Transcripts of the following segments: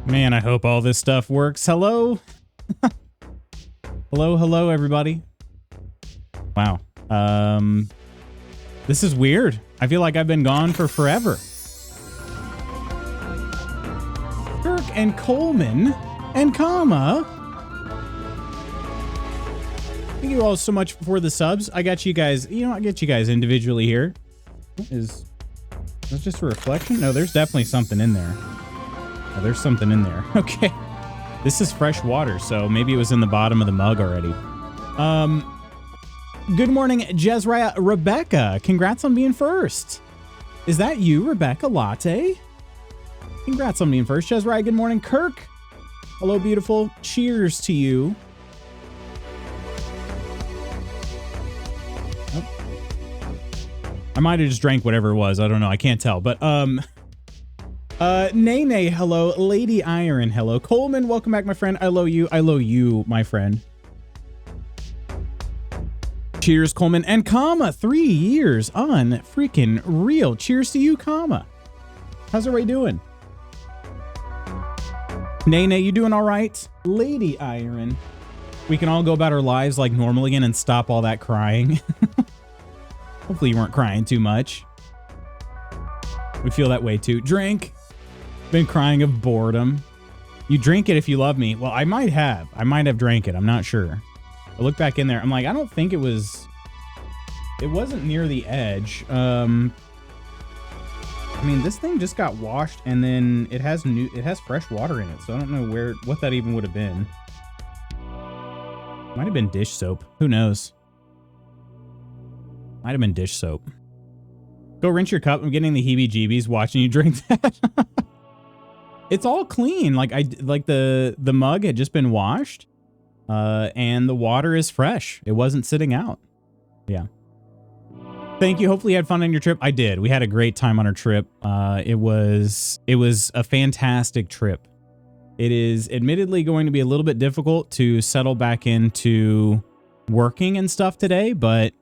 Man, I hope all this stuff works. Hello? hello, everybody. Wow. This is weird. I feel like I've been gone for forever. Kirk and Coleman and Comma. Thank you all so much for the subs. I got you guys, I get you guys individually here. Is that just a reflection? No, there's definitely something in there. Oh, there's something in there. Okay. This is fresh water, so maybe it was in the bottom of the mug already. Good morning, Jezraya Rebecca. Congrats on being first. Is that you, Rebecca Latte? Congrats on being first. Jezraya, good morning. Kirk. Hello, beautiful. Cheers to you. I might have just drank whatever it was. I don't know. I can't tell. But, Nene, hello. Lady Iron, hello. Coleman, welcome back, my friend. I love you. I love you, my friend. Cheers, Coleman. And Comma, 3 years on freaking real. Cheers to you, Comma. How's everybody doing? Nene, you doing all right? Lady Iron. We can all go about our lives like normal again and stop all that crying. Hopefully you weren't crying too much. We feel that way too. Drink. Been crying of boredom. You drink it if you love me. Well, I might have. I might have drank it. I'm not sure. I look back in there. I'm like, I don't think it was... It wasn't near the edge. I mean, this thing just got washed and then it has fresh water in it. So I don't know what that even would have been. Might have been dish soap. Who knows? Might have been dish soap. Go rinse your cup. I'm getting the heebie-jeebies watching you drink that. It's all clean. Like the mug had just been washed, and the water is fresh. It wasn't sitting out. Yeah. Thank you. Hopefully you had fun on your trip. I did. We had a great time on our trip. It was a fantastic trip. It is admittedly going to be a little bit difficult to settle back into working and stuff today, but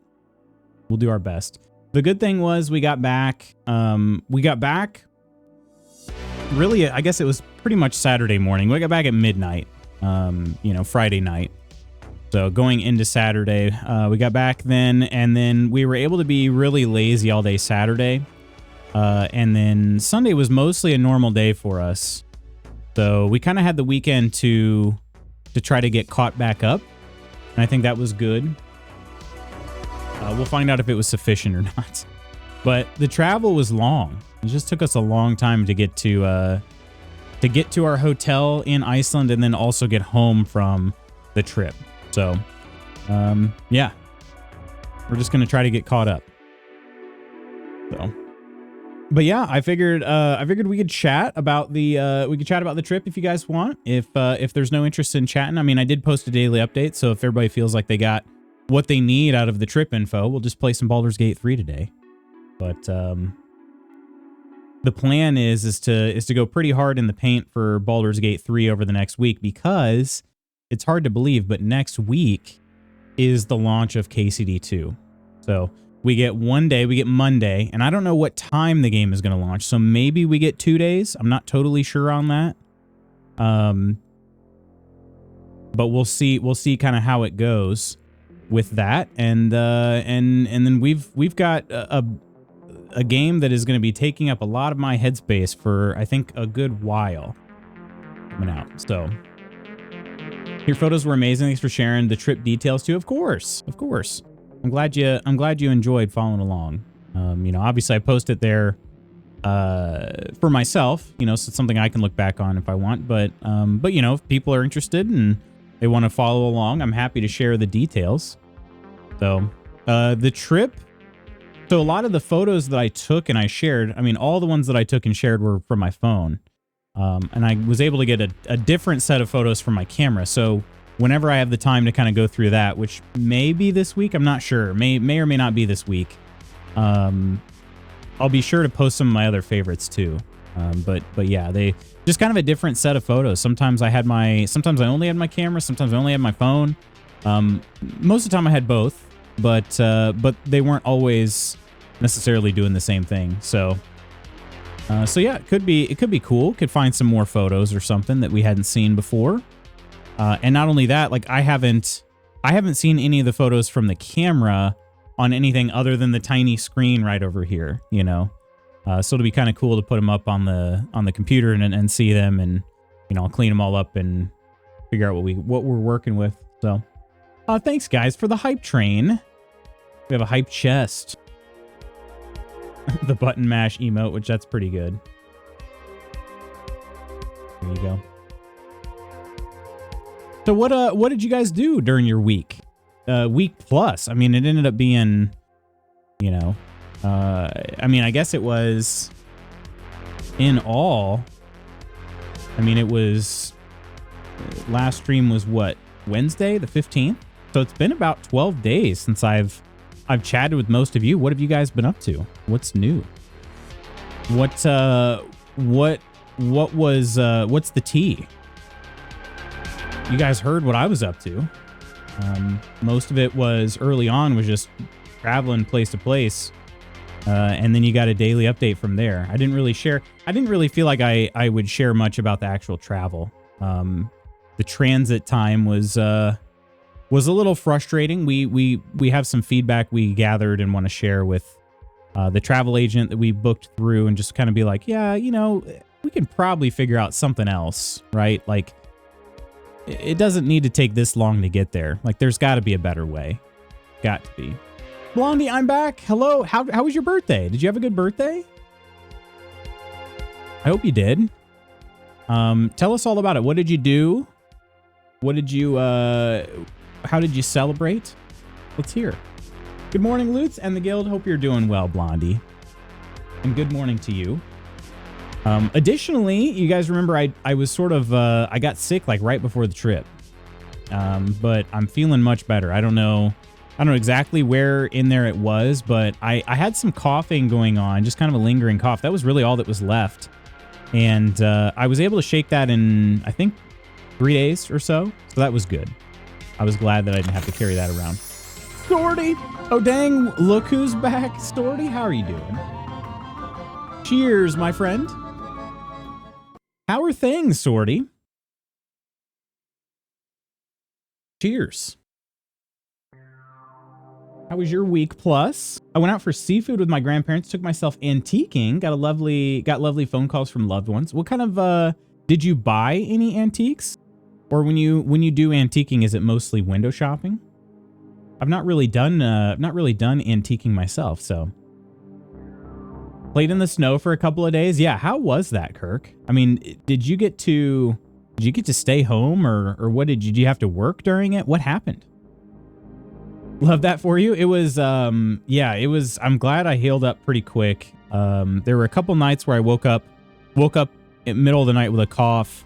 we'll do our best. The good thing was we got back. Really, I guess it was pretty much Saturday morning. We got back at midnight, Friday night. So going into Saturday, we got back then, and then we were able to be really lazy all day Saturday. And then Sunday was mostly a normal day for us. So we kind of had the weekend to try to get caught back up. And I think that was good. We'll find out if it was sufficient or not. But the travel was long. It just took us a long time to get to our hotel in Iceland and then also get home from the trip. So, yeah, we're just going to try to get caught up. So, but yeah, I figured we could chat about the trip if you guys want. If there's no interest in chatting, I mean, I did post a daily update. So if everybody feels like they got what they need out of the trip info, we'll just play some Baldur's Gate 3 today. But the plan is to go pretty hard in the paint for Baldur's Gate 3 over the next week, because it's hard to believe, but next week is the launch of KCD 2. So we get Monday, and I don't know what time the game is going to launch, so maybe we get 2 days. I'm not totally sure on that. But we'll see kind of how it goes with that, and then we've got a game that is going to be taking up a lot of my headspace for, I think, a good while coming out. So your photos were amazing. Thanks for sharing the trip details too. Of course. I'm glad you enjoyed following along. Obviously I post it there for myself, so it's something I can look back on if I want. But if people are interested and they want to follow along, I'm happy to share the details. So the trip. So a lot of the photos that I took and I shared, I mean, all the ones that I took and shared were from my phone. And I was able to get a different set of photos from my camera. So whenever I have the time to kind of go through that, which may be this week, I'm not sure, may or may not be this week. I'll be sure to post some of my other favorites too. But yeah, they just kind of a different set of photos. Sometimes I only had my camera. Sometimes I only had my phone. Most of the time I had both, but they weren't always necessarily doing the same thing. So, So yeah, it could be cool. Could find some more photos or something that we hadn't seen before. And not only that, like I haven't seen any of the photos from the camera on anything other than the tiny screen right over here, you know. So it'll be kind of cool to put them up on the computer and see them, and you know, I'll clean them all up and figure out what we're working with. So, thanks guys for the hype train. We have a hype chest. The button mash emote, which that's pretty good. There you go. So what did you guys do during your week? Week plus. I mean, it ended up being, you know, I mean, I guess it was in all. I mean, it was last stream was what, Wednesday, the 15th? So it's been about 12 days since I've chatted with most of you. What have you guys been up to? What's new? What's the tea? You guys heard what I was up to. Most of it was early on was just traveling place to place. And then you got a daily update from there. I didn't really feel like I would share much about the actual travel. The transit time was a little frustrating. We have some feedback we gathered and want to share with the travel agent that we booked through, and just kind of be like, yeah, you know, we can probably figure out something else, right? Like, it doesn't need to take this long to get there. Like, there's got to be a better way. Got to be. Blondie, I'm back. Hello. How was your birthday? Did you have a good birthday? I hope you did. Tell us all about it. What did you do? What did you, how did you celebrate? Let's hear. Good morning, Lutz and the Guild. Hope you're doing well, Blondie. And good morning to you. Additionally, you guys remember I was sort of, I got sick like right before the trip. But I'm feeling much better. I don't know exactly where in there it was, but I had some coughing going on, just kind of a lingering cough. That was really all that was left. And I was able to shake that in, I think, 3 days or so. So that was good. I was glad that I didn't have to carry that around. Storty! Oh, dang. Look who's back. Storty, how are you doing? Cheers, my friend. How are things, Storty? Cheers. How was your week plus? I went out for seafood with my grandparents, took myself antiquing, got lovely phone calls from loved ones. What kind of, did you buy any antiques? Or when you do antiquing, is it mostly window shopping? I've not really done antiquing myself, so. Played in the snow for a couple of days. Yeah, how was that, Kirk? I mean, did you get to stay home, or what did you have to work during it? What happened? Love that for you. It was, yeah, it was, I'm glad I healed up pretty quick. There were a couple nights where I woke up in the middle of the night with a cough.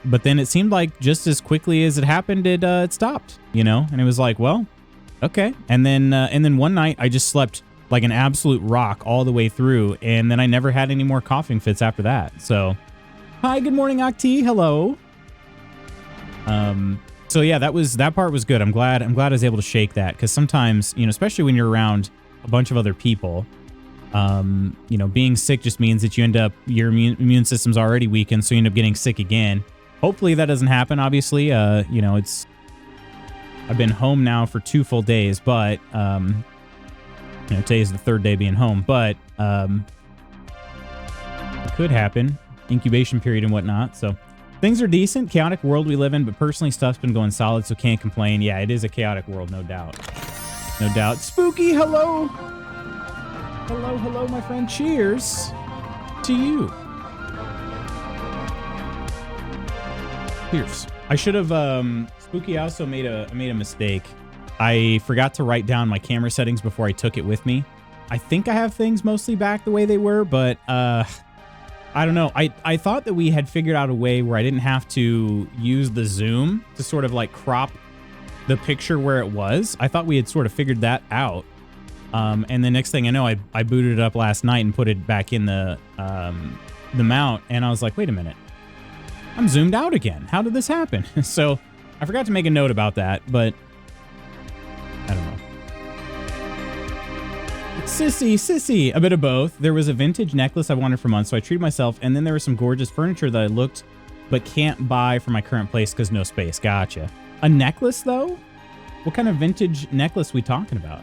But then it seemed like just as quickly as it happened, it stopped, you know? And it was like, well, okay. And then one night I just slept like an absolute rock all the way through. And then I never had any more coughing fits after that. So, hi, good morning, Akti. Hello. So yeah, that part was good. I'm glad I was able to shake that, because sometimes, you know, especially when you're around a bunch of other people, you know, being sick just means that you end up, your immune system's already weakened, so you end up getting sick again. Hopefully that doesn't happen, obviously. You know, I've been home now for 2 full days, but, you know, today's the 3rd day being home, but, it could happen. Incubation period and whatnot, so. Things are decent. Chaotic world we live in, but personally stuff's been going solid, so can't complain. Yeah, it is a chaotic world, no doubt. No doubt. Spooky, hello! Hello, my friend. Cheers to you. Cheers. I should have, Spooky also made a mistake. I forgot to write down my camera settings before I took it with me. I think I have things mostly back the way they were, but, I don't know. I thought that we had figured out a way where I didn't have to use the zoom to sort of like crop the picture where it was. I thought we had sort of figured that out. And the next thing I know, I booted it up last night and put it back in the mount. And I was like, wait a minute. I'm zoomed out again. How did this happen? So I forgot to make a note about that, but I don't know. Sissy, a bit of both. There was a vintage necklace I wanted for months, so I treated myself, and then there was some gorgeous furniture that I looked but can't buy for my current place because no space. Gotcha. A necklace, though? What kind of vintage necklace we talking about?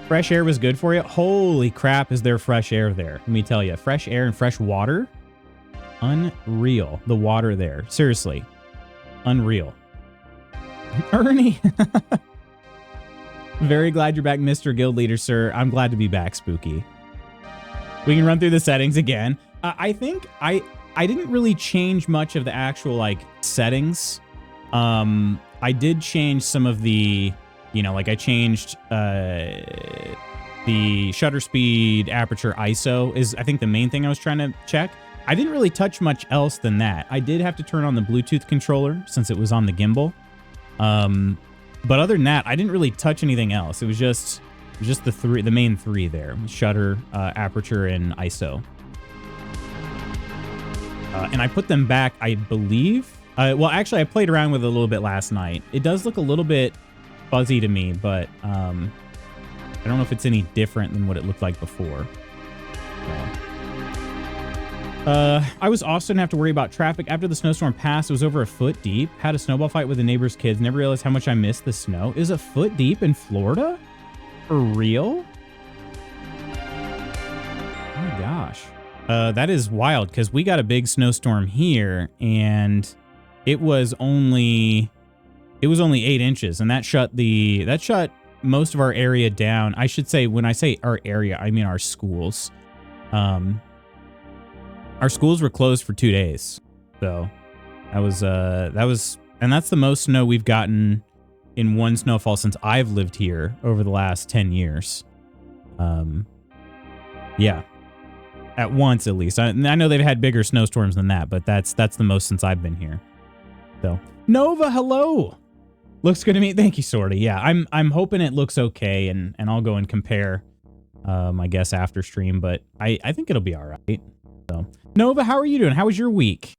Fresh air was good for you? Holy crap, is there fresh air there? Let me tell you, fresh air and fresh water? Unreal. The water there. Seriously. Unreal. Ernie! Very glad you're back, Mr. Guild Leader, sir. I'm glad to be back, Spooky. We can run through the settings again. I think I didn't really change much of the actual, like, settings. I did change some of the, you know, like I changed the shutter speed, aperture, ISO is, I think, the main thing I was trying to check. I didn't really touch much else than that. I did have to turn on the Bluetooth controller since it was on the gimbal. But other than that, I didn't really touch anything else. It was just the main three there: shutter, aperture, and ISO. And I put them back, I believe. Well, actually, I played around with it a little bit last night. It does look a little bit fuzzy to me, but I don't know if it's any different than what it looked like before. I was also didn't have to worry about traffic. After the snowstorm passed, it was over a foot deep. Had a snowball fight with the neighbor's kids. Never realized how much I missed the snow. Is a foot deep in Florida? For real? Oh my gosh. That is wild because we got a big snowstorm here and it was only 8 inches, and that shut most of our area down. I should say, when I say our area, I mean our schools. Our schools were closed for 2 days. So and that's the most snow we've gotten in one snowfall since I've lived here over the last 10 years. Yeah. At once, at least. I know they've had bigger snowstorms than that, but that's the most since I've been here. So, Nova, hello. Looks good to me. Thank you, sorta. Yeah, I'm hoping it looks okay, and I'll go and compare, I guess, after stream, but I think it'll be all right. So, Nova, how are you doing? How was your week?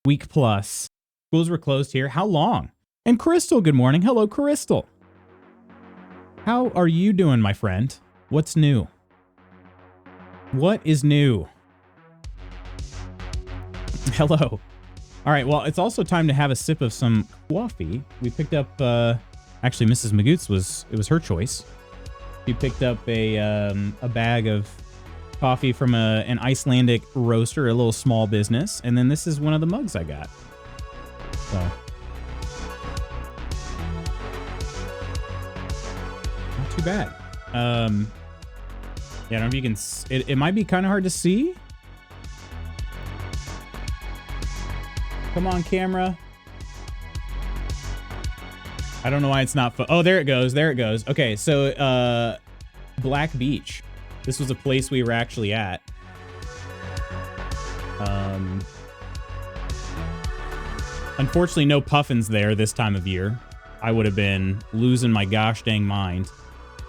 Week plus. Schools were closed here. How long? And Crystal, good morning. Hello, Crystal. How are you doing, my friend? What's new? What is new? Hello. All right, well, it's also time to have a sip of some coffee. We picked up, actually, Mrs. Magoots it was her choice. She picked up a bag of coffee from an Icelandic roaster, a little small business, and then this is one of the mugs I got. So. Not too bad. Yeah, I don't know if you can, it might be kind of hard to see. Come on, camera. I don't know why it's not. Oh, there it goes. There it goes. Okay, so Black Beach. This was a place we were actually at. Unfortunately, no puffins there this time of year. I would have been losing my gosh dang mind.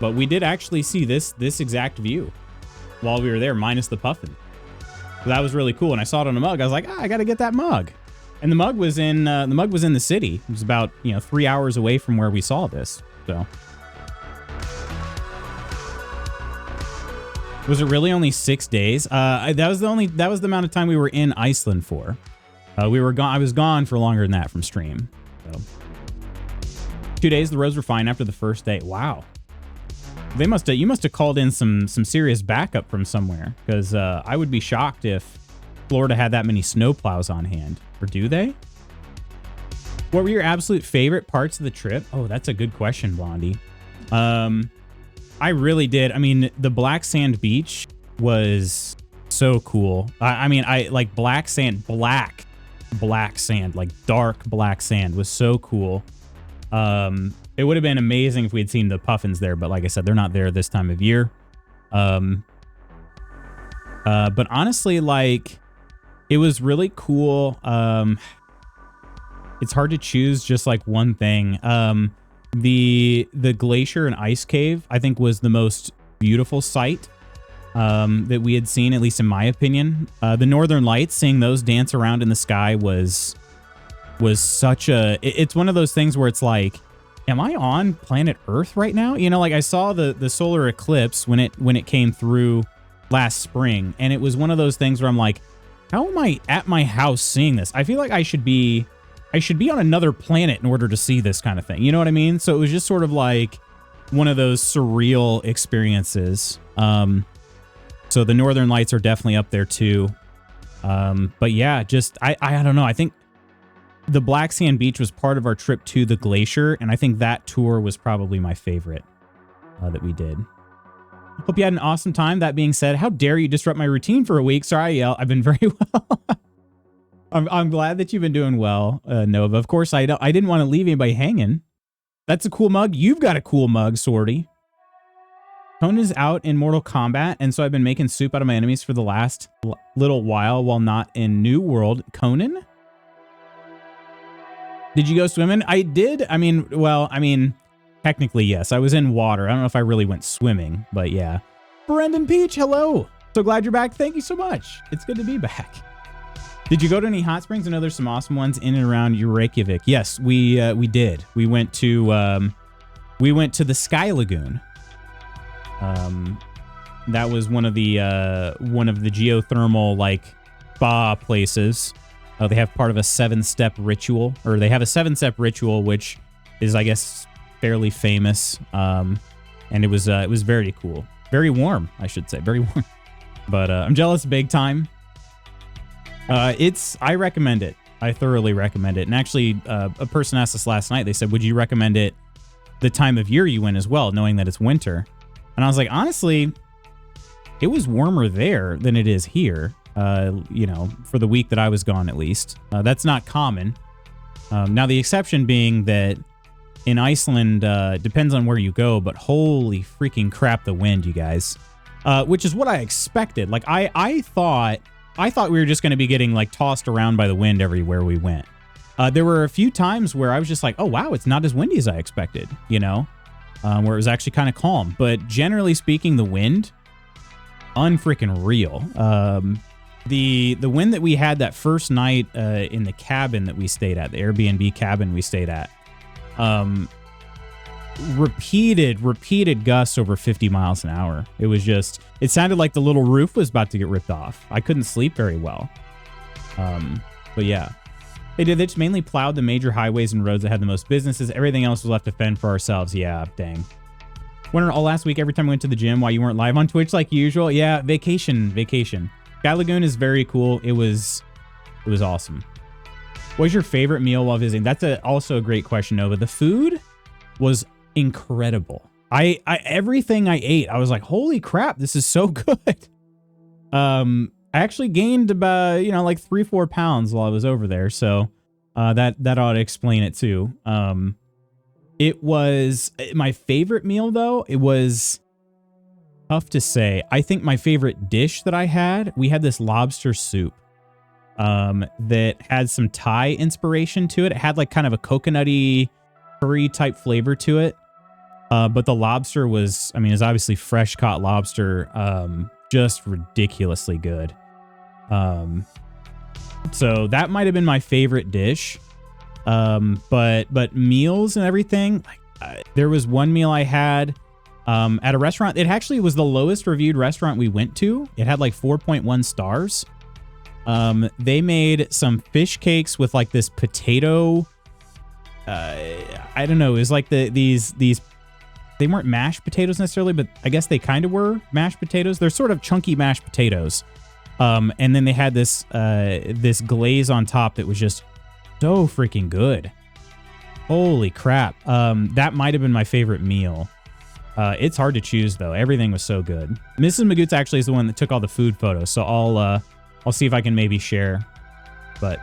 But we did actually see this exact view while we were there, minus the puffin. So that was really cool. And I saw it on a mug. I was like, I got to get that mug. And the mug was in the city. It was about 3 hours away from where we saw this. So was it really only 6 days? That was the amount of time we were in Iceland for. I was gone for longer than that from stream. So 2 days. The roads were fine after the first day. Wow. You must have called in some serious backup from somewhere, because I would be shocked if Florida had that many snowplows on hand. Or do they? What were your absolute favorite parts of the trip? Oh, that's a good question, Blondie. I really did. I mean, the black sand beach was so cool. I like black sand, like dark black sand was so cool. It would have been amazing if we had seen the puffins there, but like I said, they're not there this time of year. But honestly, like, it was really cool. It's hard to choose just like one thing. The glacier and ice cave, I think, was the most beautiful sight that we had seen, at least in my opinion. The Northern Lights, seeing those dance around in the sky was such a... It's one of those things where it's like, Am I on planet Earth right now? You know, like I saw the solar eclipse when it came through last spring, and it was one of those things where I'm like, how am I at my house seeing this? I feel like I should be on another planet in order to see this kind of thing. You know what I mean? So it was just sort of like one of those surreal experiences. So the Northern Lights are definitely up there too. But yeah, just I don't know. I think the Black Sand Beach was part of our trip to the glacier, and I think that tour was probably my favorite that we did. Hope you had an awesome time. That being said, how dare you disrupt my routine for a week? Sorry, I've been very well. I'm glad that you've been doing well, Nova. Of course, I didn't want to leave anybody hanging. That's a cool mug. You've got a cool mug, Sorty. Conan's out in Mortal Kombat, and so I've been making soup out of my enemies for the last little while not in New World. Conan? Did you go swimming? I did. I mean, technically, yes. I was in water. I don't know if I really went swimming, but yeah. Brendan Peach, hello. So glad you're back. Thank you so much. It's good to be back. Did you go to any hot springs? I know there's some awesome ones in and around Reykjavik. Yes, we did. We went to the Sky Lagoon. That was one of the geothermal like spa places. They have part of a 7-step ritual, or they have a 7-step ritual, which is, I guess, fairly famous. And it was very cool, very warm, I should say, very warm. But I'm jealous big time. I recommend it. I thoroughly recommend it. And actually, a person asked us last night. They said, "Would you recommend it the time of year you went as well, knowing that it's winter?" And I was like, honestly, it was warmer there than it is here. You know, for the week that I was gone, at least. That's not common. Now, the exception being that in Iceland, depends on where you go, but holy freaking crap, the wind, you guys. Which is what I expected. Like, I thought we were just going to be getting, like, tossed around by the wind everywhere we went. There were a few times where I was just like, oh, wow, it's not as windy as I expected, you know? Where it was actually kind of calm. But generally speaking, the wind, unfreaking real. The wind that we had that first night in the cabin that we stayed at, the Airbnb cabin we stayed at, repeated gusts over 50 miles an hour. It was just, it sounded like the little roof was about to get ripped off. I couldn't sleep very well. But yeah. They just mainly plowed the major highways and roads that had the most businesses. Everything else was left to fend for ourselves. Yeah, dang. Went all last week every time we went to the gym while you weren't live on Twitch like usual. Yeah, vacation. Sky Lagoon is very cool. It was awesome. What was your favorite meal while visiting? That's also a great question, Nova. The food was incredible. Everything I ate, I was like, holy crap, this is so good. I actually gained about, like 3-4 pounds while I was over there. So, that ought to explain it too. It was my favorite meal though. It was tough to say. I think my favorite dish that I had, we had this lobster soup, that had some Thai inspiration to it. It had like kind of a coconutty curry type flavor to it. But the lobster was obviously fresh caught lobster, just ridiculously good. So that might have been my favorite dish. But meals and everything, there was one meal I had, at a restaurant. It actually was the lowest reviewed restaurant we went to. It had like 4.1 stars. They made some fish cakes with like this potato, I don't know. It was like these, they weren't mashed potatoes necessarily, but I guess they kind of were mashed potatoes. They're sort of chunky mashed potatoes. And then they had this glaze on top that was just so freaking good. Holy crap. That might have been my favorite meal. It's hard to choose though. Everything was so good. Mrs. Magoots actually is the one that took all the food photos. So I'll see if I can maybe share, but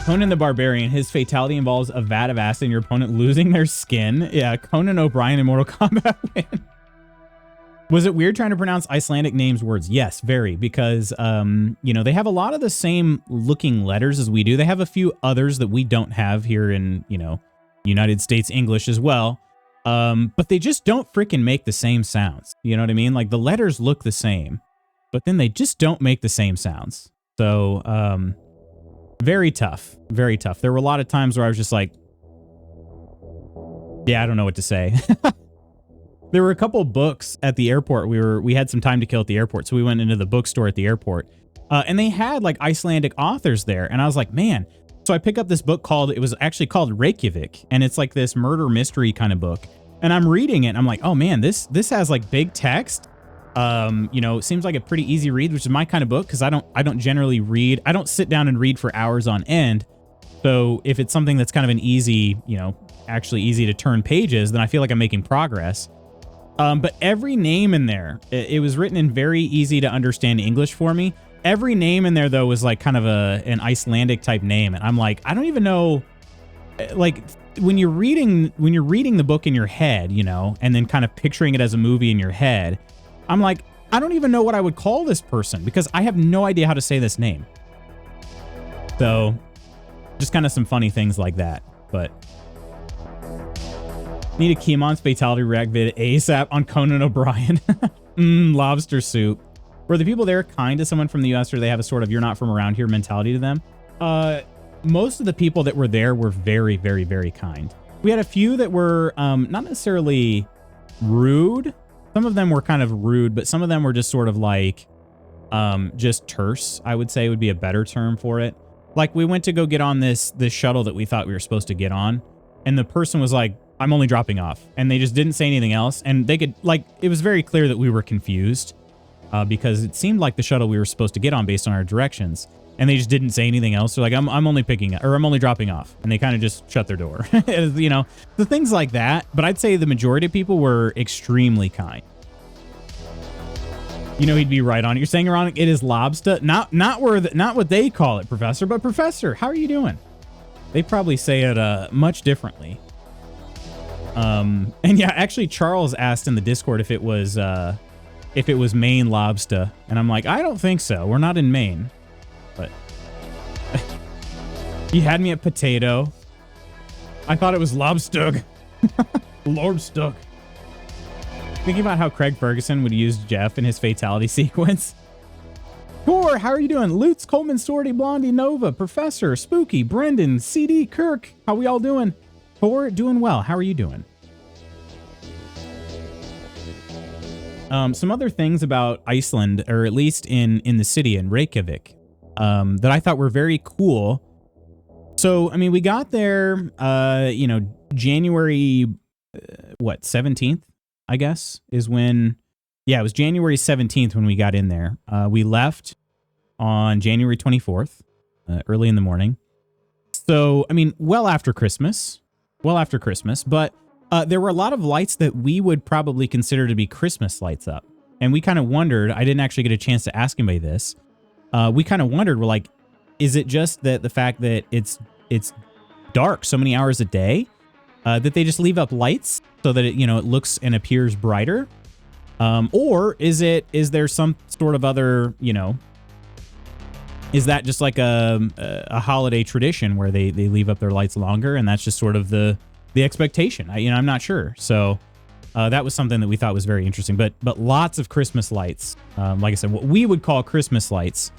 Conan the Barbarian, his fatality involves a vat of acid and your opponent losing their skin. Yeah, Conan O'Brien in Mortal Kombat win. Was it weird trying to pronounce Icelandic names words? Yes, very, because, they have a lot of the same looking letters as we do. They have a few others that we don't have here in, United States English as well. But they just don't freaking make the same sounds. You know what I mean? Like the letters look the same, but then they just don't make the same sounds. So, Very tough. Very tough. There were a lot of times where I was just like, yeah, I don't know what to say. There were a couple books at the airport. We had some time to kill at the airport, so we went into the bookstore at the airport, and they had like Icelandic authors there, and I was like, man. So I pick up this book it was actually called Reykjavik, and it's like this murder mystery kind of book, and I'm reading it, and I'm like, oh man, this has like big text. You know, it seems like a pretty easy read, which is my kind of book because I don't generally read. I don't sit down and read for hours on end. So if it's something that's kind of an easy, you know, actually easy to turn pages, then I feel like I'm making progress. But every name in there, it was written in very easy to understand English for me. Every name in there, though, was like kind of an Icelandic type name. And I'm like, I don't even know, like when you're reading the book in your head, you know, and then kind of picturing it as a movie in your head, I'm like, I don't even know what I would call this person because I have no idea how to say this name. So just kind of some funny things like that, but need a Keemon's fatality react vid ASAP on Conan O'Brien. Lobster soup. Were the people there kind to someone from the US, or they have a sort of you're not from around here mentality to them? Most of the people that were there were very, very, very kind. We had a few that were not necessarily rude. Some of them were kind of rude, but some of them were just sort of like just terse, I would say would be a better term for it. Like we went to go get on this shuttle that we thought we were supposed to get on, and the person was like, I'm only dropping off. And they just didn't say anything else. And they could, like, it was very clear that we were confused because it seemed like the shuttle we were supposed to get on based on our directions. And they just didn't say anything else. They're like, I'm only picking up, or I'm only dropping off. And they kind of just shut their door. You know, the things like that. But I'd say the majority of people were extremely kind. You know, he'd be right on it. You're saying, Ironic, it is lobster. Not what they call it, Professor. But Professor, how are you doing? They probably say it much differently. And yeah, actually Charles asked in the Discord if it was Maine lobster, and I'm like, I don't think so. We're not in Maine. But he had me at potato. I thought it was lobstug. Lobstug. Thinking about how Craig Ferguson would use Jeff in his fatality sequence. Core, how are you doing? Lutz, Coleman, Sorty, Blondie, Nova, Professor, Spooky, Brendan, CD, Kirk. How we all doing? Core, doing well. How are you doing? Some other things about Iceland, or at least in the city in Reykjavik, that I thought were very cool. So, I mean, we got there, you know, January, 17th, I guess, is when, yeah, it was January 17th when we got in there. We left on January 24th, early in the morning. So, I mean, well after Christmas, but there were a lot of lights that we would probably consider to be Christmas lights up. And we kind of wondered, I didn't actually get a chance to ask anybody this. We kind of wondered, we're like, is it just that the fact that it's dark so many hours a day that they just leave up lights so that it, you know, it looks and appears brighter? Or is there some sort of other, you know, is that just like a holiday tradition where they leave up their lights longer and that's just sort of the expectation? I'm not sure. So that was something that we thought was very interesting. But lots of Christmas lights. Like I said, what we would call Christmas lights.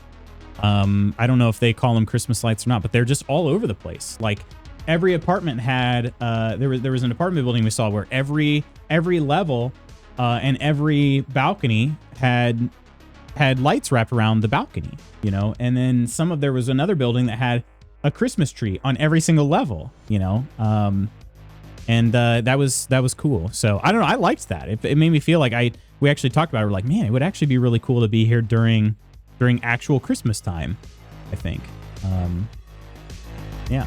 I don't know if they call them Christmas lights or not, but they're just all over the place. Like every apartment had there was an apartment building we saw where every level and every balcony had lights wrapped around the balcony, you know. And then there was another building that had a Christmas tree on every single level, you know. And that was cool. So I don't know. I liked that. It made me feel like we actually talked about it. We're like, man, it would actually be really cool to be here during actual Christmas time, I think. Yeah.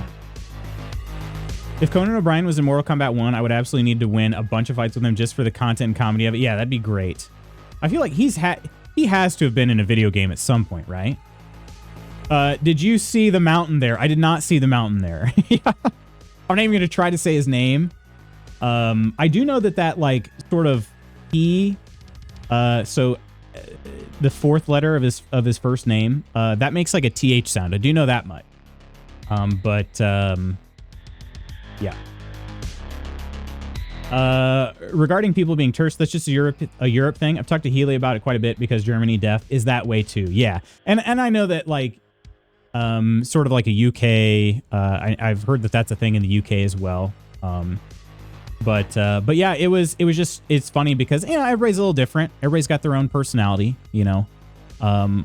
If Conan O'Brien was in Mortal Kombat 1, I would absolutely need to win a bunch of fights with him just for the content and comedy of it. Yeah, that'd be great. I feel like he has to have been in a video game at some point, right? Did you see the mountain there? I did not see the mountain there. I'm not even going to try to say his name. I do know that like sort of the fourth letter of his first name, that makes like a TH sound. I do know that much. Yeah. Regarding people being terse, that's just a Europe thing. I've talked to Healy about it quite a bit because Germany deaf is that way too. Yeah. And I know that like Sort of like a UK. I've heard that that's a thing in the UK as well. But yeah, it was just, it's funny because, you know, everybody's a little different. Everybody's got their own personality, you know.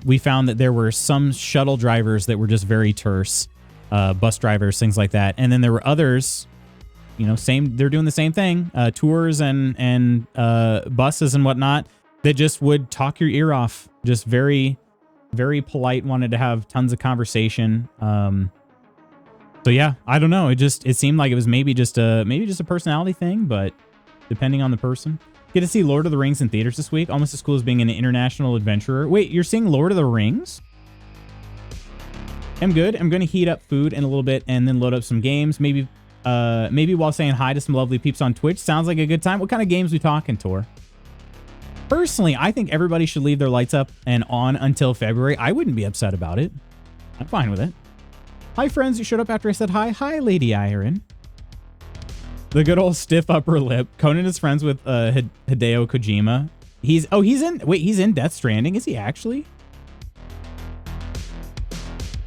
We found that there were some shuttle drivers that were just very terse, bus drivers, things like that. And then there were others, you know, they're doing the same thing, tours and buses and whatnot, that just would talk your ear off. Just very, very polite, wanted to have tons of conversation. So yeah, I don't know. It seemed like it was maybe just a personality thing, but depending on the person. Get to see Lord of the Rings in theaters this week, almost as cool as being an international adventurer. Wait, you're seeing Lord of the Rings? I'm good. I'm going to heat up food in a little bit and then load up some games. Maybe while saying hi to some lovely peeps on Twitch. Sounds like a good time. What kind of games we talking, Tor? Personally, I think everybody should leave their lights up and on until February. I wouldn't be upset about it. I'm fine with it. Hi, friends. You showed up after I said hi. Hi, Lady Iron. The good old stiff upper lip. Conan is friends with Hideo Kojima. He's in Death Stranding. Is he actually?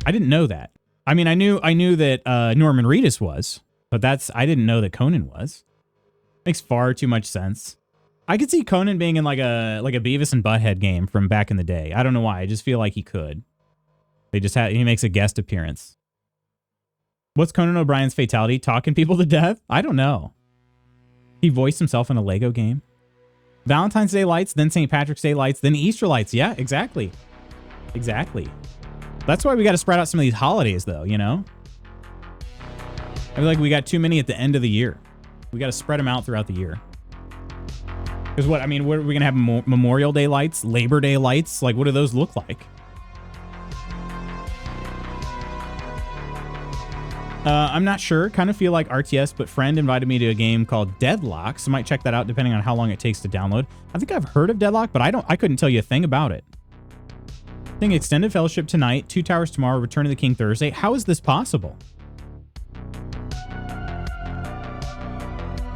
I didn't know that. I mean, I knew that Norman Reedus was, but I didn't know that Conan was. Makes far too much sense. I could see Conan being in like a Beavis and Butthead game from back in the day. I don't know why. I just feel like he could. He makes a guest appearance. What's Conan O'Brien's fatality? Talking people to death? I don't know. He voiced himself in a Lego game. Valentine's Day lights, then St. Patrick's Day lights, then Easter lights. Yeah, exactly. Exactly. That's why we got to spread out some of these holidays, though, you know? I feel like we got too many at the end of the year. We got to spread them out throughout the year. Because what are we going to have Memorial Day lights? Labor Day lights? Like, what do those look like? I'm not sure. Kind of feel like RTS, but friend invited me to a game called Deadlock, so might check that out depending on how long it takes to download. I think I've heard of Deadlock, but I couldn't tell you a thing about it. I think Extended Fellowship tonight, Two Towers tomorrow, Return of the King Thursday. How is this possible?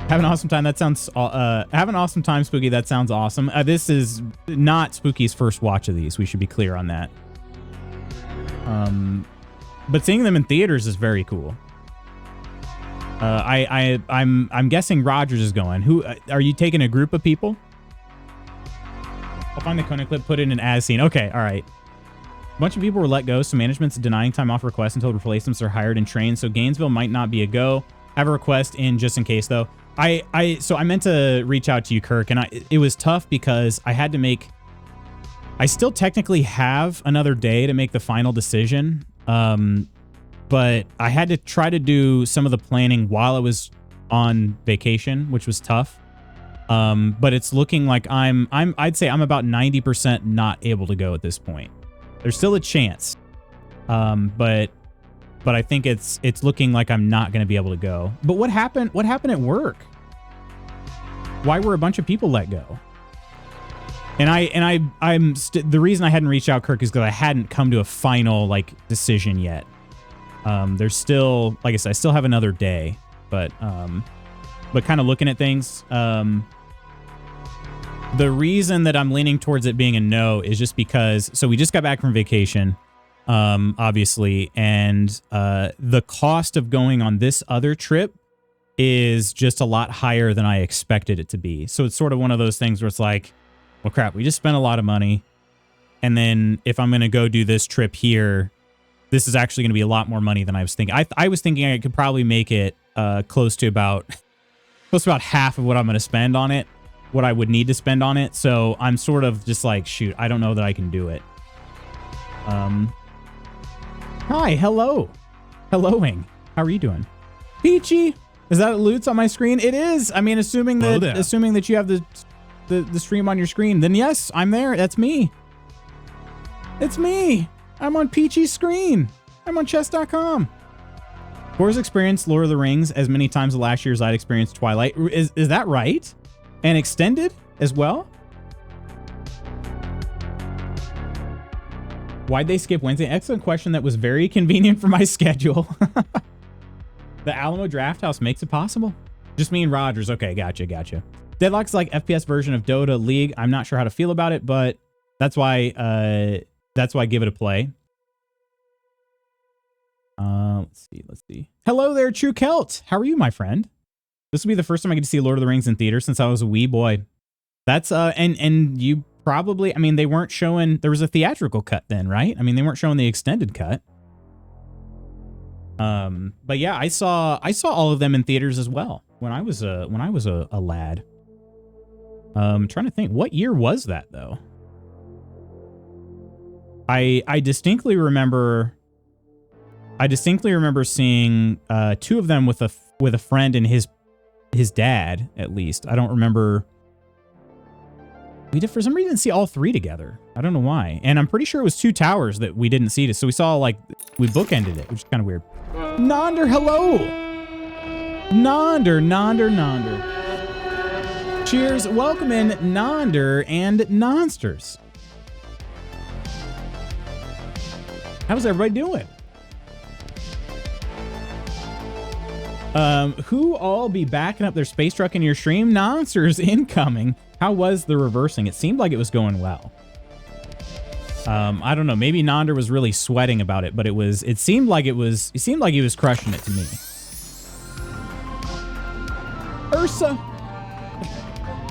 Have an awesome time. That sounds have an awesome time, Spooky. That sounds awesome. This is not Spooky's first watch of these. We should be clear on that. But seeing them in theaters is very cool. I'm guessing Rogers is going. Who are you taking? A group of people? I'll find the Conan clip, put it in an as scene. Okay, all right. A bunch of people were let go, so management's denying time off requests until replacements are hired and trained. So Gainesville might not be a go. Have a request in just in case though. So I meant to reach out to you, Kirk, and it was tough because I had to make. I still technically have another day to make the final decision. But I had to try to do some of the planning while I was on vacation, which was tough. But it's looking like I'd say I'm about 90% not able to go at this point. There's still a chance. But I think it's looking like I'm not going to be able to go. But what happened at work? Why were a bunch of people let go? And the reason I hadn't reached out, Kirk, is because I hadn't come to a final decision yet. There's still, like I said, I still have another day, but kind of looking at things, the reason that I'm leaning towards it being a no is just because, so we just got back from vacation, obviously, and the cost of going on this other trip is just a lot higher than I expected it to be. So it's sort of one of those things where it's like, well, crap, we just spent a lot of money. And then if I'm going to go do this trip here, this is actually going to be a lot more money than I was thinking. I was thinking I could probably make it close to about half of what I'm going to spend on it, what I would need to spend on it. So I'm sort of just like, shoot, I don't know that I can do it. Hi, hello. Helloing. How are you doing? Peachy. Is that Lutz on my screen? It is. I mean, assuming that you have the stream on your screen, then yes, I'm there. That's me. It's me. I'm on Peachy's screen. I'm on chess.com. Core's experienced Lord of the Rings as many times last year as I'd experienced Twilight. Is that right? And extended as well? Why'd they skip Wednesday? Excellent question. That was very convenient for my schedule. The Alamo Draft House makes it possible. Just me and Rogers. Okay, gotcha. Deadlock's like FPS version of Dota League. I'm not sure how to feel about it, but that's why give it a play. Let's see. Hello there, True Celt. How are you, my friend? This will be the first time I get to see Lord of the Rings in theater since I was a wee boy. That's and you probably, I mean, they weren't showing, there was a theatrical cut then, right? I mean, they weren't showing the extended cut. But yeah, I saw all of them in theaters as well when I was a lad. Trying to think, what year was that though? I distinctly remember seeing two of them with a friend and his dad, at least. I don't remember. We did, for some reason, see all three together. I don't know why. And I'm pretty sure it was Two Towers that we didn't see. So we saw, like, we bookended it, which is kind of weird. Nonder, hello! Nonder. Cheers. Welcome in, Nonder and Nonsters. How's everybody doing? Who all be backing up their space truck in your stream? Nonsters incoming. How was the reversing? It seemed like it was going well. I don't know. Maybe Nonder was really sweating about it, but it seemed like he was crushing it to me. Ursa.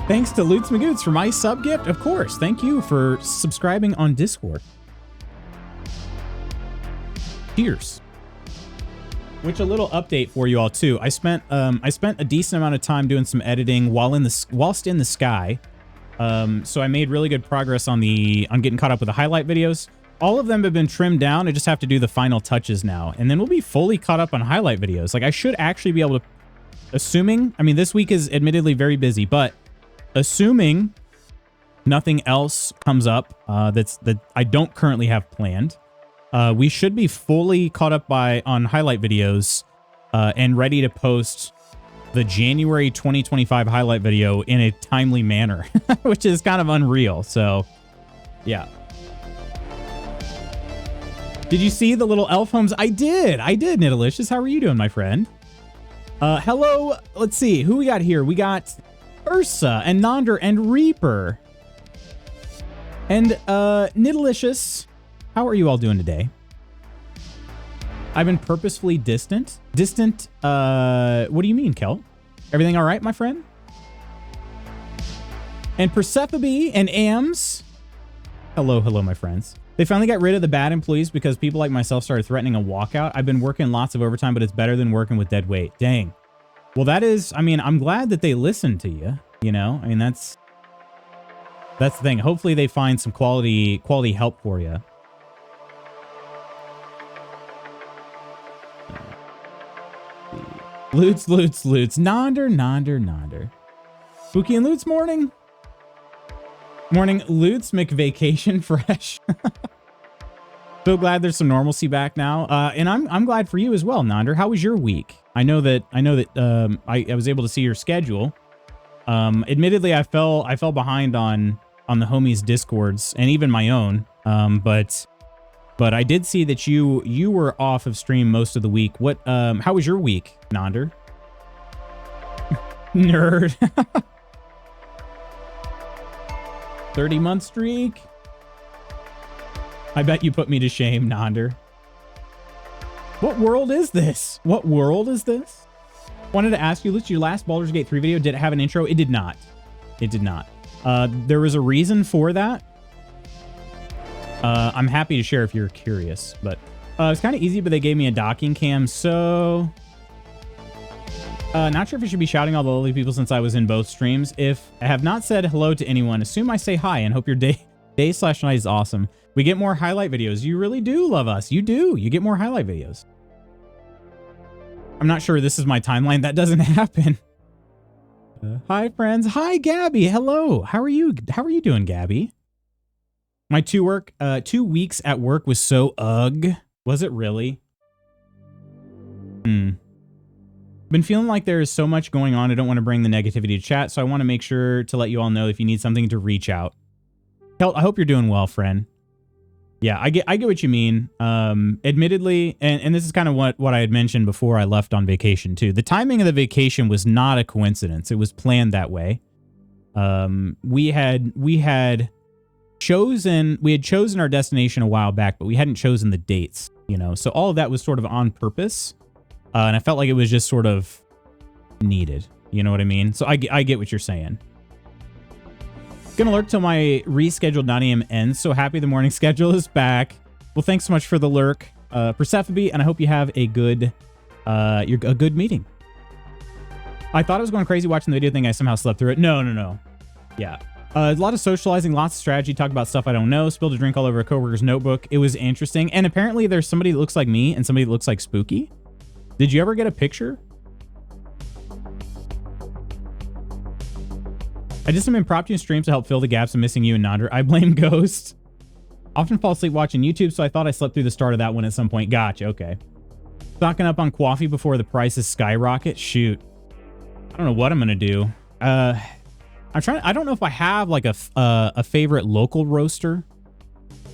Thanks to Lutz Magoots for my sub gift. Of course. Thank you for subscribing on Discord. Cheers. Which, a little update for you all too. I spent a decent amount of time doing some editing whilst in the sky. So I made really good progress on getting caught up with the highlight videos. All of them have been trimmed down. I just have to do the final touches now, and then we'll be fully caught up on highlight videos. Like, I should actually be able to, assuming, I mean, this week is admittedly very busy, but assuming nothing else comes up that I don't currently have planned, we should be fully caught up on highlight videos and ready to post the January 2025 highlight video in a timely manner, which is kind of unreal. So, yeah. Did you see the little elf homes? I did, Nidalicious. How are you doing, my friend? Hello. Let's see who we got here. We got Ursa and Nonder and Reaper. And Nidalicious. How are you all doing today? I've been purposefully distant. Distant, what do you mean, Kel? Everything all right, my friend? And Persephone and Ams. Hello, my friends. They finally got rid of the bad employees because people like myself started threatening a walkout. I've been working lots of overtime, but it's better than working with dead weight. Dang. Well, that is, I mean, I'm glad that they listened to you, you know? I mean, that's the thing. Hopefully they find some quality help for you. Loots. Nonder. Spooky and Loots morning. Loots McVacation fresh. So glad there's some normalcy back now. And I'm glad for you as well, Nonder. How was your week? I know that I was able to see your schedule. Admittedly, I fell behind on the homies' Discords and even my own. But I did see that you were off of stream most of the week. How was your week, Nonder? Nerd. 30-month streak. I bet you put me to shame, Nonder. What world is this? Wanted to ask you, your last Baldur's Gate 3 video, did it have an intro? It did not. There was a reason for that. I'm happy to share if you're curious, but it's kind of easy, but they gave me a docking cam, so not sure if I should be shouting all the lovely people since I was in both streams. If I have not said hello to anyone, assume I say hi and hope your day/night is awesome. We get more highlight videos. You really do love us. You do. You get more highlight videos. I'm not sure this is my timeline. That doesn't happen. Hi, friends. Hi, Gabby. Hello. How are you? How are you doing, Gabby? My 2 weeks at work was so ugh. Was it really? Been feeling like there is so much going on. I don't want to bring the negativity to chat, so I want to make sure to let you all know if you need something to reach out. I hope you're doing well, friend. Yeah, I get what you mean. Admittedly, and this is kind of what I had mentioned before I left on vacation too. The timing of the vacation was not a coincidence. It was planned that way. We had chosen our destination a while back, but we hadn't chosen the dates you know? So all of that was sort of on purpose. And I felt like it was just sort of needed. You know what I mean? So I get what you're saying. Gonna lurk till my rescheduled 9 a.m. ends. So happy the morning schedule is back. Well, thanks so much for the lurk, Persephone, and I hope you have a good meeting. I thought I was going crazy watching the video thing. I somehow slept through it. No. Yeah. A lot of socializing, lots of strategy, talk about stuff I don't know, spilled a drink all over a coworker's notebook. It was interesting. And apparently there's somebody that looks like me and somebody that looks like Spooky. Did you ever get a picture? I did some impromptu streams to help fill the gaps of missing you and Nandra. I blame Ghost. Often fall asleep watching YouTube, so I thought I slept through the start of that one at some point. Gotcha, okay. Stocking up on coffee before the prices skyrocket? Shoot. I don't know what I'm going to do. I don't know if I have like a favorite local roaster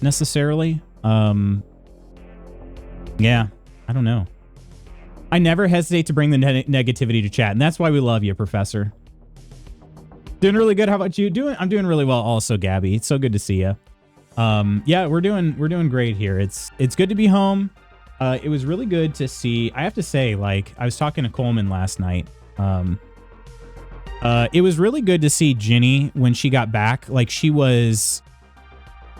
necessarily. Yeah, I don't know. I never hesitate to bring the negativity to chat, and that's why we love you, Professor. Doing really good. How about you? I'm doing really well also, Gabby. It's so good to see you. Yeah, we're doing great here. It's good to be home. It was really good to see. I have to say, like, I was talking to Coleman last night. It was really good to see Ginny when she got back. Like, it was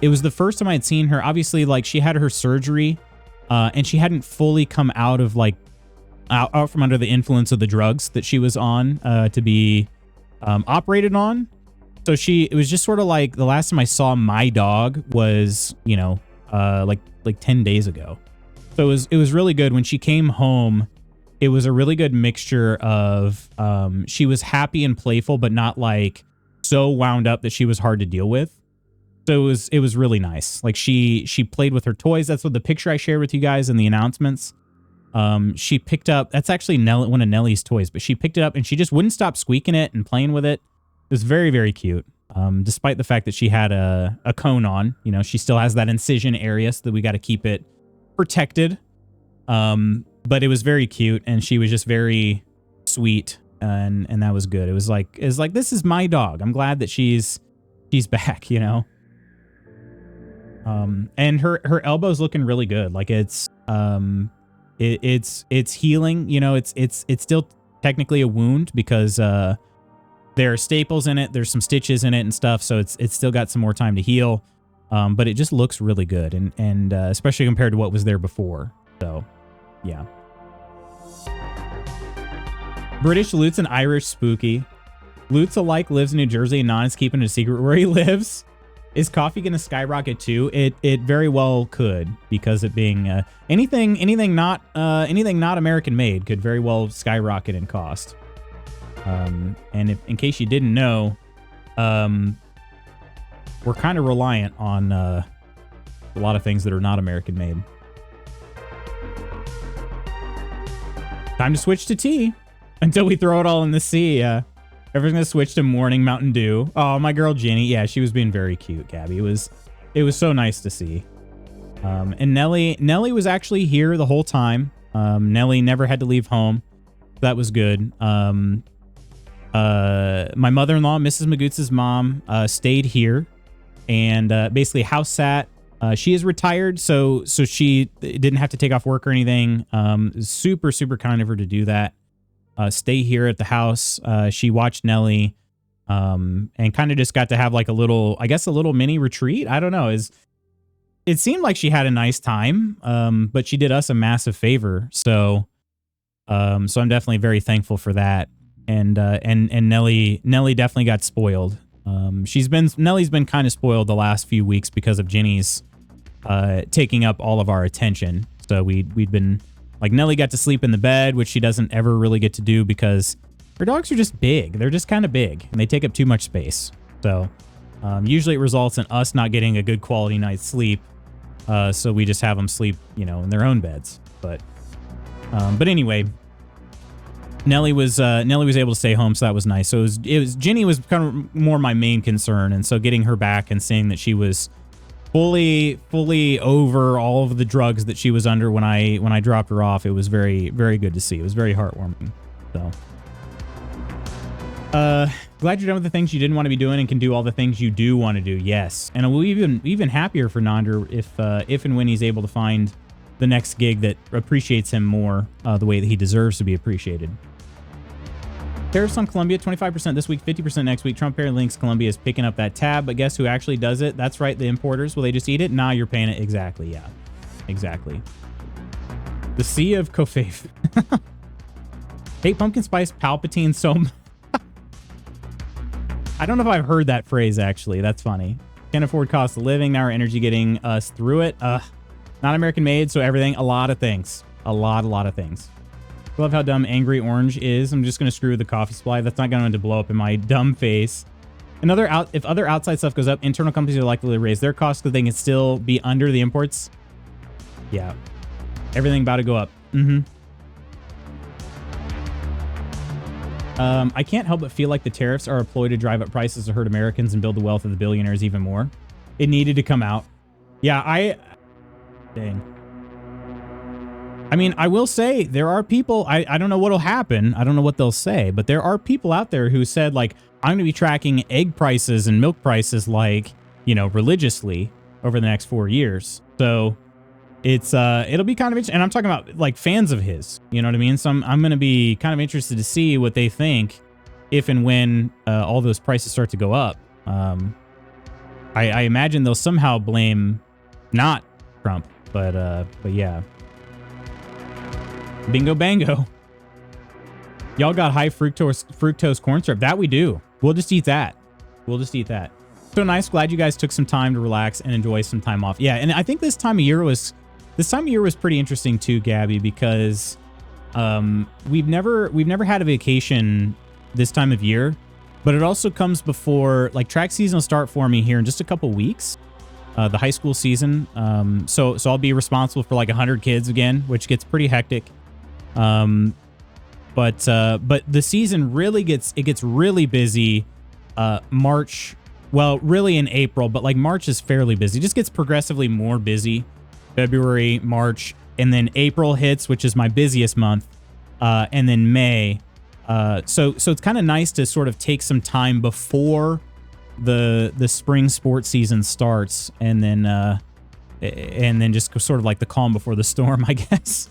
the first time I had seen her. Obviously, like, she had her surgery, and she hadn't fully come out of, like, out from under the influence of the drugs that she was on, to be operated on. So it was just sort of like the last time I saw my dog was, you know, like 10 days ago. So it was really good when she came home. It was a really good mixture of, she was happy and playful, but not like so wound up that she was hard to deal with. So it was really nice. Like she played with her toys. That's what the picture I shared with you guys in the announcements. She picked up, that's actually one of Nellie's toys, but she picked it up and she just wouldn't stop squeaking it and playing with it. It was very, very cute. Despite the fact that she had a cone on, you know, she still has that incision area so that we got to keep it protected. But it was very cute and she was just very sweet and that was good. It was like, this is my dog. I'm glad that she's back, you know? And her elbow's looking really good. Like it's healing, you know, it's still technically a wound because, there are staples in it. There's some stitches in it and stuff. So it's still got some more time to heal. But it just looks really good. And especially compared to what was there before. So yeah. British Lutz and Irish Spooky. Lutz alike lives in New Jersey and Non is keeping it a secret where he lives. Is coffee going to skyrocket too? It very well could, because it being anything not American made could very well skyrocket in cost. And in case you didn't know, we're kind of reliant on a lot of things that are not American made. Time to switch to tea until we throw it all in the sea. Everyone's gonna switch to morning Mountain Dew. Oh, my girl Jenny. Yeah, she was being very cute, Gabby. It was so nice to see. And Nellie was actually here the whole time. Nellie never had to leave home. That was good. My mother-in-law, Mrs. Magoots's mom, stayed here and basically house sat. She is retired, so she didn't have to take off work or anything. Super, super kind of her to do that. Stay here at the house. She watched Nellie and kind of just got to have like a little mini retreat. I don't know. It seemed like she had a nice time, but she did us a massive favor. So I'm definitely very thankful for that. And Nellie definitely got spoiled. Nellie's been kind of spoiled the last few weeks because of Ginny's taking up all of our attention. So we'd been like, Nellie got to sleep in the bed, which she doesn't ever really get to do because her dogs are just big. They're just kind of big and they take up too much space. So usually it results in us not getting a good quality night's sleep. So we just have them sleep, you know, in their own beds. But anyway, Nellie was able to stay home, so that was nice. So Ginny was kind of more my main concern, and so getting her back and seeing that she was fully over all of the drugs that she was under when I dropped her off, it was very, very good to see. It was very heartwarming. So glad you're done with the things you didn't want to be doing and can do all the things you do want to do. Yes, and we'll even happier for Nandra if and when he's able to find the next gig that appreciates him more the way that he deserves to be appreciated. Tariffs on Colombia, 25% this week, 50% next week. Trump apparently links Colombia is picking up that tab, but guess who actually does it? That's right, the importers. Will they just eat it? Nah, you're paying it. Exactly, yeah. Exactly. The Sea of Kofeif. Hate pumpkin spice Palpatine so much. I don't know if I've heard that phrase, actually. That's funny. Can't afford cost of living. Now our energy getting us through it. Not American made, so everything. A lot of things. A lot of things. I love how dumb Angry Orange is. I'm just going to screw with the coffee supply. That's not going to blow up in my dumb face. If other outside stuff goes up, internal companies are likely to raise their costs because they can still be under the imports. Yeah. Everything about to go up. I can't help but feel like the tariffs are a ploy to drive up prices to hurt Americans and build the wealth of the billionaires even more. It needed to come out. Yeah, dang. I mean, I will say there are people, I don't know what'll happen. I don't know what they'll say, but there are people out there who said, like, I'm going to be tracking egg prices and milk prices, like, you know, religiously over the next 4 years. So it's, it'll be kind of interesting. And I'm talking about like fans of his, you know what I mean? So I'm going to be kind of interested to see what they think if and when all those prices start to go up. I imagine they'll somehow blame not Trump, but yeah. Bingo bango. Y'all got high fructose corn syrup. That we do. We'll just eat that. We'll just eat that. So nice. Glad you guys took some time to relax and enjoy some time off. Yeah, and I think this time of year was pretty interesting too, Gabby, because we've never had a vacation this time of year, but it also comes before, like, track season will start for me here in just a couple weeks. The high school season. So I'll be responsible for like 100 kids again, which gets pretty hectic. But the season really gets really busy. March, well, really in April, but like March is fairly busy. It just gets progressively more busy. February, March, and then April hits, which is my busiest month, and then May. So it's kind of nice to sort of take some time before the spring sports season starts, and then just sort of like the calm before the storm, I guess.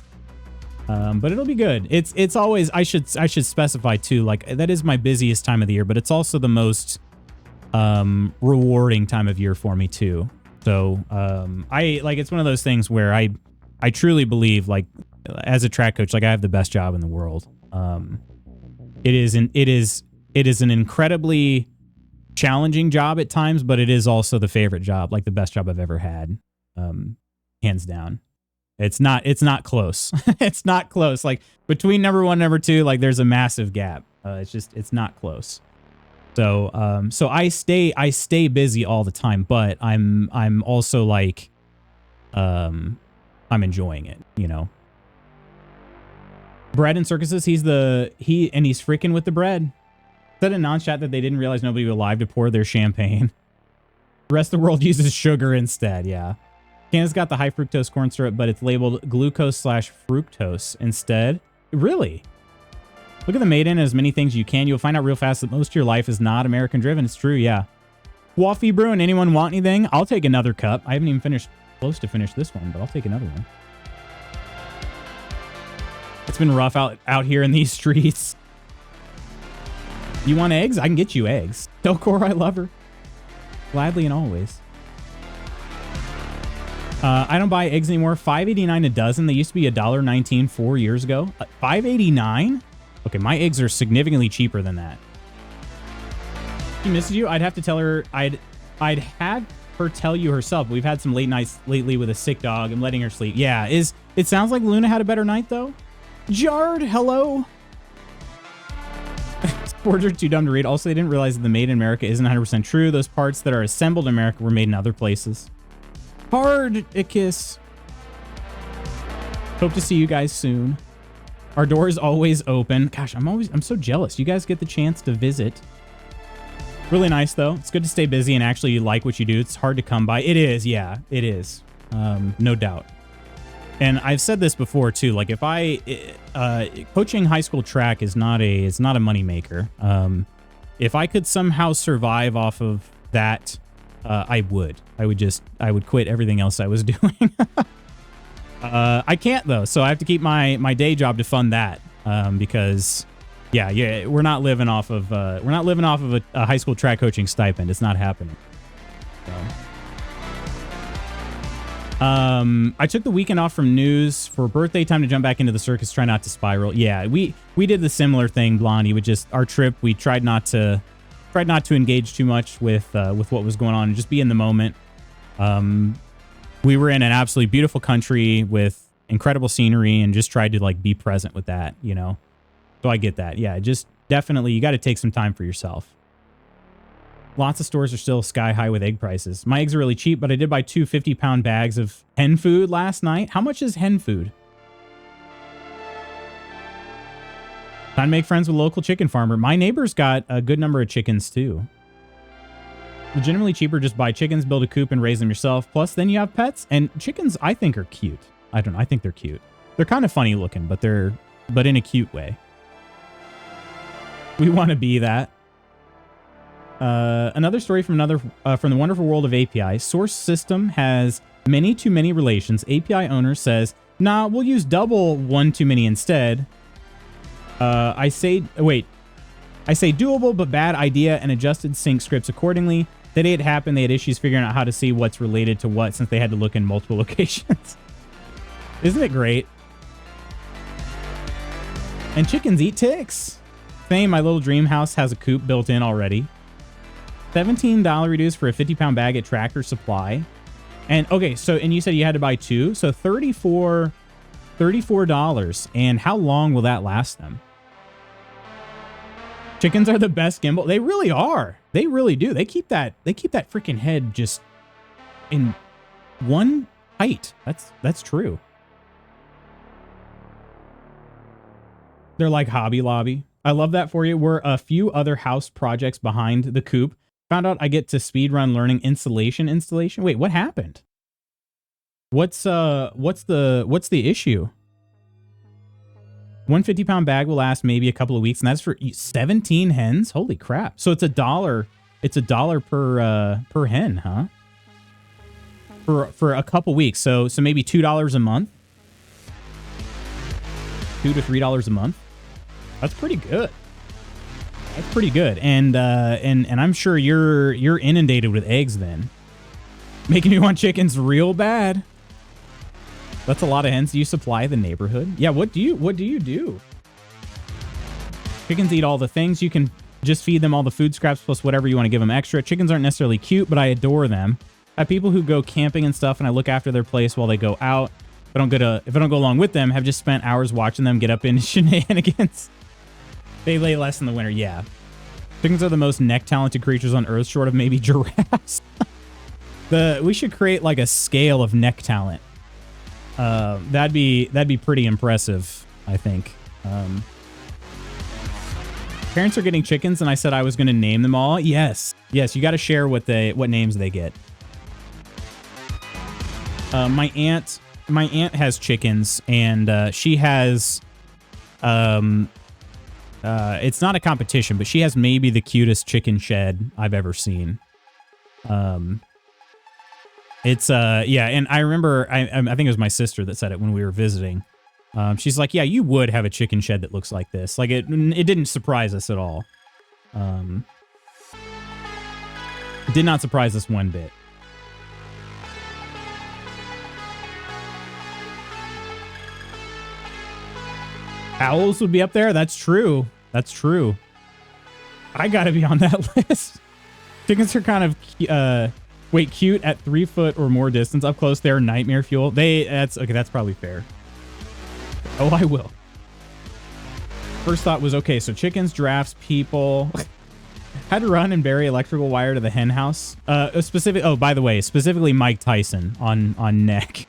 But it'll be good. It's always, I should specify too, like, that is my busiest time of the year, but it's also the most rewarding time of year for me too. So it's one of those things where I truly believe, like, as a track coach, like, I have the best job in the world. It is an incredibly challenging job at times, but it is also the favorite job, like the best job I've ever had, hands down. It's not close. It's not close. Like, between number one and number two, like, there's a massive gap. It's not close. So I stay busy all the time, but I'm also like, I'm enjoying it, you know. Bread and circuses, he's freaking with the bread. Said in non-chat that they didn't realize nobody was alive to pour their champagne. The rest of the world uses sugar instead, yeah. Canada's got the high fructose corn syrup, but it's labeled glucose/fructose instead. Really? Look at the made in as many things you can. You'll find out real fast that most of your life is not American driven. It's true, yeah. Waffy Brewing, anyone want anything? I'll take another cup. I haven't even close to finish this one, but I'll take another one. It's been rough out here in these streets. You want eggs? I can get you eggs. Delcor, I love her. Gladly and always. I don't buy eggs anymore. $5.89 a dozen. They used to be $1.19 4 years ago. $5.89? Okay, my eggs are significantly cheaper than that. She misses you. I'd have to tell her. I'd have her tell you herself. We've had some late nights lately with a sick dog. I'm letting her sleep. Yeah, it sounds like Luna had a better night though. Jard, hello. Words are too dumb to read. Also, they didn't realize that the made in America isn't 100% true. Those parts that are assembled in America were made in other places. Hard a kiss. Hope to see you guys soon. Our door is always open. Gosh, I'm so jealous. You guys get the chance to visit. Really nice though. It's good to stay busy and actually like what you do. It's hard to come by. It is, yeah, it is. No doubt. And I've said this before too. Like, if coaching high school track is not a moneymaker. If I could somehow survive off of that, I would quit everything else I was doing. I can't though, so I have to keep my day job to fund that. Because yeah, we're not living off of a high school track coaching stipend. It's not happening. So. I took the weekend off from news for birthday time to jump back into the circus. Try not to spiral. Yeah, we did the similar thing, Blondie. With just our trip, we tried not to engage too much with what was going on and just be in the moment. We were in an absolutely beautiful country with incredible scenery and just tried to like be present with that, you know. So I get that. Yeah, just definitely you got to take some time for yourself. Lots of stores are still sky high with egg prices. My eggs are really cheap, but I did buy 2 50-pound bags of hen food last night. How much is hen food? Time to make friends with local chicken farmer. My neighbor's got a good number of chickens too. Legitimately cheaper, just buy chickens, build a coop, and raise them yourself. Plus, then you have pets. And chickens, I think, are cute. I don't know. I think they're cute. They're kind of funny looking, but in a cute way. We want to be that. Another story from from the wonderful world of API. Source system has many too many relations. API owner says, nah, we'll use double one too many instead. I say doable, but bad idea and adjusted sync scripts accordingly. The day it happened, they had issues figuring out how to see what's related to what since they had to look in multiple locations. Isn't it great? And chickens eat ticks. Same, my little dream house has a coop built in already. $17 reduced for a 50-pound bag at Tractor Supply. And okay, so and you said you had to buy 2, so $34. And how long will that last them? Chickens are the best gimbal. They really are. They really do. They keep that freaking head just in one height. That's true. They're like Hobby Lobby. I love that for you. We're a few other house projects behind the coop. Found out I get to speedrun learning installation. Wait, what happened? What's the issue? 150-pound bag will last maybe a couple of weeks, and that's for 17 hens. Holy crap! So it's $1. It's $1 per hen, huh? For a couple weeks. So maybe $2 a month. $2 to $3 a month. That's pretty good. That's pretty good. And I'm sure you're inundated with eggs then. Making me want chickens real bad. That's a lot of hens. Do you supply the neighborhood? Yeah, what do you do? Chickens eat all the things. You can just feed them all the food scraps plus whatever you want to give them extra. Chickens aren't necessarily cute, but I adore them. I have people who go camping and stuff, and I look after their place while they go out. If I don't go along with them, have just spent hours watching them get up into shenanigans. They lay less in the winter, yeah. Chickens are the most neck-talented creatures on Earth, short of maybe giraffes. We should create like a scale of neck talent. That'd be pretty impressive, I think. Parents are getting chickens, and I said I was going to name them all. Yes, you got to share what names they get. My aunt has chickens, and she has it's not a competition, but she has maybe the cutest chicken shed I've ever seen. It's yeah, and I remember I think it was my sister that said it when we were visiting. She's like, yeah, you would have a chicken shed that looks like this. Like it didn't surprise us at all. Did not surprise us one bit. Owls would be up there. That's true. That's true. I gotta be on that list. Chickens are kind of cute at 3 foot or more distance. Up close, they're nightmare fuel. That's probably fair. Oh, I will. First thought was, okay, so chickens, giraffes, people. Had to run and bury electrical wire to the hen house. By the way, specifically Mike Tyson on neck.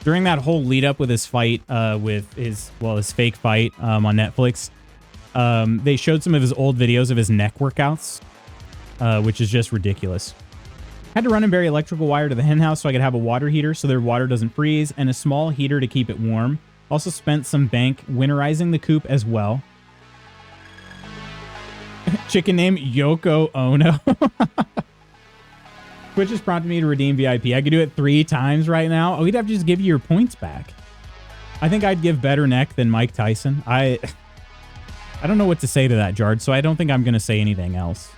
During that whole lead up with his fight, with his fake fight on Netflix, they showed some of his old videos of his neck workouts, which is just ridiculous. Had to run and bury electrical wire to the hen house so I could have a water heater so their water doesn't freeze, and a small heater to keep it warm. Also spent some bank winterizing the coop as well. Chicken name Yoko Ono. Twitch just prompted me to redeem VIP. I could do it 3 times right now. Oh, we'd have to just give you your points back. I think I'd give better neck than Mike Tyson. I don't know what to say to that, Jard, so I don't think I'm going to say anything else.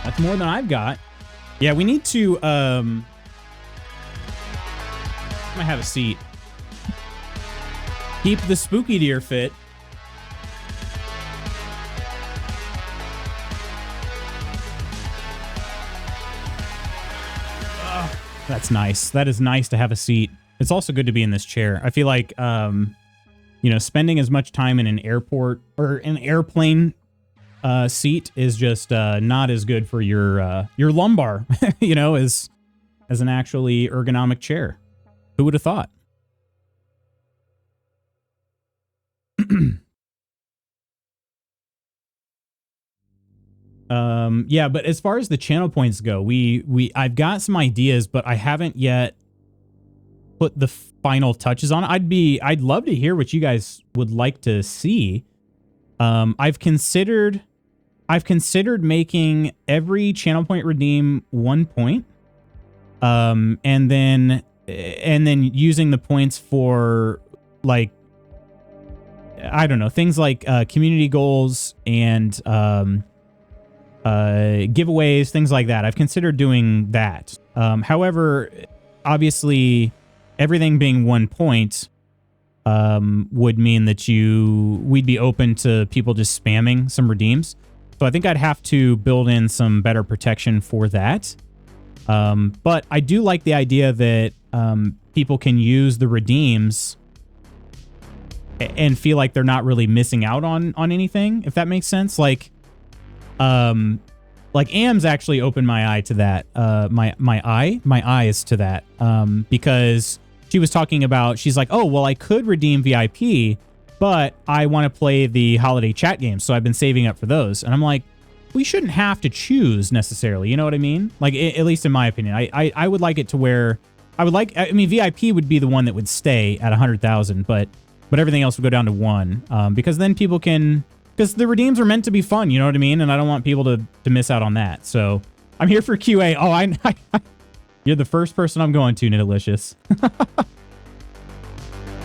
That's more than I've got. Yeah, we need to... I'm going to have a seat. Keep the spooky deer fit. That's nice. That is nice to have a seat. It's also good to be in this chair. I feel like, you know, spending as much time in an airport or an airplane seat is just not as good for your lumbar, you know, as an actually ergonomic chair. Who would have thought? Yeah, but as far as the channel points go, I've got some ideas, but I haven't yet put the final touches on it. I'd love to hear what you guys would like to see. I've considered making every channel point redeem 1 point. And then using the points for, like, I don't know, things like community goals and giveaways, things like that. I've considered doing that. However, obviously, everything being 1 point would mean that we'd be open to people just spamming some redeems. So I think I'd have to build in some better protection for that. But I do like the idea that people can use the redeems and feel like they're not really missing out on anything, if that makes sense. Like Am's actually opened my eye to that. My eyes to that. Because she was talking about, she's like, oh, well, I could redeem VIP, but I want to play the holiday chat games. So I've been saving up for those. And I'm like, we shouldn't have to choose necessarily. You know what I mean? Like, at least in my opinion, I would like it to where I mean, VIP would be the one that would stay at 100,000, but everything else would go down to 1. Because then people can, because the redeems are meant to be fun, you know what I mean? And I don't want people to miss out on that. So I'm here for QA. Oh, you're the first person I'm going to, Nidalicious.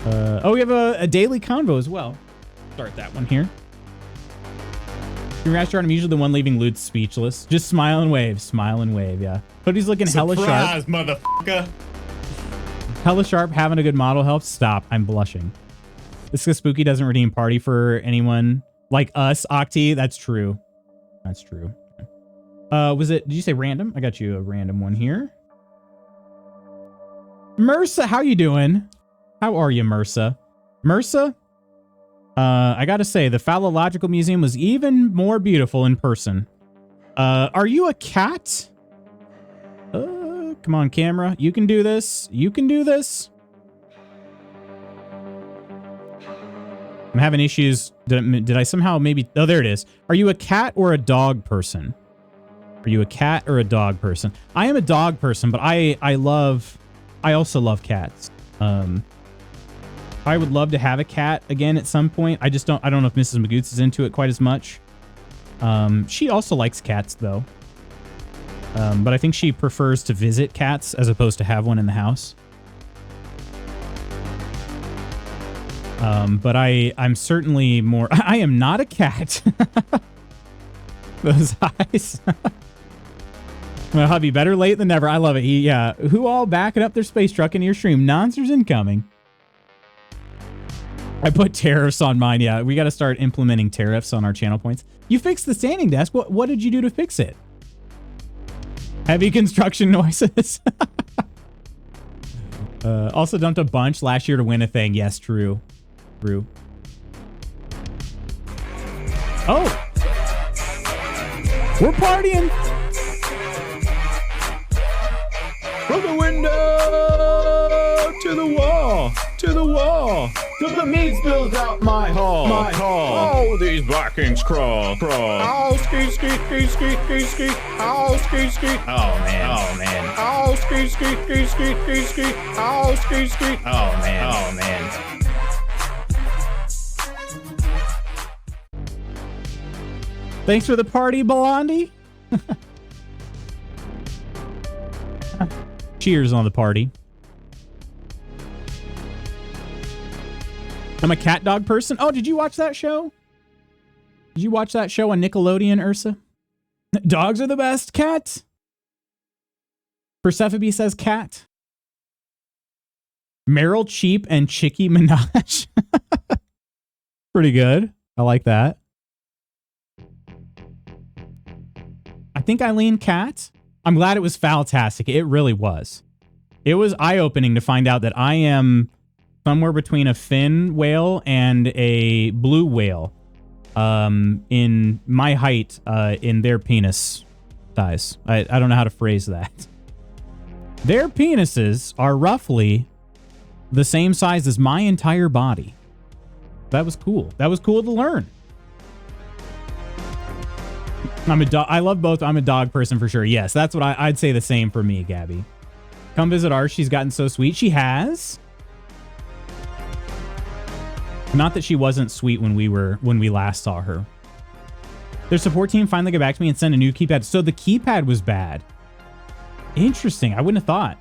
Oh, we have a daily convo as well. Start that one here. Congrats, Jordan. I'm usually the one leaving Lute speechless. Just smile and wave. Smile and wave, yeah. Hoodie's looking hella sharp. Motherfucker. Hella sharp. Having a good model helps. Stop. I'm blushing. This is Spooky doesn't redeem party for anyone like us, Octi. That's true. That's true. Did you say random? I got you a random one here. Mursa, how you doing? How are you, Mursa? Mursa? I gotta say, the Phallological Museum was even more beautiful in person. Are you a cat? Come on, camera. You can do this. You can do this. I'm having issues. Did I somehow maybe... Oh, there it is. Are you a cat or a dog person? Are you a cat or a dog person? I am a dog person, but I also love cats. I would love to have a cat again at some point. I don't know if Mrs. Magoots is into it quite as much. She also likes cats though. But I think she prefers to visit cats as opposed to have one in the house. But I'm certainly more... I am not a cat. Those eyes. Well, hubby, better late than never. I love it. Yeah. Who all backing up their space truck in your stream? Nonsters incoming. I put tariffs on mine. Yeah, we got to start implementing tariffs on our channel points. You fixed the standing desk. What did you do to fix it? Heavy construction noises. Also dumped a bunch last year to win a thing. Yes, true. True. Oh. We're partying. From the window to the wall. To the wall. Till the meat spills out my hall. My hall. Oh, these Vikings crawl. Oh, ski, ski, ski, ski, ski, ski. Oh, ski, ski. Oh, man. Oh, man. Oh, ski, ski, ski, ski, ski, ski. Oh, ski, ski. Oh, man. Oh, man. Thanks for the party, Blondie. Cheers on the party. I'm a cat dog person. Oh, did you watch that show? Did you watch that show on Nickelodeon, Ursa? Dogs are the best. Cat. Persephone says cat. Meryl Cheap and Chicky Minaj. Pretty good. I like that. I think Eileen cat. I'm glad it was Fantastic. It really was. It was eye-opening to find out that I am somewhere between a fin whale and a blue whale in my height in their penis size. I don't know how to phrase that. Their penises are roughly the same size as my entire body. That was cool. That was cool to learn. I'm a dog. I love both. I'm a dog person for sure. Yes, that's what I'd say the same for me, Gabby. Come visit ours. She's gotten so sweet. She has. Not that she wasn't sweet when we last saw her. Their support team finally got back to me and sent a new keypad. So the keypad was bad. Interesting. I wouldn't have thought.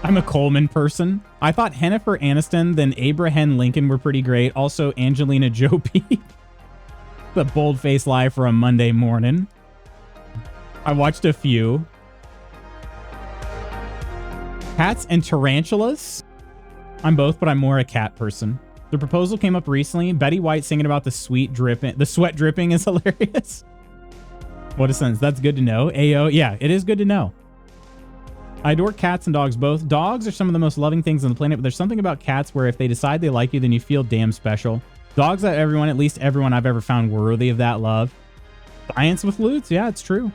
I'm a Coleman person. I thought Jennifer Aniston, then Abraham Lincoln were pretty great. Also Angelina Jolie. The bold-faced lie for a Monday morning. I watched a few. Cats and tarantulas. I'm both, but I'm more a cat person. The proposal came up recently. Betty White singing about the sweat dripping is hilarious. What a sentence. That's good to know. Ayo. Yeah, it is good to know. I adore cats and dogs both. Dogs are some of the most loving things on the planet, but there's something about cats where if they decide they like you, then you feel damn special. Dogs that everyone, at least everyone I've ever found worthy of that love. Science with Lutz. Yeah, it's true.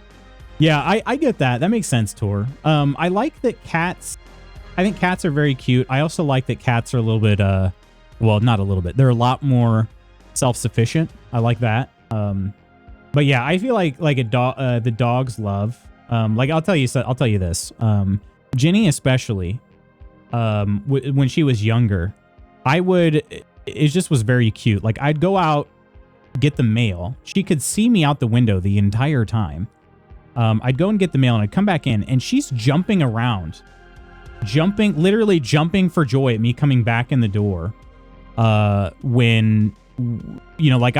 Yeah, I get that. That makes sense, Tor. I like that cats... I think cats are very cute. I also like that cats are a little bit... well, not a little bit. They're a lot more self-sufficient. I like that. But yeah, I feel like a dog, the dog's love. Like I'll tell you this. Ginny especially, when she was younger, it just was very cute. Like I'd go out, get the mail. She could see me out the window the entire time. I'd go and get the mail and I'd come back in and she's jumping around, literally jumping for joy at me coming back in the door. When, you know, I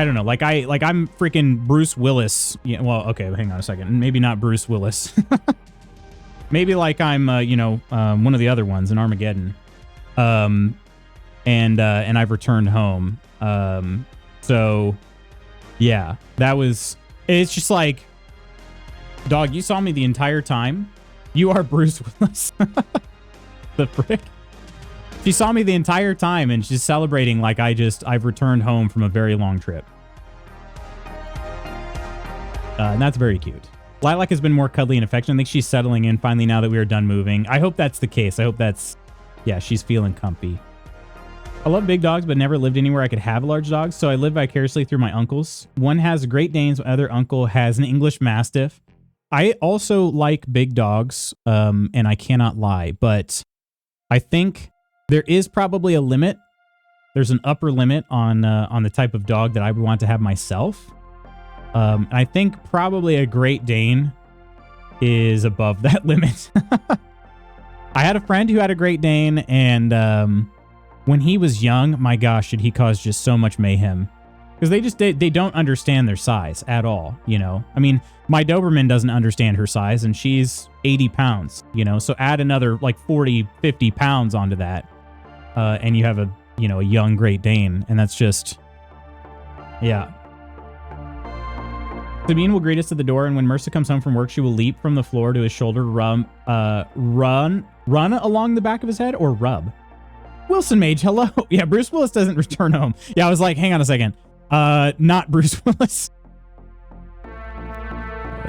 don't know, I'm freaking Bruce Willis. Yeah, well, okay, hang on a second. Maybe not Bruce Willis. Maybe like I'm, one of the other ones in Armageddon. And I've returned home. So yeah, it's just like, dog, you saw me the entire time. You are Bruce Willis. The frick. She saw me the entire time and she's celebrating like I've returned home from a very long trip. And that's very cute. Lilac has been more cuddly and affectionate. I think she's settling in finally now that we are done moving. I hope that's the case. I hope yeah, she's feeling comfy. I love big dogs, but never lived anywhere I could have a large dog, so I live vicariously through my uncles. One has Great Danes, my other uncle has an English Mastiff. I also like big dogs, and I cannot lie, but I think there is probably a limit. There's an upper limit on the type of dog that I would want to have myself. And I think probably a Great Dane is above that limit. I had a friend who had a Great Dane, and when he was young, my gosh, did he cause just so much mayhem. Because they don't understand their size at all, you know? I mean, my Doberman doesn't understand her size, and she's 80 pounds, you know? So add another, like, 40, 50 pounds onto that, and you have a young Great Dane, and that's just... Yeah. Sabine will greet us at the door, and when Mercer comes home from work, she will leap from the floor to his shoulder, run along the back of his head, or rub. Wilson Mage, hello. Yeah, Bruce Willis doesn't return home. Yeah, I was like, hang on a second. Not Bruce Willis.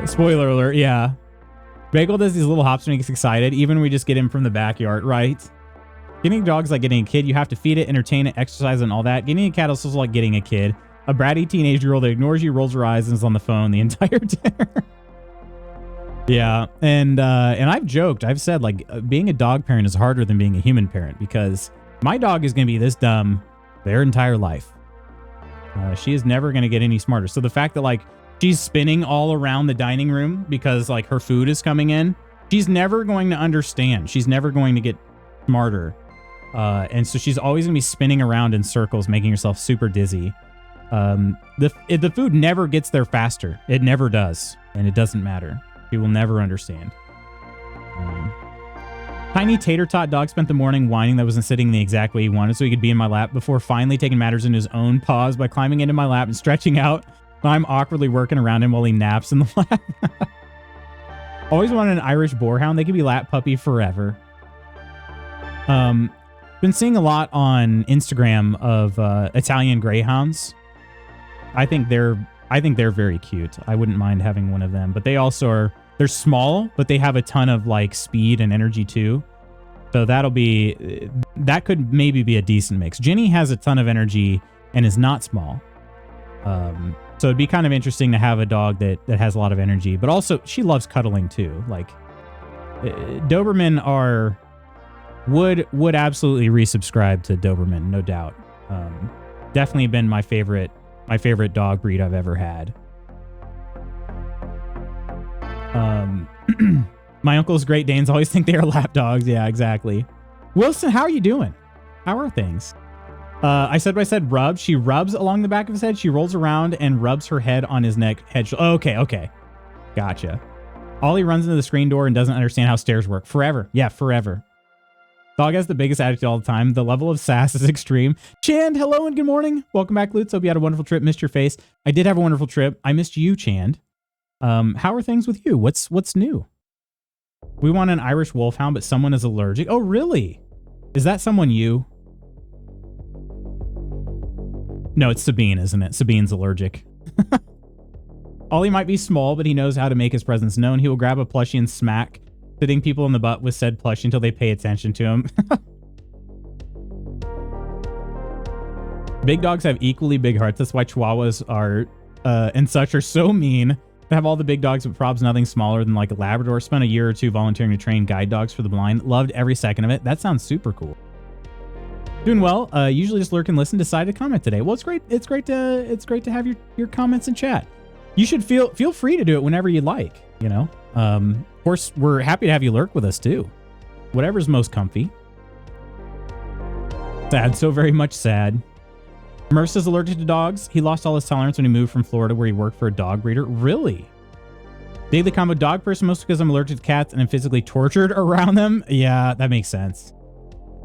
Spoiler alert, yeah. Bagel does these little hops when he gets excited, even when we just get him from the backyard, right? Getting a dog's like getting a kid. You have to feed it, entertain it, exercise, and all that. Getting a cat is also like getting a kid. A bratty teenage girl that ignores you, rolls her eyes, and is on the phone the entire dinner. Yeah, and I've joked. I've said, like, being a dog parent is harder than being a human parent because my dog is going to be this dumb their entire life. She is never going to get any smarter. So the fact that like she's spinning all around the dining room because like her food is coming in, she's never going to understand. She's never going to get smarter. And so she's always going to be spinning around in circles, making herself super dizzy. The food never gets there faster. It never does. And it doesn't matter. She will never understand. Tiny tater tot dog spent the morning whining that wasn't sitting the exact way he wanted so he could be in my lap before finally taking matters into his own paws by climbing into my lap and stretching out. I'm awkwardly working around him while he naps in the lap. Always wanted an Irish boarhound. They could be lap puppy forever. Been seeing a lot on Instagram of Italian greyhounds. I think they're very cute. I wouldn't mind having one of them, but they also are, they're small, but they have a ton of like speed and energy too. So that could maybe be a decent mix. Ginny has a ton of energy and is not small. So it'd be kind of interesting to have a dog that has a lot of energy, but also she loves cuddling too. Like Doberman would absolutely resubscribe to Doberman, no doubt. Definitely been my favorite dog breed I've ever had. My uncle's Great Danes always think they are lap dogs. Yeah, exactly. Wilson, how are you doing? How are things? I said rub. She rubs along the back of his head. She rolls around and rubs her head on his neck. Okay. Gotcha. Ollie runs into the screen door and doesn't understand how stairs work. Forever. Yeah, forever. Dog has the biggest attitude all the time. The level of sass is extreme. Chand, hello and good morning. Welcome back, Lutz. Hope you had a wonderful trip. Missed your face. I did have a wonderful trip. I missed you, Chand. How are things with you? What's new? We want an Irish wolfhound, but someone is allergic. Oh, really? Is that someone you? No, it's Sabine, isn't it? Sabine's allergic. Ollie might be small, but he knows how to make his presence known. He will grab a plushie and smack hitting people in the butt with said plushie until they pay attention to him. Big dogs have equally big hearts. That's why Chihuahuas are and such are so mean. To have all the big dogs, but probs nothing smaller than like a Labrador. Spent a year or two volunteering to train guide dogs for the blind. Loved every second of it. That sounds super cool. Doing well. Usually just lurk and listen. Decided to comment today. Well, it's great. It's great to have your comments in chat. You should feel free to do it whenever you like. You know. Of course, we're happy to have you lurk with us too. Whatever's most comfy. Sad. So very much sad. Merce is allergic to dogs. He lost all his tolerance when he moved from Florida where he worked for a dog breeder. Really? Daily combo dog person, mostly because I'm allergic to cats and I'm physically tortured around them. Yeah, that makes sense.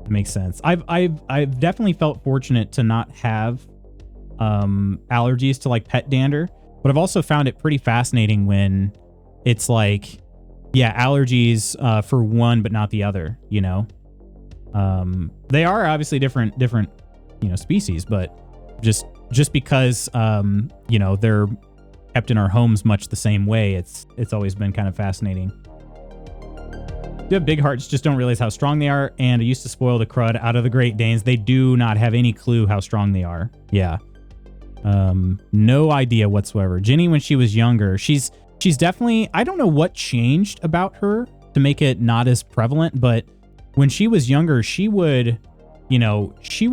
That makes sense. I've definitely felt fortunate to not have allergies to like pet dander, but I've also found it pretty fascinating when it's like, yeah, allergies for one but not the other, you know. They are obviously different, you know, species, but just because you know, they're kept in our homes much the same way, it's always been kind of fascinating. They have big hearts, just don't realize how strong they are, and I used to spoil the crud out of the Great Danes. They do not have any clue how strong they are. Yeah. No idea whatsoever. Ginny, when she was younger, she's definitely, I don't know what changed about her to make it not as prevalent, but when she was younger, she would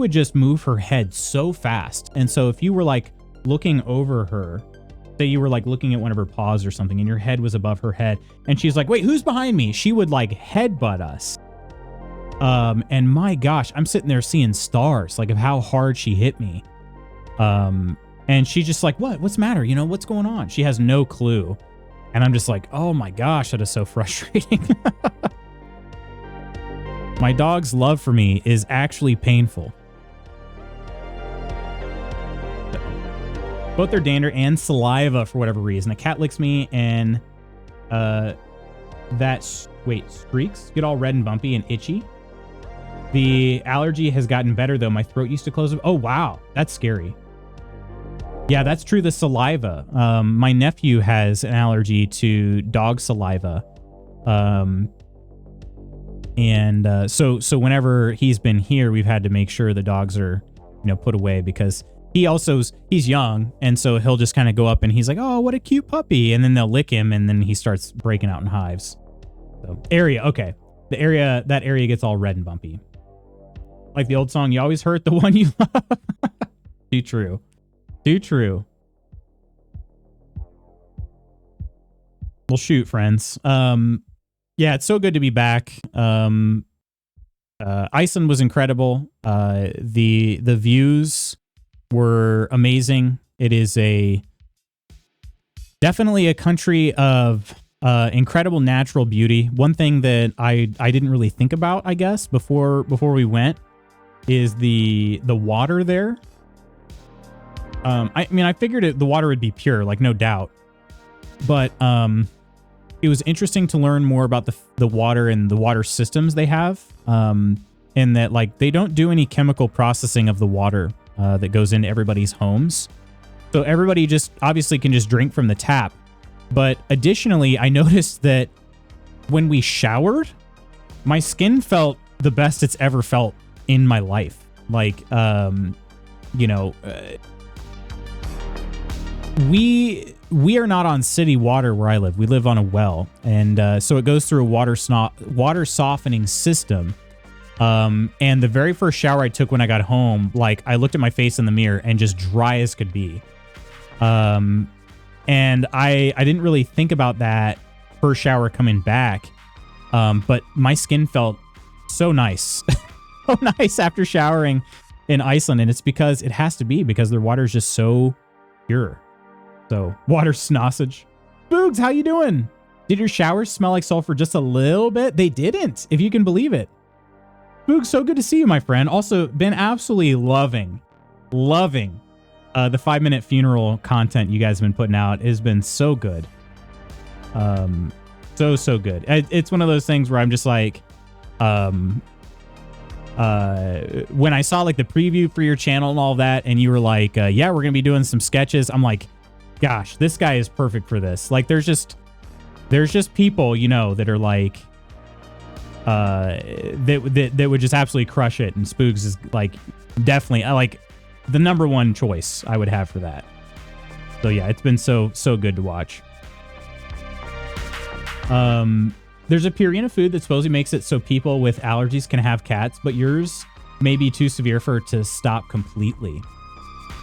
just move her head so fast. And so if you were like looking over her, say you were like looking at one of her paws or something and your head was above her head and she's like, wait, who's behind me? She would like headbutt us. And my gosh, I'm sitting there seeing stars, like of how hard she hit me. And she's just like, what's the matter? You know, what's going on? She has no clue. And I'm just like, oh my gosh, that is so frustrating. My dog's love for me is actually painful. Both their dander and saliva for whatever reason. A cat licks me and streaks get all red and bumpy and itchy. The allergy has gotten better though. My throat used to close up. Oh wow, that's scary. Yeah, that's true. The saliva. My nephew has an allergy to dog saliva. And so whenever he's been here, we've had to make sure the dogs are, you know, put away because he's young. And so he'll just kind of go up and he's like, oh, what a cute puppy. And then they'll lick him and then he starts breaking out in hives. So area. Okay. That area gets all red and bumpy. Like the old song, you always hurt the one you love. Too true. Too true. Well, shoot, friends. Yeah, it's so good to be back. Iceland was incredible. The views were amazing. It is definitely a country of incredible natural beauty. One thing that I didn't really think about, I guess, before we went is the water there. I mean, I figured the water would be pure, like no doubt, but it was interesting to learn more about the water and the water systems they have, and that like they don't do any chemical processing of the water that goes into everybody's homes. So everybody just obviously can just drink from the tap. But additionally, I noticed that when we showered, my skin felt the best it's ever felt in my life. Like, you know, we are not on city water where I live. We live on a well. And so it goes through a water softening system. And the very first shower I took when I got home, like I looked at my face in the mirror and just dry as could be. And I didn't really think about that first shower coming back. But my skin felt so nice, so nice after showering in Iceland. And it's because it has to be because their water is just so pure. So water sausage. Boogs, how you doing? Did your showers smell like sulfur just a little bit? They didn't, if you can believe it. Boogs, so good to see you, my friend. Also, been absolutely loving the 5-minute funeral content you guys have been putting out. It has been so good. So good. It's one of those things where I'm just like, when I saw like the preview for your channel and all that, and you were like, yeah, we're gonna be doing some sketches. I'm like, gosh, this guy is perfect for this. Like, there's just people, you know, that are like, that would just absolutely crush it. And Spooks is like definitely like the #1 choice I would have for that. So yeah, it's been so good to watch. There's a Purina food that supposedly makes it so people with allergies can have cats, but yours may be too severe for it to stop completely.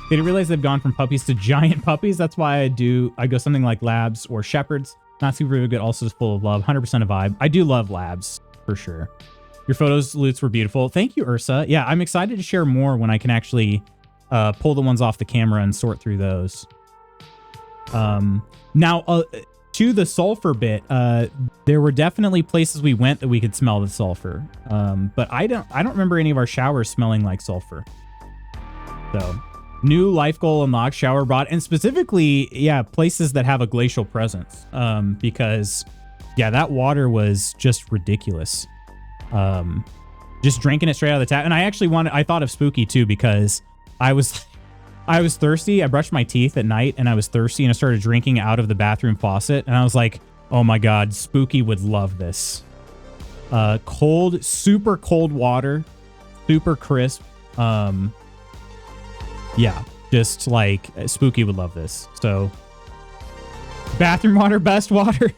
They didn't realize they've gone from puppies to giant puppies. That's why I go something like labs or shepherds. Not super good, also is full of love. 100% a vibe. I do love labs for sure. Your photos, Lutz, were beautiful. Thank you, Ursa. Yeah, I'm excited to share more when I can actually pull the ones off the camera and sort through those. Now, to the sulfur bit, there were definitely places we went that we could smell the sulfur. But I don't remember any of our showers smelling like sulfur. So, new life goal unlocked, shower brought, and specifically, yeah, places that have a glacial presence. Because, yeah, that water was just ridiculous. Just drinking it straight out of the tap. And I thought of Spooky too, because I was thirsty. I brushed my teeth at night and I was thirsty and I started drinking out of the bathroom faucet. And I was like, oh my God, Spooky would love this. Cold, super cold water, super crisp. Yeah, just like Spooky would love this. So bathroom water, best water.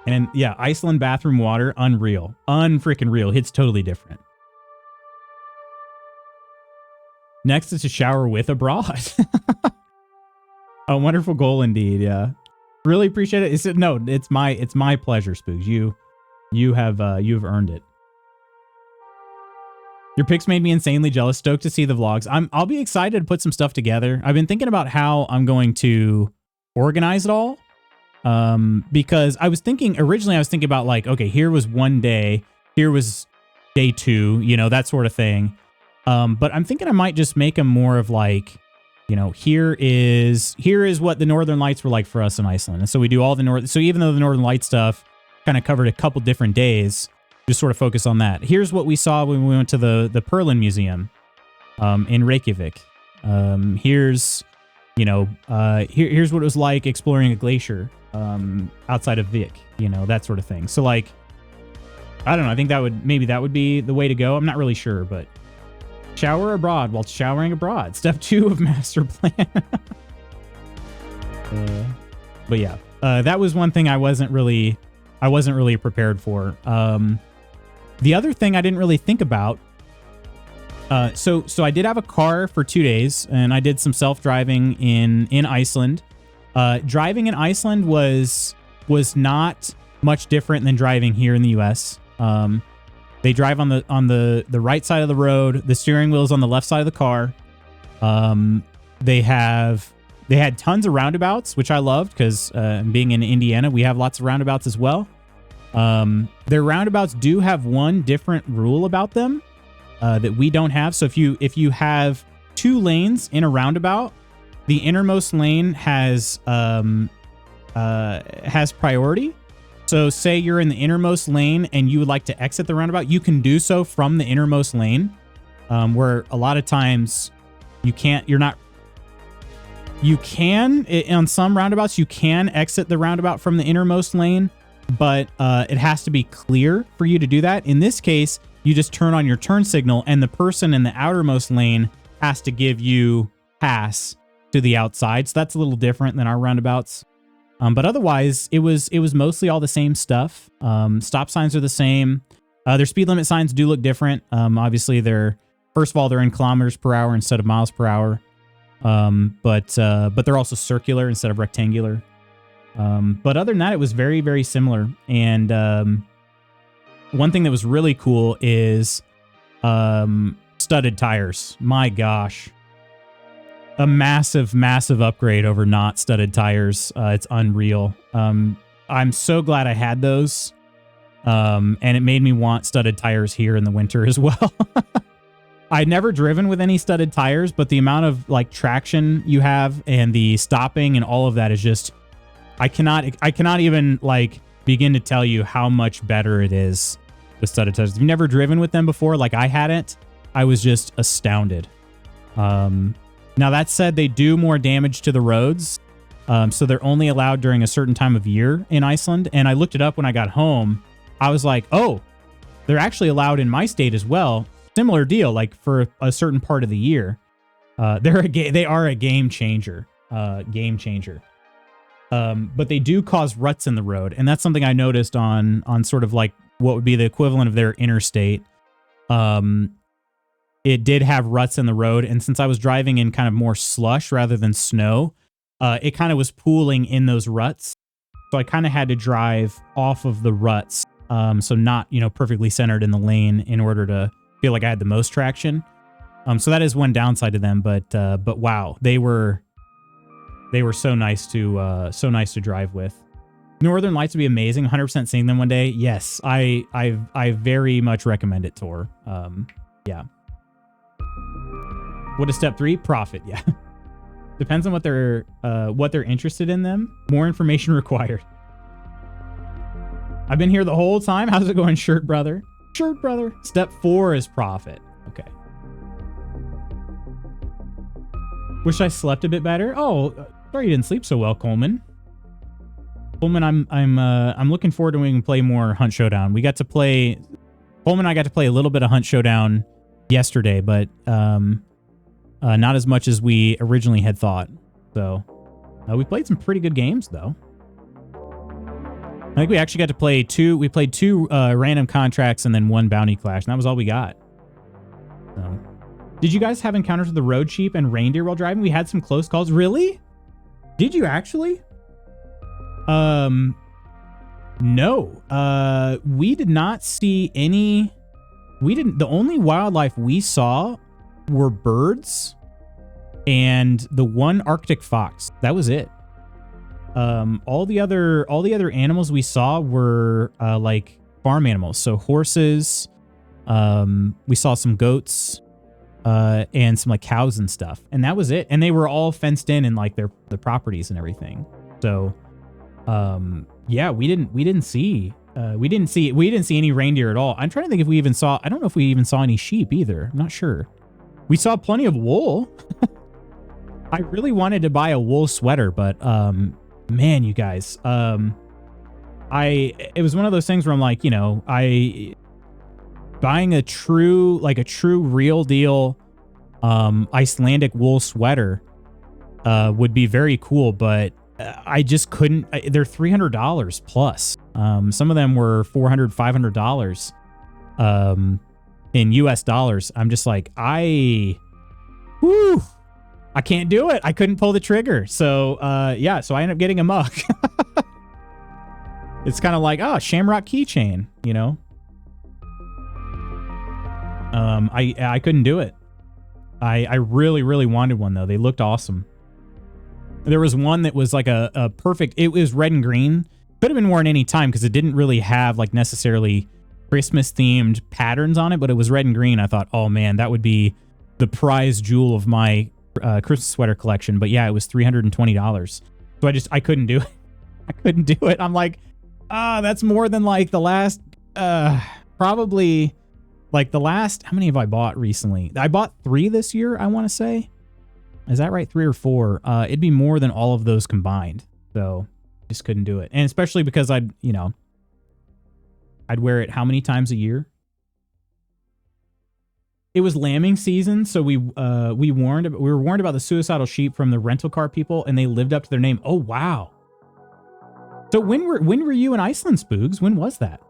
And yeah, Iceland bathroom water, unreal, unfreaking real. It's totally different. Next is to shower with a broad. A wonderful goal indeed. Yeah, really appreciate it. It's my pleasure, Spooks. You have earned it. Your pics made me insanely jealous. Stoked to see the vlogs. I'll be excited to put some stuff together. I've been thinking about how I'm going to organize it all. Because originally I was thinking about like, okay, here was one day, here was day 2, you know, that sort of thing. But I'm thinking I might just make them more of like, you know, here is what the Northern Lights were like for us in Iceland. And so we do all so even though the Northern Light stuff kind of covered a couple different days, just sort of focus on that. Here's what we saw when we went to the Perlin Museum, in Reykjavik. Here's, you know, here's what it was like exploring a glacier, outside of Vik, you know, that sort of thing. So like, I don't know. I think that would be the way to go. I'm not really sure, but shower abroad while showering abroad. Step 2 of master plan. But yeah, that was one thing I wasn't really prepared for. The other thing I didn't really think about So I did have a car for 2 days, and I did some self-driving in Iceland. Driving in Iceland was not much different than driving here in the U.S. They drive on the right side of the road. The steering wheel is on the left side of the car. They had tons of roundabouts, which I loved because being in Indiana, we have lots of roundabouts as well. Their roundabouts do have one different rule about them that we don't have. So if you have 2 lanes in a roundabout, the innermost lane has priority. So say you're in the innermost lane and you would like to exit the roundabout, you can do so from the innermost lane, where a lot of times you can't. You can, on some roundabouts, you can exit the roundabout from the innermost lane, but it has to be clear for you to do that. In this case, you just turn on your turn signal and the person in the outermost lane has to give you pass to the outside. So that's a little different than our roundabouts. But otherwise, it was mostly all the same stuff. Stop signs are the same. Their speed limit signs do look different. Obviously, first of all, they're in kilometers per hour instead of miles per hour. But they're also circular instead of rectangular. But other than that, it was very, very similar. And one thing that was really cool is studded tires. My gosh. A massive, massive upgrade over not studded tires. It's unreal. I'm so glad I had those. And it made me want studded tires here in the winter as well. I'd never driven with any studded tires, but the amount of like traction you have and the stopping and all of that is just, I cannot even like begin to tell you how much better it is with studded tires. If you've never driven with them before, like I hadn't, I was just astounded. Now that said, they do more damage to the roads. So they're only allowed during a certain time of year in Iceland. And I looked it up when I got home. I was like, oh, they're actually allowed in my state as well. Similar deal, like for a certain part of the year. They are a game changer. But they do cause ruts in the road. And that's something I noticed on sort of like what would be the equivalent of their interstate. It did have ruts in the road. And since I was driving in kind of more slush rather than snow, it kind of was pooling in those ruts. So I kind of had to drive off of the ruts. So not, perfectly centered in the lane in order to feel like I had the most traction. So that is one downside to them, but wow, they were so nice to drive with. Northern Lights would be amazing. 100% seeing them one day. Yes, I very much recommend it, Tor. Yeah. What is step 3? Profit. Yeah. Depends on what they're interested in them. More information required. I've been here the whole time. How's it going, Shirt Brother? Shirt Brother. Step 4 is profit. Okay. Wish I slept a bit better. Oh, sorry you didn't sleep so well, Coleman. Coleman, I'm looking forward to when we can play more Hunt Showdown. We got to play. Coleman and I got to play a little bit of Hunt Showdown yesterday, but not as much as we originally had thought. So we played some pretty good games, though. I think we actually got to play two. We played 2 random contracts and then 1 bounty clash, and that was all we got. So, did you guys have encounters with the road sheep and reindeer while driving? We had some close calls. Really? Did you actually? No. We did not see any. The only wildlife we saw were birds and the one Arctic fox. That was it. All the other animals we saw were like farm animals. So horses, we saw some goats, and some like cows and stuff. And that was it. And they were all fenced in like the properties and everything. So, yeah, we didn't see any reindeer at all. I'm trying to think if we even saw, I don't know if we even saw any sheep either. I'm not sure. We saw plenty of wool. I really wanted to buy a wool sweater, but, man, you guys, it was one of those things where I'm like, buying a true real deal, Icelandic wool sweater, would be very cool, but I just couldn't. They're $300 plus. Some of them were $400, $500. in US dollars. I'm just like, I can't do it. I couldn't pull the trigger. So, yeah, so I ended up getting a mug. It's kind of like, oh, Shamrock keychain, you know? I couldn't do it. I really, really wanted one, though. They looked awesome. There was one that was like a perfect, it was red and green. Could have been worn any time because it didn't really have like necessarily Christmas themed patterns on it, but it was red and green. I thought, oh man, that would be the prize jewel of my Christmas sweater collection. But yeah, it was $320. So I couldn't do it. I couldn't do it. I'm like, that's more than like the last, probably like the last, how many have I bought recently? I bought 3 this year, I want to say. Is that right? 3 or 4. It'd be more than all of those combined. So just couldn't do it. And especially because I'd wear it how many times a year? It was lambing season, so we were warned about the suicidal sheep from the rental car people, and they lived up to their name. Oh wow. So when were you in Iceland, Spoogs? When was that?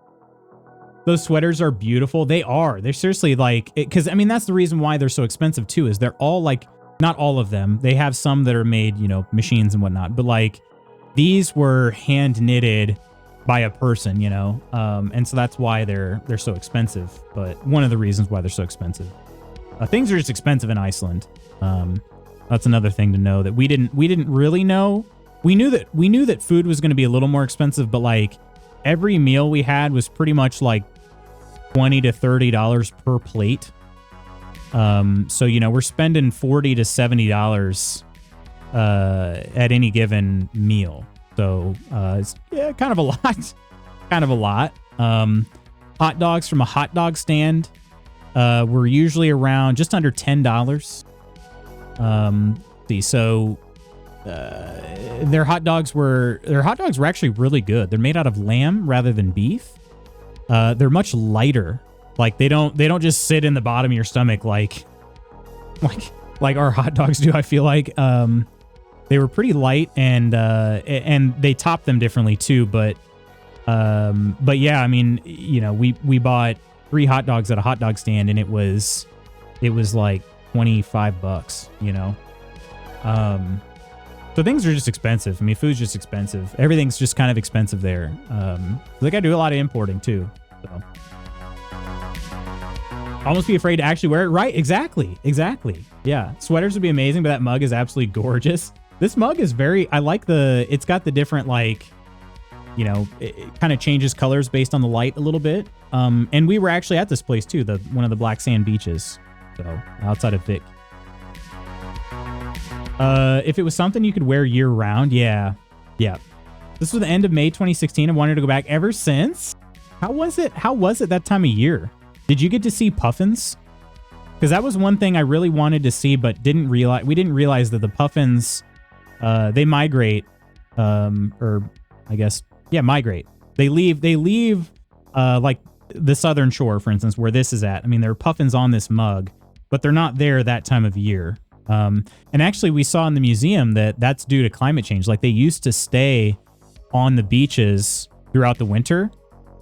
Those sweaters are beautiful. They are. They're seriously like, because I mean that's the reason why they're so expensive too. Is they're all like, not all of them. They have some that are made, machines and whatnot. But like, these were hand knitted by a person, and so that's why they're so expensive. But one of the reasons why they're so expensive, things are just expensive in Iceland. That's another thing to know that we didn't really know. We knew that food was going to be a little more expensive, but like every meal we had was pretty much like $20 to $30 per plate. So we're spending $40 to $70 at any given meal. So it's kind of a lot. Hot dogs from a hot dog stand were usually around just under $10. So their hot dogs were actually really good. They're made out of lamb rather than beef. They're much lighter. Like they don't just sit in the bottom of your stomach like our hot dogs do. I feel like they were pretty light and they top them differently too. But yeah, I mean, we bought 3 hot dogs at a hot dog stand and it was like $25, So things are just expensive. I mean, food's just expensive. Everything's just kind of expensive there. Like I do a lot of importing too. So almost be afraid to actually wear it. Right. Exactly. Yeah. Sweaters would be amazing, but that mug is absolutely gorgeous. This mug is I like it's got the different, like, it kind of changes colors based on the light a little bit. And we were actually at this place too, one of the black sand beaches. So outside of Vic. If it was something you could wear year round. Yeah. This was the end of May 2016. I wanted to go back ever since. How was it that time of year? Did you get to see puffins? Because that was one thing I really wanted to see, but didn't realize that the puffins, they migrate, migrate. They leave, like the southern shore, for instance, where this is at. I mean, there are puffins on this mug, but they're not there that time of year. And actually we saw in the museum that's due to climate change. Like they used to stay on the beaches throughout the winter,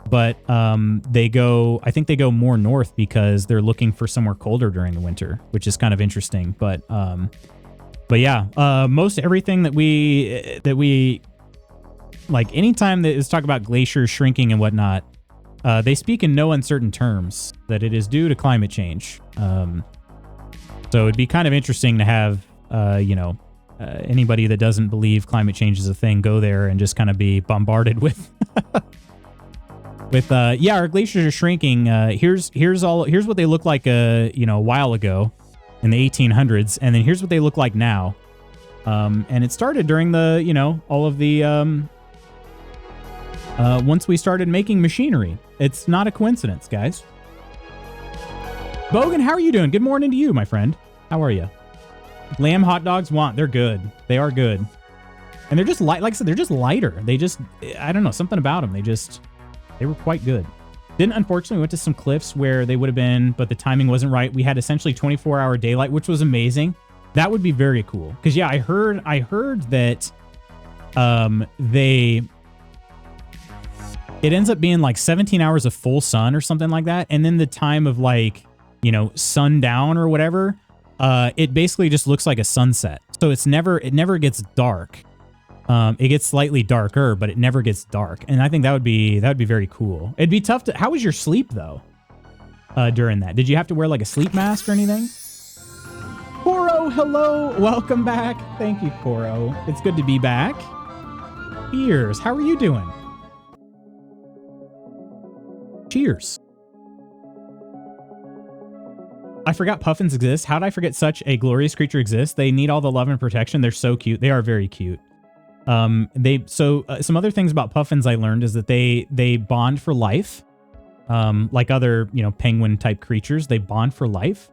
but I think they go more north because they're looking for somewhere colder during the winter, which is kind of interesting. But yeah, most everything that we like, anytime that is talk about glaciers shrinking and whatnot, they speak in no uncertain terms that it is due to climate change. So it'd be kind of interesting to have, anybody that doesn't believe climate change is a thing go there and just kind of be bombarded with, our glaciers are shrinking. Here's what they look like, a while ago in the 1800s. And then here's what they look like now. And it started during the, all of the, once we started making machinery. It's not a coincidence, guys. Bogan, how are you doing? Good morning to you, my friend. How are you? Lamb hot dogs, they're good. They are good. And they're just light. Like I said, they're just lighter. I don't know, something about them. They were quite good. Then, unfortunately, we went to some cliffs where they would have been, but the timing wasn't right. We had essentially 24-hour daylight, which was amazing. That would be very cool. Because, yeah, I heard that it ends up being like 17 hours of full sun or something like that. And then the time of like you know, sundown or whatever, it basically just looks like a sunset. So it never gets dark. It gets slightly darker, but it never gets dark. And I think that would be very cool. It'd be tough to, how was your sleep though? During that, did you have to wear like a sleep mask or anything? Koro, hello, welcome back. Thank you, Koro. It's good to be back. Cheers. How are you doing? Cheers. I forgot puffins exist. How did I forget such a glorious creature exists? They need all the love and protection. They're so cute. They are very cute. Some other things about puffins I learned is that they bond for life. Like other, you know, penguin type creatures, they bond for life.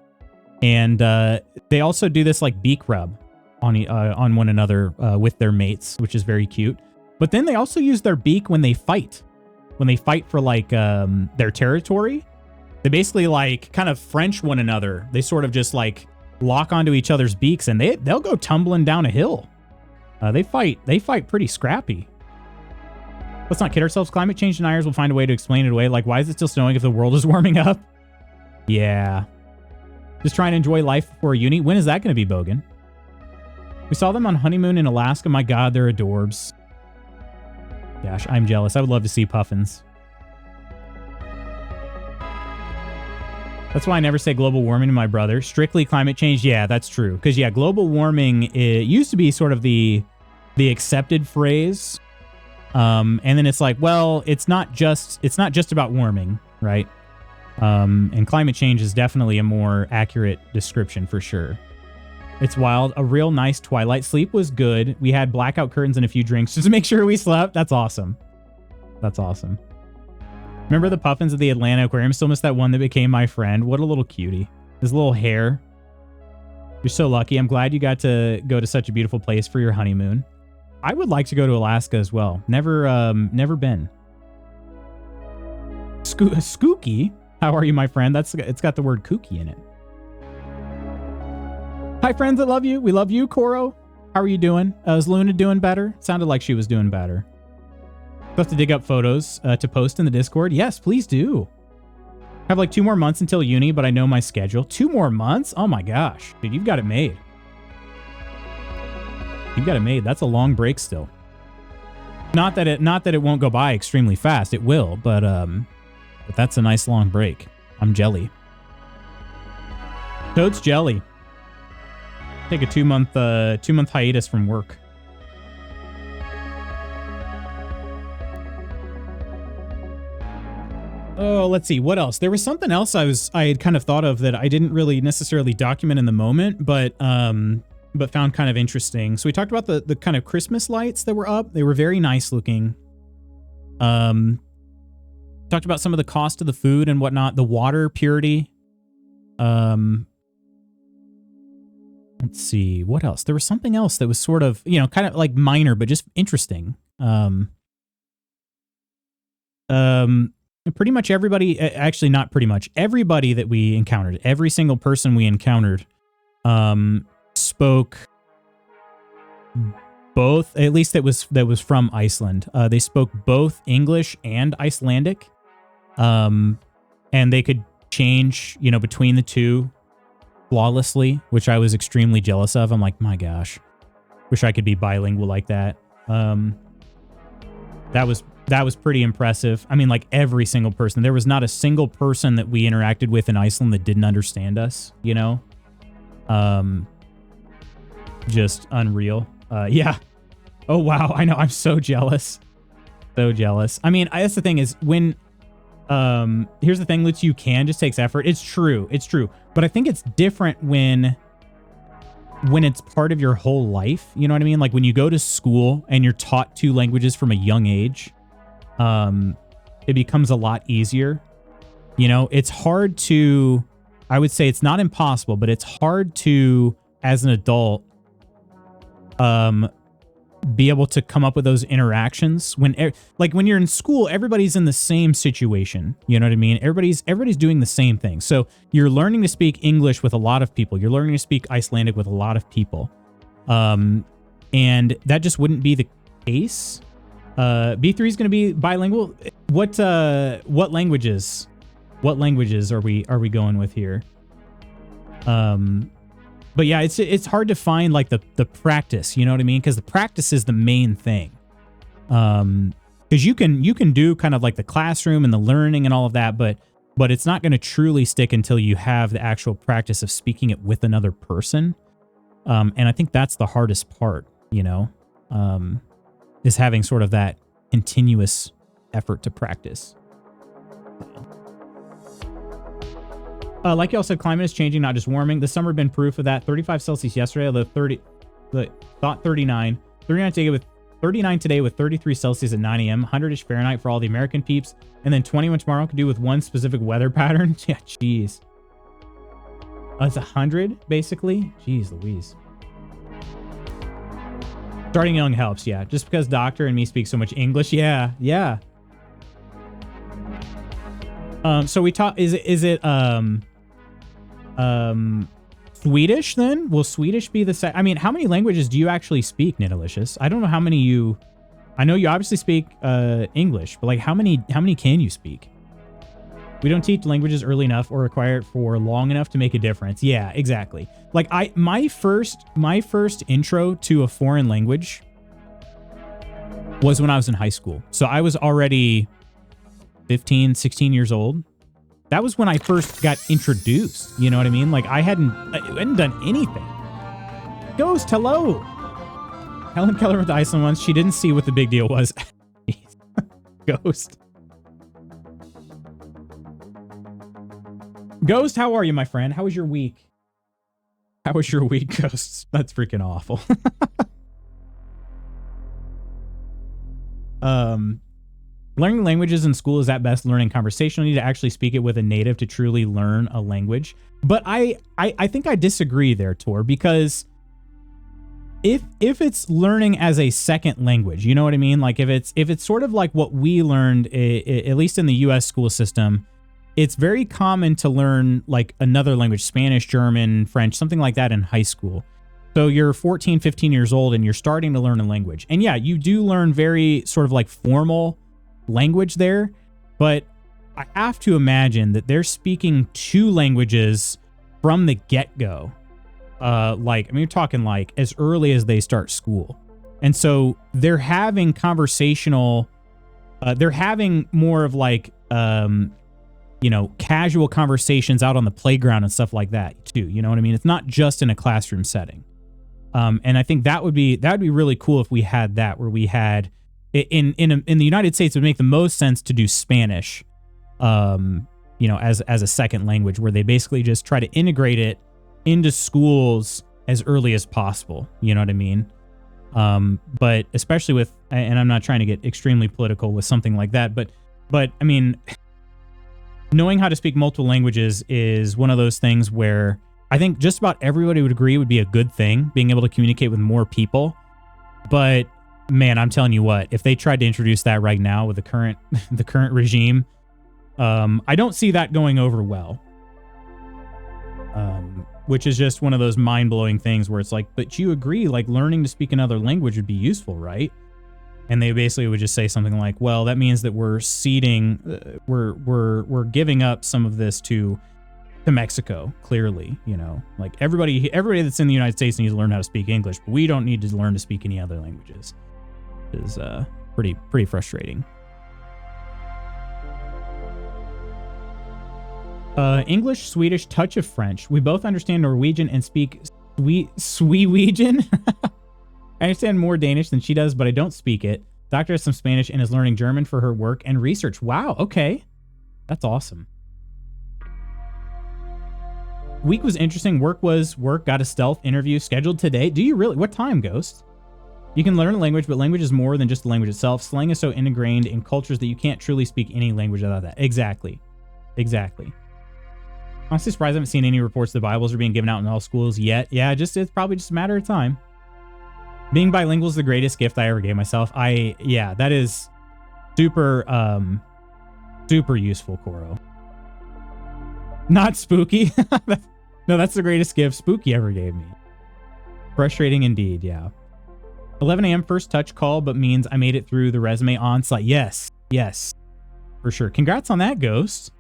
And they also do this like beak rub on one another with their mates, which is very cute. But then they also use their beak when they fight. When they fight for like their territory, they basically like kind of French one another. They sort of just like lock onto each other's beaks, and they'll go tumbling down a hill. They fight pretty scrappy. Let's not kid ourselves. Climate change deniers will find a way to explain it away. Like, why is it still snowing if the world is warming up? Yeah. Just trying to enjoy life before uni. When is that going to be, Bogan? We saw them on honeymoon in Alaska. My God, they're adorbs. Gosh, I'm jealous. I would love to see puffins. That's why I never say global warming to my brother. Strictly climate change. Yeah, that's true. Because, yeah, global warming, it used to be sort of the accepted phrase. And then it's like, well, it's not just about warming, right? And climate change is definitely a more accurate description for sure. It's wild. A real nice twilight sleep was good. We had blackout curtains and a few drinks just to make sure we slept. That's awesome. That's awesome. Remember the puffins at the Atlanta Aquarium? Still miss that one that became my friend. What a little cutie. His little hair. You're so lucky. I'm glad you got to go to such a beautiful place for your honeymoon. I would like to go to Alaska as well. Never been. Skooky? How are you, my friend? It's got the word kooky in it. Hi, friends. I love you. We love you, Koro. How are you doing? Is Luna doing better? Sounded like she was doing better. We'll have to dig up photos to post in the Discord. Yes, please do. I have like 2 more months until uni, but I know my schedule. 2 more months? Oh my gosh. Dude, you've got it made. You've got it made. That's a long break still. Not that it won't go by extremely fast. It will, but that's a nice long break. I'm jelly. Toad's jelly. Take a 2-month hiatus from work. Oh, let's see. What else? There was something else I had kind of thought of that I didn't really necessarily document in the moment, but found kind of interesting. So we talked about the kind of Christmas lights that were up. They were very nice looking. Talked about some of the cost of the food and whatnot, the water purity. Let's see, what else? There was something else that was sort of, you know, kind of like minor, but just interesting. Pretty much everybody, actually not pretty much, everybody that we encountered, every single person we encountered, spoke both, at least that was from Iceland. They spoke both English and Icelandic. And they could change, you know, between the two flawlessly, which I was extremely jealous of. I'm like, my gosh, wish I could be bilingual like that. That was pretty impressive. I mean, like every single person, there was not a single person that we interacted with in Iceland that didn't understand us, you know? Just unreal. Yeah. Oh, wow. I know. I'm so jealous. So jealous. I mean, that's the thing is when, here's the thing, Lutz, you can just takes effort. It's true. It's true. But I think it's different when it's part of your whole life. You know what I mean? Like when you go to school and you're taught 2 languages from a young age, it becomes a lot easier. You know, it's hard to, I would say it's not impossible, but it's hard to, as an adult, be able to come up with those interactions when you're in school, everybody's in the same situation. You know what I mean? Everybody's doing the same thing. So you're learning to speak English with a lot of people. You're learning to speak Icelandic with a lot of people. And that just wouldn't be the case. B3 is going to be bilingual. What languages are we going with here? But yeah, it's hard to find like the practice, you know what I mean? Because the practice is the main thing. Because you can do kind of like the classroom and the learning and all of that, but it's not going to truly stick until you have the actual practice of speaking it with another person. And I think that's the hardest part, you know, is having sort of that continuous effort to practice. Like y'all said, climate is changing, not just warming. The summer been proof of that. 35 Celsius yesterday, the thought 39. 39 today with 33 Celsius at 9 a.m. 100-ish Fahrenheit for all the American peeps. And then 21 tomorrow could do with one specific weather pattern. Yeah, jeez. It's 100, basically. Jeez Louise. Starting young helps, yeah. Just because Doctor and me speak so much English. Yeah, yeah. So we talk, is it Swedish then? Will Swedish be the I mean, how many languages do you actually speak, Nidalicious? I don't know how many you, I know you obviously speak English, but like how many can you speak? We don't teach languages early enough or require it for long enough to make a difference. Yeah, exactly. Like my first intro to a foreign language was when I was in high school. So I was already 15, 16 years old. That was when I first got introduced. You know what I mean? Like I hadn't done anything. Ghost, hello. Helen Keller with Iceland once. She didn't see what the big deal was. Ghost. Ghost, how are you, my friend? How was your week? How was your week, Ghost? That's freaking awful. Learning languages in school is at best learning conversation. You need to actually speak it with a native to truly learn a language. But I think I disagree there, Tor, because if it's learning as a second language, you know what I mean? Like if it's sort of like what we learned, at least in the U.S. school system, it's very common to learn like another language, Spanish, German, French, something like that in high school. So you're 14, 15 years old and you're starting to learn a language. And yeah, you do learn very sort of like formal language there, but I have to imagine that they're speaking two languages from the get-go. Like, I mean, you're talking like as early as they start school. And so they're having conversational, they're having more of like, you know, casual conversations out on the playground and stuff like that too. You know what I mean? It's not just in a classroom setting. And I think that would be really cool if we had that, where we had in the United States, it would make the most sense to do Spanish, you know, as a second language, where they basically just try to integrate it into schools as early as possible. You know what I mean? But especially with, and I'm not trying to get extremely political with something like that, but I mean, knowing how to speak multiple languages is one of those things where I think just about everybody would agree would be a good thing, being able to communicate with more people. But man, I'm telling you what, if they tried to introduce that right now with the current regime, I don't see that going over well. Which is just one of those mind-blowing things where it's like, but you agree, like learning to speak another language would be useful, right? And they basically would just say something like, well, that means that we're ceding, we're giving up some of this to Mexico, clearly, you know, like everybody that's in the United States needs to learn how to speak English, but we don't need to learn to speak any other languages. It is pretty frustrating. English, Swedish, touch of French. We both understand Norwegian and speak Swedewegian. I understand more Danish than she does, but I don't speak it. Doctor has some Spanish and is learning German for her work and research. Wow, okay. That's awesome. Week was interesting. Work. Got a stealth interview scheduled today. Do you really? What time, Ghost? You can learn a language, but language is more than just the language itself. Slang is so ingrained in cultures that you can't truly speak any language without that. Exactly. Honestly surprised I haven't seen any reports the Bibles are being given out in all schools yet. Yeah, it's probably just a matter of time. Being bilingual is the greatest gift I ever gave myself. Yeah, that is super useful, Koro. Not spooky. No, that's the greatest gift Spooky ever gave me. Frustrating indeed, yeah. 11 a.m. first touch call, but means I made it through the resume on site. Yes, for sure. Congrats on that, Ghost.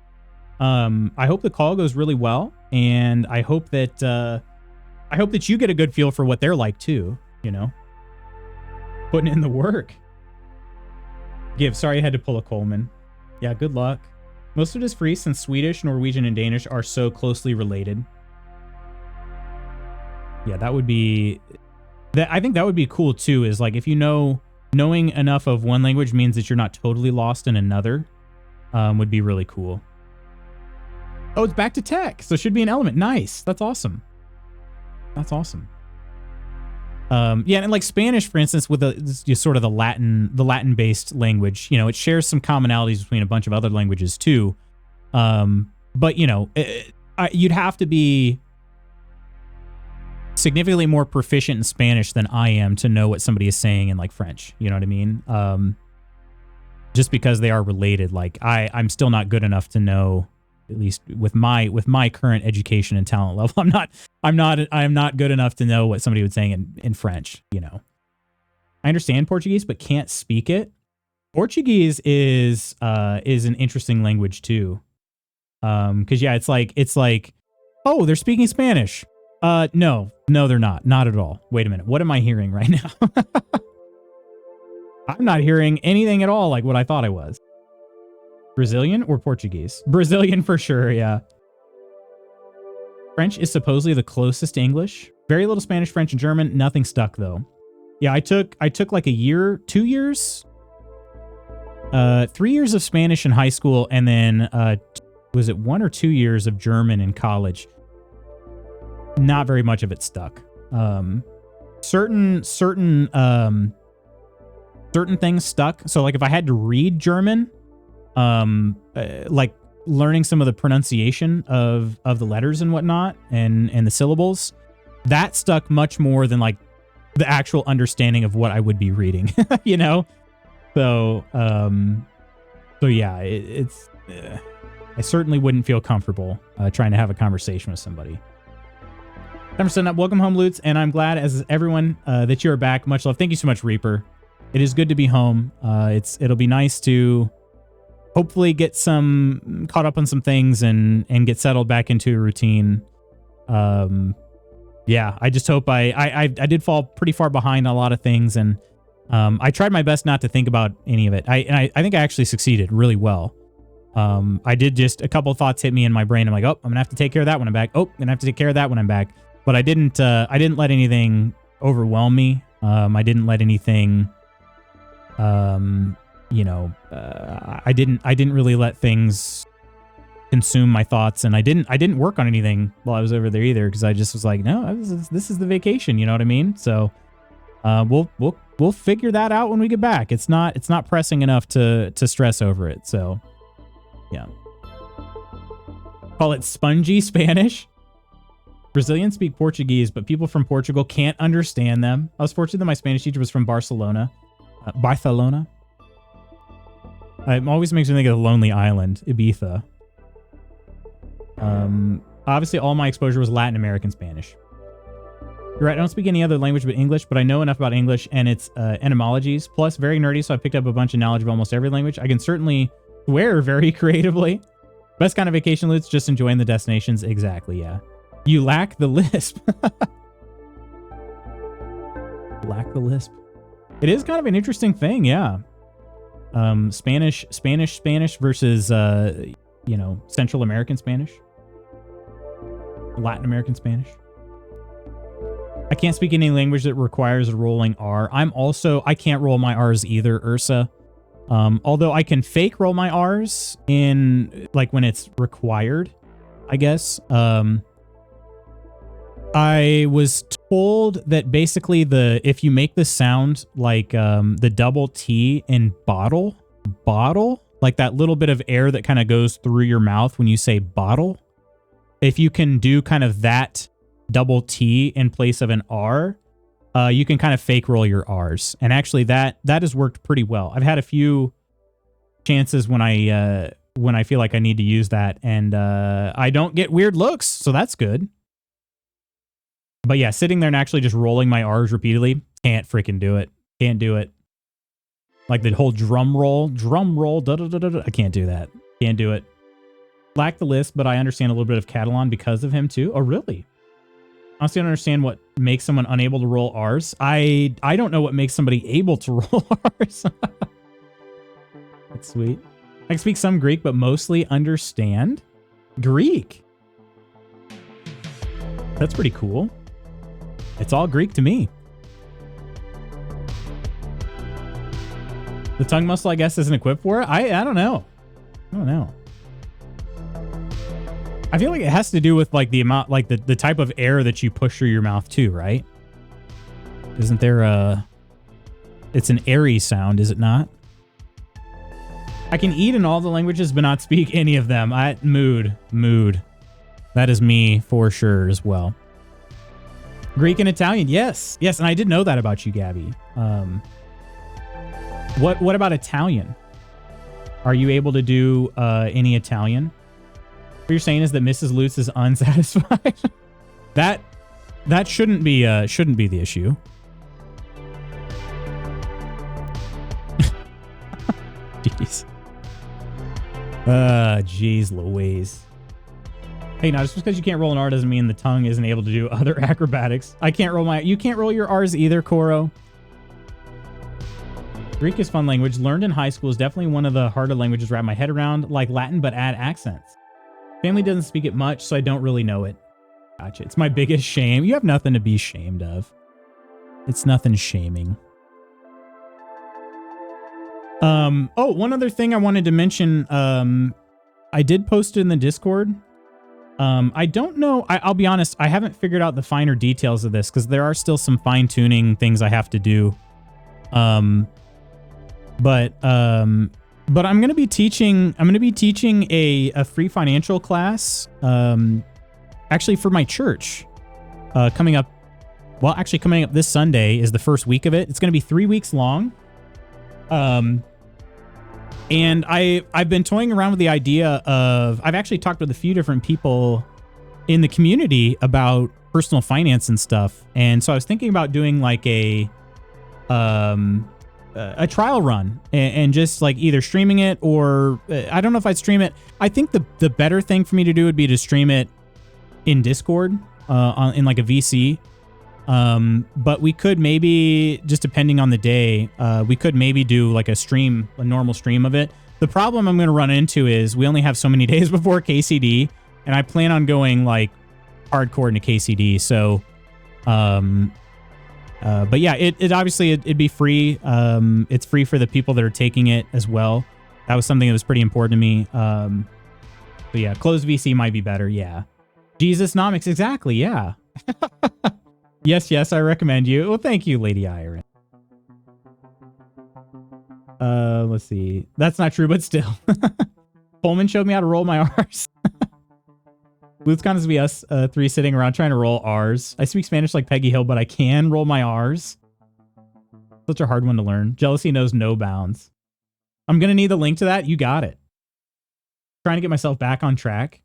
I hope the call goes really well. and I hope that you get a good feel for what they're like too. You know, putting in the work. Sorry I had to pull a Coleman. Yeah, good luck. Most of it is free since Swedish, Norwegian, and Danish are so closely related. Yeah, that would be... I think that would be cool too, is like if you knowing enough of one language means that you're not totally lost in another, would be really cool. Oh, it's back to tech, so it should be an element. Nice. That's awesome. That's awesome. Yeah, and like Spanish, for instance, with sort of the Latin-based language, you know, it shares some commonalities between a bunch of other languages too. But you know, you'd have to be significantly more proficient in Spanish than I am to know what somebody is saying in like French. You know what I mean? Just because they are related, like I'm still not good enough to know, at least with my current education and talent level, I'm not good enough to know what somebody would say in French, you know. I understand Portuguese, but can't speak it. Portuguese is an interesting language too. Cause yeah, it's like, oh, they're speaking Spanish. No, they're not. Not at all. Wait a minute. What am I hearing right now? I'm not hearing anything at all like what I thought I was. Brazilian or Portuguese? Brazilian for sure, yeah. French is supposedly the closest to English. Very little Spanish, French, and German. Nothing stuck though. Yeah, I took like a year, 2 years, 3 years of Spanish in high school, and then was it 1 or 2 years of German in college? Not very much of it stuck. Certain things stuck. So like if I had to read German, like learning some of the pronunciation of the letters and whatnot and the syllables, that stuck much more than like the actual understanding of what I would be reading, you know? So yeah, it's I certainly wouldn't feel comfortable trying to have a conversation with somebody. Emerson, welcome home, Lutz, and I'm glad, as everyone, that you're back. Much love. Thank you so much, Reaper. It is good to be home. It'll be nice to hopefully get caught up on some things and get settled back into a routine. Yeah, I just hope I did fall pretty far behind on a lot of things, and I tried my best not to think about any of it. I think I actually succeeded really well. I did just a couple of thoughts hit me in my brain. I'm like, oh, I'm gonna have to take care of that when I'm back. Oh, I'm gonna have to take care of that when I'm back. But I didn't let anything overwhelm me. I didn't let anything, you know, I didn't really let things consume my thoughts, and I didn't work on anything while I was over there either, because I just was like, no, this is the vacation, you know what I mean? So, we'll figure that out when we get back. It's not pressing enough to stress over it. So, yeah. Call it spongy Spanish. Brazilians speak Portuguese, but people from Portugal can't understand them. I was fortunate that my Spanish teacher was from Barcelona. Barcelona? It always makes me think of the Lonely Island, Ibiza. Obviously, all my exposure was Latin American Spanish. You're right, I don't speak any other language but English, but I know enough about English and its etymologies. Plus, very nerdy, so I picked up a bunch of knowledge of almost every language. I can certainly swear very creatively. Best kind of vacation, Lutz, just enjoying the destinations. Exactly, yeah. You lack the lisp. Lack the lisp. It is kind of an interesting thing, yeah. Spanish versus, you know, Central American Spanish. Latin American Spanish. I can't speak any language that requires a rolling R. I can't roll my R's either, Ursa. Although I can fake roll my R's in, like, when it's required, I guess. I was told that basically if you make the sound like the double T in bottle, like that little bit of air that kind of goes through your mouth when you say bottle, if you can do kind of that double T in place of an R, you can kind of fake roll your R's. And actually that has worked pretty well. I've had a few chances when I feel like I need to use that, and I don't get weird looks, so that's good. But yeah, sitting there and actually just rolling my R's repeatedly, can't freaking do it. Can't do it. Like the whole drum roll, da da da da. I can't do that. Can't do it. Lack the list, but I understand a little bit of Catalan because of him too. Oh, really? Honestly, I don't understand what makes someone unable to roll R's. I don't know what makes somebody able to roll R's. That's sweet. I can speak some Greek, but mostly understand Greek. That's pretty cool. It's all Greek to me. The tongue muscle, I guess, isn't equipped for it. I don't know. I don't know. I feel like it has to do with like the amount, like the type of air that you push through your mouth too, right? Isn't there a... It's an airy sound, is it not? I can eat in all the languages, but not speak any of them. Mood. That is me for sure as well. Greek and Italian, yes. Yes, and I did know that about you, Gabby. What about Italian? Are you able to do any Italian? What you're saying is that Mrs. Lutz is unsatisfied. that shouldn't be the issue. Jeez. Jeez Louise. Hey, now just because you can't roll an R doesn't mean the tongue isn't able to do other acrobatics. You can't roll your R's either, Koro. Greek is fun language. Learned in high school is definitely one of the harder languages to wrap my head around, like Latin, but add accents. Family doesn't speak it much, so I don't really know it. Gotcha. It's my biggest shame. You have nothing to be ashamed of. It's nothing shaming. Oh, one other thing I wanted to mention. I did post it in the Discord. I don't know. I'll be honest. I haven't figured out the finer details of this because there are still some fine tuning things I have to do. But I'm going to be teaching. I'm going to be teaching a free financial class. Actually, for my church, coming up. Well, actually, coming up this Sunday is the first week of it. It's going to be 3 weeks long. And I've been toying around with the idea of, I've actually talked with a few different people in the community about personal finance and stuff. And so I was thinking about doing like a trial run and just like either streaming it or I don't know if I'd stream it. I think the better thing for me to do would be to stream it in Discord, in like a VC. But we could maybe, just depending on the day, we could maybe do like a normal stream of it. The problem I'm going to run into is we only have so many days before KCD, and I plan on going like hardcore into KCD. So, but yeah, it obviously it'd be free. It's free for the people that are taking it as well. That was something that was pretty important to me. But yeah, closed VC might be better. Yeah. Jesusnomics. Exactly. Yeah. Yes, I recommend you. Well, thank you, Lady Iron. Let's see. That's not true, but still. Pullman showed me how to roll my R's. BluesCon is be us three sitting around trying to roll R's. I speak Spanish like Peggy Hill, but I can roll my R's. Such a hard one to learn. Jealousy knows no bounds. I'm going to need the link to that. You got it. Trying to get myself back on track.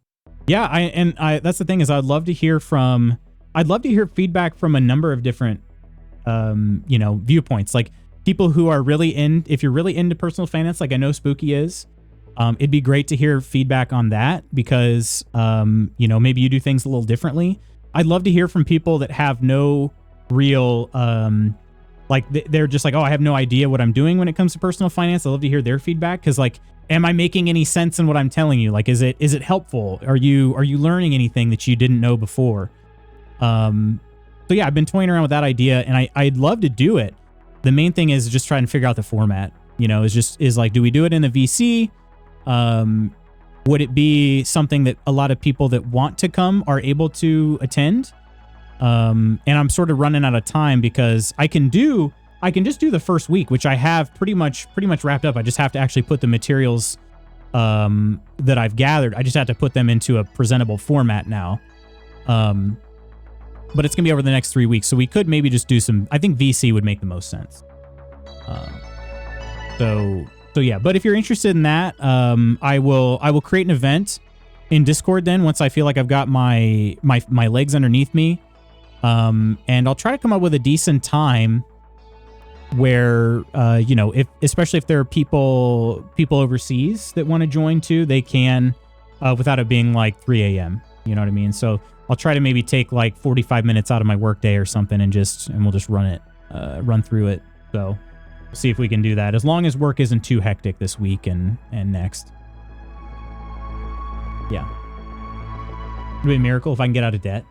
Yeah, that's the thing is I'd love to hear feedback from a number of different, viewpoints. Like people who are really if you're really into personal finance, like I know Spooky is, it'd be great to hear feedback on that because, maybe you do things a little differently. I'd love to hear from people that have no real, they're just like, oh, I have no idea what I'm doing when it comes to personal finance. I'd love to hear their feedback. Cause like, am I making any sense in what I'm telling you? Like, is it helpful? Are you learning anything that you didn't know before? So yeah, I've been toying around with that idea and I'd love to do it. The main thing is just trying to figure out the format, is like, do we do it in a VC? Would it be something that a lot of people that want to come are able to attend? And I'm sort of running out of time because I can just do the first week, which I have pretty much wrapped up. I just have to actually put the materials, that I've gathered. I just have to put them into a presentable format now. But it's going to be over the next 3 weeks. So we could maybe just do I think VC would make the most sense. So yeah, but if you're interested in that, I will create an event in Discord then once I feel like I've got my legs underneath me. And I'll try to come up with a decent time where, especially if there are people overseas that want to join too, they can without it being like 3 a.m. You know what I mean? So I'll try to maybe take like 45 minutes out of my workday or something and we'll just run through it. So we'll see if we can do that, as long as work isn't too hectic this week and next. Yeah. It'd be a miracle if I can get out of debt.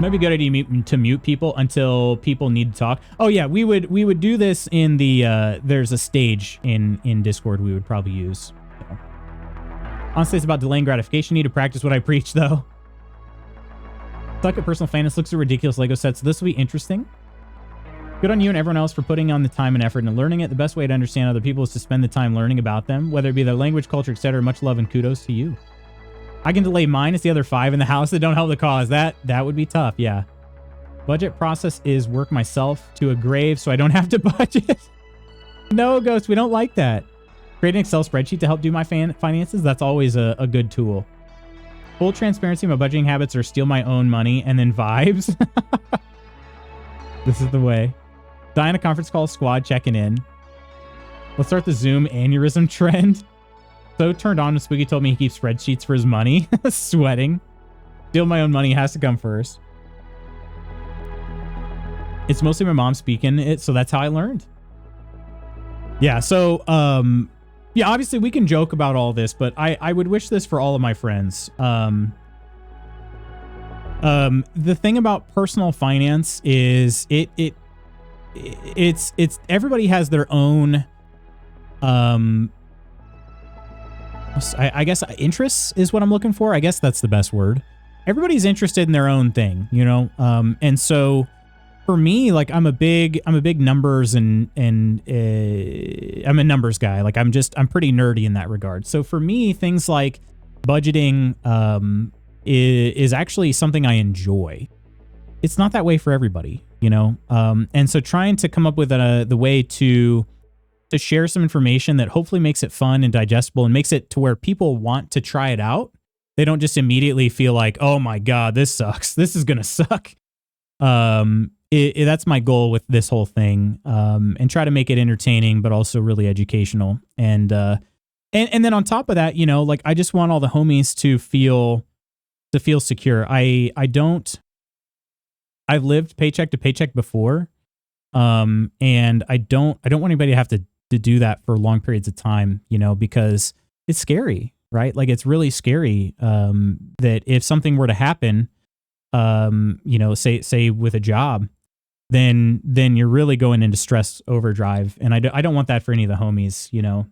Might be a good idea to mute people until people need to talk. Oh yeah, we would do this in the there's a stage in Discord we would probably use. So. Honestly, it's about delaying gratification. Need to practice what I preach though. Suck at personal finance. Looks at ridiculous Lego sets. So this will be interesting. Good on you and everyone else for putting on the time and effort and learning it. The best way to understand other people is to spend the time learning about them, whether it be their language, culture, etc. Much love and kudos to you. I can delay mine. It's the other 5 in the house that don't help the cause. That would be tough, yeah. Budget process is work myself to a grave so I don't have to budget. No, Ghost, we don't like that. Create an Excel spreadsheet to help do my finances. That's always a good tool. Full transparency, my budgeting habits are steal my own money and then vibes. This is the way. Die on a conference call, squad checking in. Let's start the Zoom aneurysm trend. So turned on when Spooky told me he keeps spreadsheets for his money. Sweating. Steal my own money has to come first. It's mostly my mom speaking it, so that's how I learned. Yeah, so, yeah, obviously we can joke about all this, but I would wish this for all of my friends. The thing about personal finance is it's everybody has their own, I guess interests is what I'm looking for. I guess that's the best word. Everybody's interested in their own thing, you know? And so for me, like I'm a big numbers and I'm a numbers guy. Like I'm pretty nerdy in that regard. So for me, things like budgeting, is actually something I enjoy. It's not that way for everybody, you know? And so trying to come up with the way to share some information that hopefully makes it fun and digestible and makes it to where people want to try it out. They don't just immediately feel like, oh my God, this sucks. This is going to suck. That's my goal with this whole thing. And try to make it entertaining, but also really educational. And then on top of that, you know, like I just want all the homies to feel secure. I've lived paycheck to paycheck before. And I don't want anybody to have to do that for long periods of time, you know, because it's scary, right? Like it's really scary, that if something were to happen, you know, say with a job, then you're really going into stress overdrive. And I don't want that for any of the homies, you know?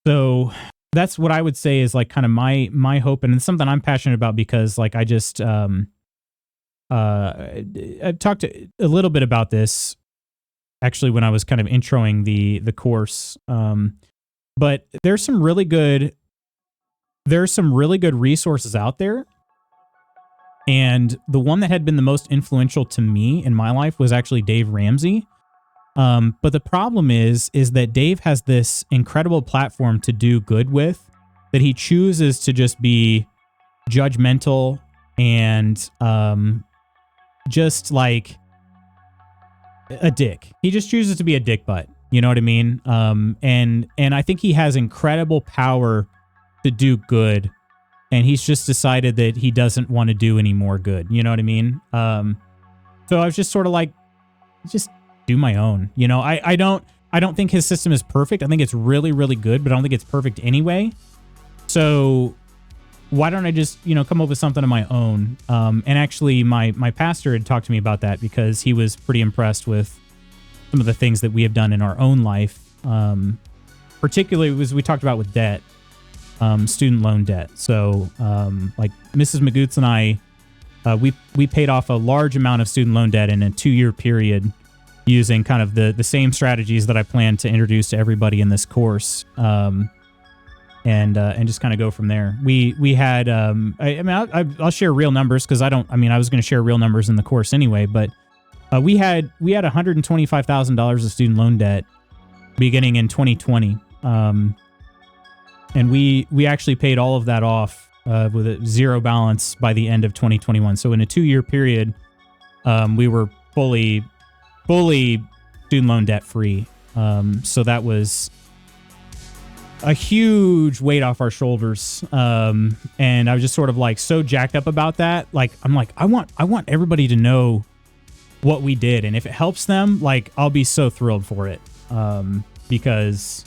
So that's what I would say is like kind of my hope, and it's something I'm passionate about because like I just, I've talked a little bit about this actually when I was kind of introing the course. But there's some really good resources out there. And the one that had been the most influential to me in my life was actually Dave Ramsey. But the problem is that Dave has this incredible platform to do good with that he chooses to just be judgmental and, just like a dick. He just chooses to be a dick butt. You know what I mean? And I think he has incredible power to do good. And he's just decided that he doesn't want to do any more good. You know what I mean? So I was just sort of like, just do my own. You know, I don't think his system is perfect. I think it's really, really good, but I don't think it's perfect anyway. So why don't I just, you know, come up with something of my own? And actually my pastor had talked to me about that because he was pretty impressed with some of the things that we have done in our own life. Particularly as we talked about with debt, student loan debt. So, like Mrs. Magoots and I, we paid off a large amount of student loan debt in a 2-year period using kind of the same strategies that I plan to introduce to everybody in this course. And just kind of go from there. We had, I'll share real numbers because I was going to share real numbers in the course anyway, but we had $125,000 of student loan debt beginning in 2020. And we actually paid all of that off with a zero balance by the end of 2021. So in a 2-year period, we were fully student loan debt free. So that was a huge weight off our shoulders. And I was just sort of like so jacked up about that. Like, I'm like, I want everybody to know what we did. And if it helps them, like, I'll be so thrilled for it. Because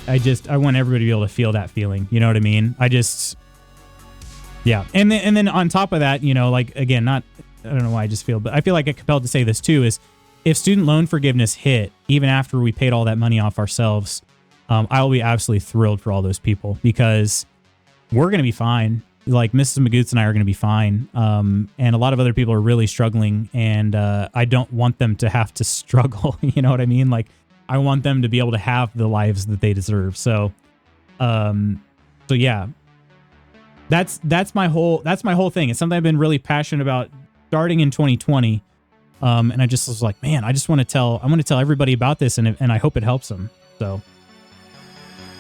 I want everybody to be able to feel that feeling. You know what I mean? Yeah. And then on top of that, you know, like, again, I don't know why I just feel, but I feel like I'm compelled to say this too, is if student loan forgiveness hit, even after we paid all that money off ourselves, I will be absolutely thrilled for all those people because we're going to be fine. Like Mrs. Magoots and I are going to be fine. And a lot of other people are really struggling, and I don't want them to have to struggle. You know what I mean? Like, I want them to be able to have the lives that they deserve. So yeah, that's my whole thing. It's something I've been really passionate about starting in 2020. And I just was like, man, I want to tell everybody about this, and I hope it helps them. So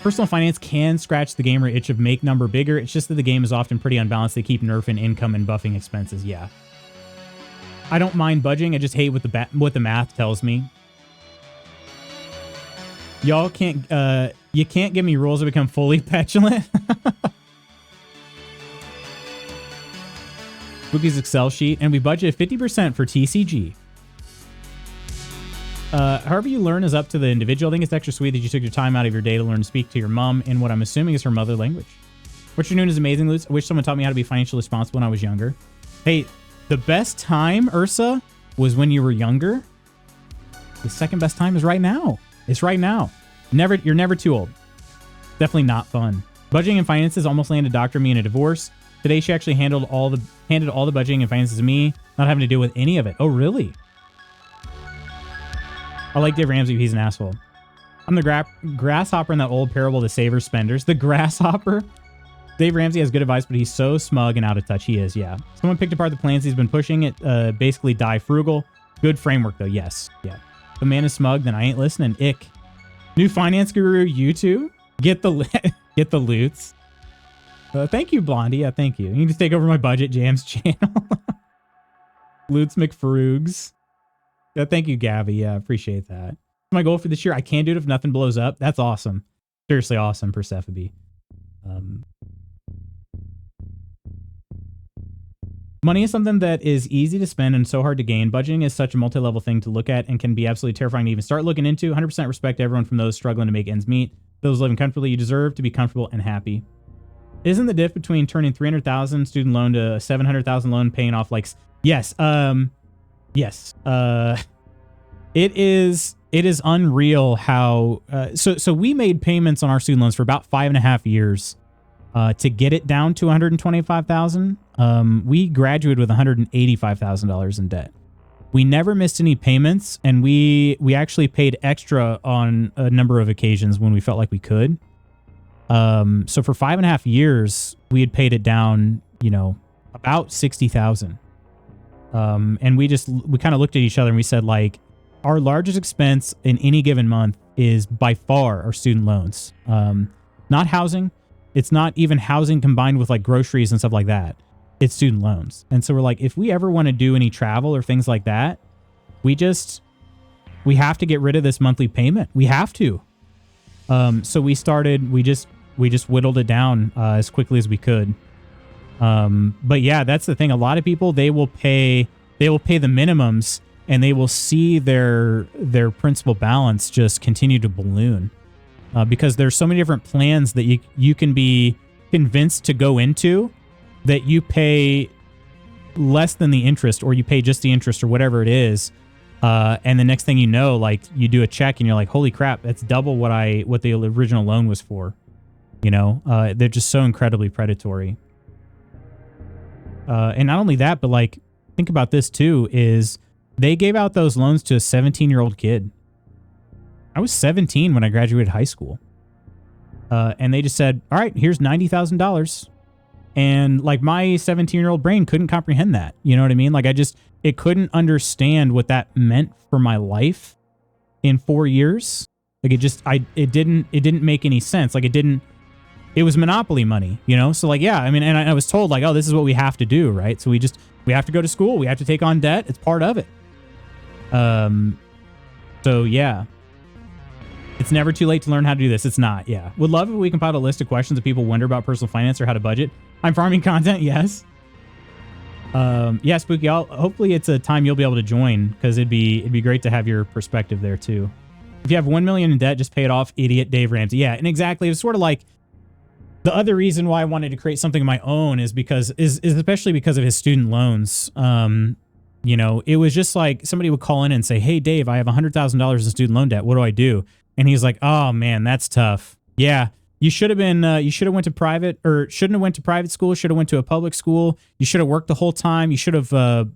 personal finance can scratch the gamer itch of make number bigger. It's just that the game is often pretty unbalanced. They keep nerfing income and buffing expenses. Yeah. I don't mind budging. I just hate what the math tells me. Y'all can't, you can't give me rules to become fully petulant. Bookie's Excel sheet, and we budgeted 50% for TCG. However you learn is up to the individual. I think it's extra sweet that you took your time out of your day to learn to speak to your mom in what I'm assuming is her mother language. What you're doing is amazing, Lutz. I wish someone taught me how to be financially responsible when I was younger. Hey, the best time, Ursa, was when you were younger. The second best time is right now. It's right now. You're never too old. Definitely not fun. Budgeting and finances almost landed Dr. me in a divorce. Today she actually handed all the budgeting and finances to me, not having to deal with any of it. Oh, really? I like Dave Ramsey. He's an asshole. I'm the grasshopper in that old parable, The Saver Spenders. The grasshopper? Dave Ramsey has good advice, but he's so smug and out of touch. He is, yeah. Someone picked apart the plans he's been pushing. It basically die frugal. Good framework, though. Yes. Yeah. If a man is smug, then I ain't listening. Ick. New finance guru, YouTube? Get the loots. Thank you, Blondie. Yeah, thank you. You can just take over my Budget Jams channel. Lutz McFrugs. Thank you, Gabby. Yeah, appreciate that. My goal for this year, I can do it if nothing blows up. That's awesome. Seriously awesome, Persephone. Money is something that is easy to spend and so hard to gain. Budgeting is such a multi-level thing to look at and can be absolutely terrifying to even start looking into. 100% respect to everyone from those struggling to make ends meet. Those living comfortably, you deserve to be comfortable and happy. Isn't the diff between turning 300,000 student loan to 700,000 loan paying off like... Yes. Yes. It is unreal how... So we made payments on our student loans for about 5.5 years to get it down to 125,000. We graduated with $185,000 in debt. We never missed any payments, and we actually paid extra on a number of occasions when we felt like we could. So for 5.5 years, we had paid it down, you know, about 60,000. And we kind of looked at each other and we said, like, our largest expense in any given month is by far our student loans. Not housing. It's not even housing combined with like groceries and stuff like that. It's student loans. And so we're like, if we ever want to do any travel or things like that, we have to get rid of this monthly payment. We have to. So we just whittled it down as quickly as we could. But yeah, that's the thing. A lot of people, they will pay the minimums and they will see their principal balance just continue to balloon. Because there's so many different plans that you can be convinced to go into that you pay less than the interest, or you pay just the interest or whatever it is. And the next thing you know, like, you do a check and you're like, holy crap, that's double what the original loan was for. You know, they're just so incredibly predatory. And not only that, but like, think about this too, is they gave out those loans to a 17-year-old kid. I was 17 when I graduated high school. And they just said, all right, here's $90,000. And like, my 17-year-old brain couldn't comprehend that. You know what I mean? Like, it couldn't understand what that meant for my life in 4 years. Like, it didn't make any sense. Like, it was monopoly money, you know? So like, yeah, I mean, and I was told like, oh, this is what we have to do, right? So we have to go to school. We have to take on debt. It's part of it. So yeah, It's never too late to learn how to do this. It's not. Yeah. Would love if we compiled a list of questions that people wonder about personal finance or how to budget. I'm farming content. Yes. Yeah, Spooky. Hopefully it's a time you'll be able to join, because it'd be great to have your perspective there too. If you have 1 million in debt, just pay it off. Idiot Dave Ramsey. Yeah. And exactly. It's sort of like the other reason why I wanted to create something of my own is especially because of his student loans. You know, it was just like somebody would call in and say, "Hey, Dave, I have $100,000 in student loan debt. What do I do?" And he's like, "Oh man, that's tough. Yeah, you should have went to private, or shouldn't have went to private school. Should have went to a public school. You should have worked the whole time. You should have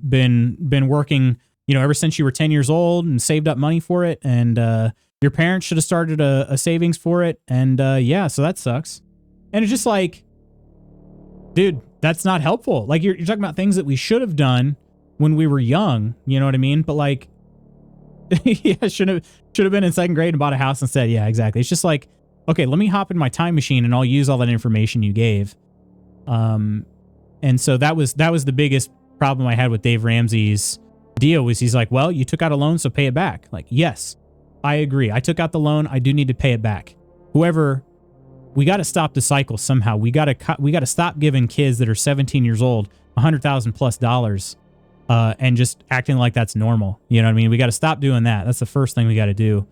been working, you know, ever since you were 10 years old and saved up money for it. And your parents should have started a savings for it. And yeah, so that sucks." And it's just like, dude, that's not helpful. Like you're talking about things that we should have done when we were young, you know what I mean? But like, yeah, should have been in second grade and bought a house instead. Yeah, exactly. It's just like, okay, let me hop in my time machine and I'll use all that information you gave. And so that was the biggest problem I had with Dave Ramsey's deal, was he's like, "Well, you took out a loan, so pay it back." Like, yes, I agree. I took out the loan. I do need to pay it back. However, we got to stop the cycle somehow. We got to stop giving kids that are 17 years old $100,000+ and just acting like that's normal. You know what I mean? We got to stop doing that. That's the first thing we got to do.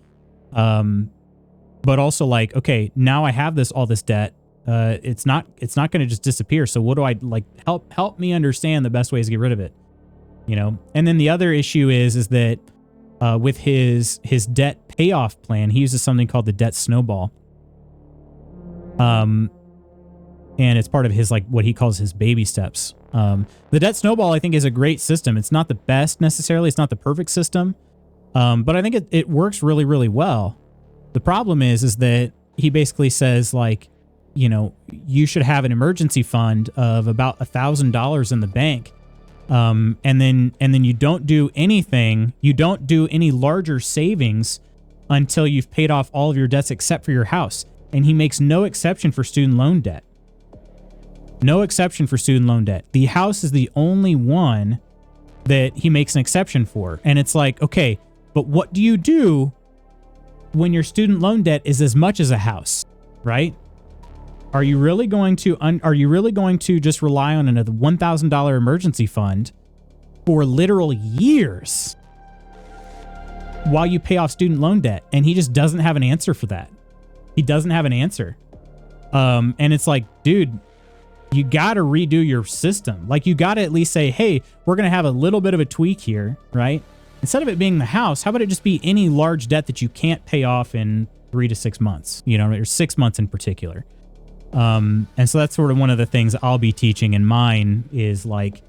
But also, like, okay, now I have all this debt. It's not going to just disappear. So what do I like? Help me understand the best ways to get rid of it. You know? And then the other issue is that with his debt payoff plan, he uses something called the debt snowball. And it's part of his, like, what he calls his baby steps. The debt snowball, I think, is a great system. It's not the best necessarily. It's not the perfect system. But I think it works really, really well. The problem is that he basically says, like, you know, you should have an emergency fund of about $1,000 in the bank. And then you don't do anything. You don't do any larger savings until you've paid off all of your debts except for your house. And he makes no exception for student loan debt. No exception for student loan debt. The house is the only one that he makes an exception for. And it's like, okay, but what do you do when your student loan debt is as much as a house, right? Are you really going to just rely on another $1,000 emergency fund for literal years while you pay off student loan debt? And he just doesn't have an answer for that. He doesn't have an answer. And it's like, dude, you got to redo your system. Like, you got to at least say, hey, we're going to have a little bit of a tweak here, right? Instead of it being the house, how about it just be any large debt that you can't pay off in 3 to 6 months, you know, or 6 months in particular. And so that's sort of one of the things I'll be teaching in mine is, like,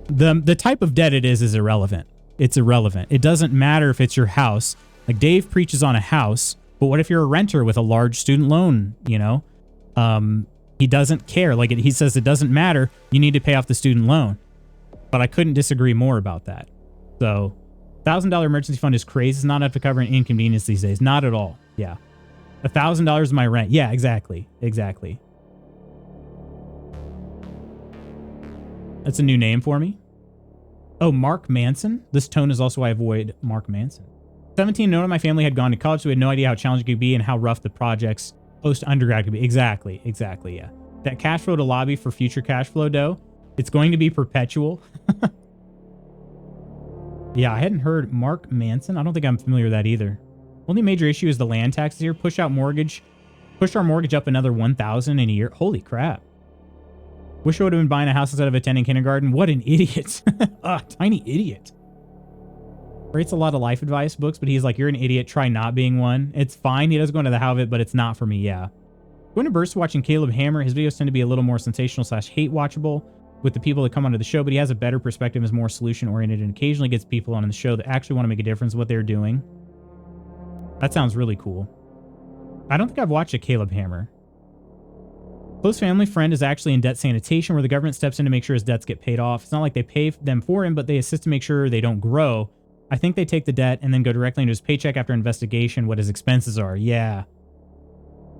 the type of debt it is irrelevant. It's irrelevant. It doesn't matter if it's your house. Like, Dave preaches on a house, but what if you're a renter with a large student loan, you know? He doesn't care. Like, he says it doesn't matter. You need to pay off the student loan. But I couldn't disagree more about that. So, $1,000 emergency fund is crazy. It's not enough to cover an inconvenience these days. Not at all. Yeah. $1,000 is my rent. Yeah, exactly. Exactly. That's a new name for me. Oh, Mark Manson. This tone is also why I avoid Mark Manson. 17, no one in my family had gone to college, so we had no idea how challenging it could be and how rough the projects post-undergrad could be. Exactly. Exactly, yeah. That cash flow to lobby for future cash flow dough, it's going to be perpetual. Yeah, I hadn't heard Mark Manson. I don't think I'm familiar with that either. Only major issue is the land taxes here. Pushed our mortgage up another $1,000 in a year. Holy crap. Wish I would have been buying a house instead of attending kindergarten. What an idiot. Tiny idiot. Writes a lot of life advice books, but he's like, you're an idiot. Try not being one. It's fine. He does go into the how of it, but it's not for me. Yeah. Going to burst watching Caleb Hammer. His videos tend to be a little more sensational / hate watchable with the people that come onto the show, but he has a better perspective, is more solution oriented, and occasionally gets people on the show that actually want to make a difference in what they're doing. That sounds really cool. I don't think I've watched a Caleb Hammer. Close family friend is actually in debt sanitation, where the government steps in to make sure his debts get paid off. It's not like they pay them for him, but they assist to make sure they don't grow. I think they take the debt and then go directly into his paycheck after investigation, what his expenses are. Yeah.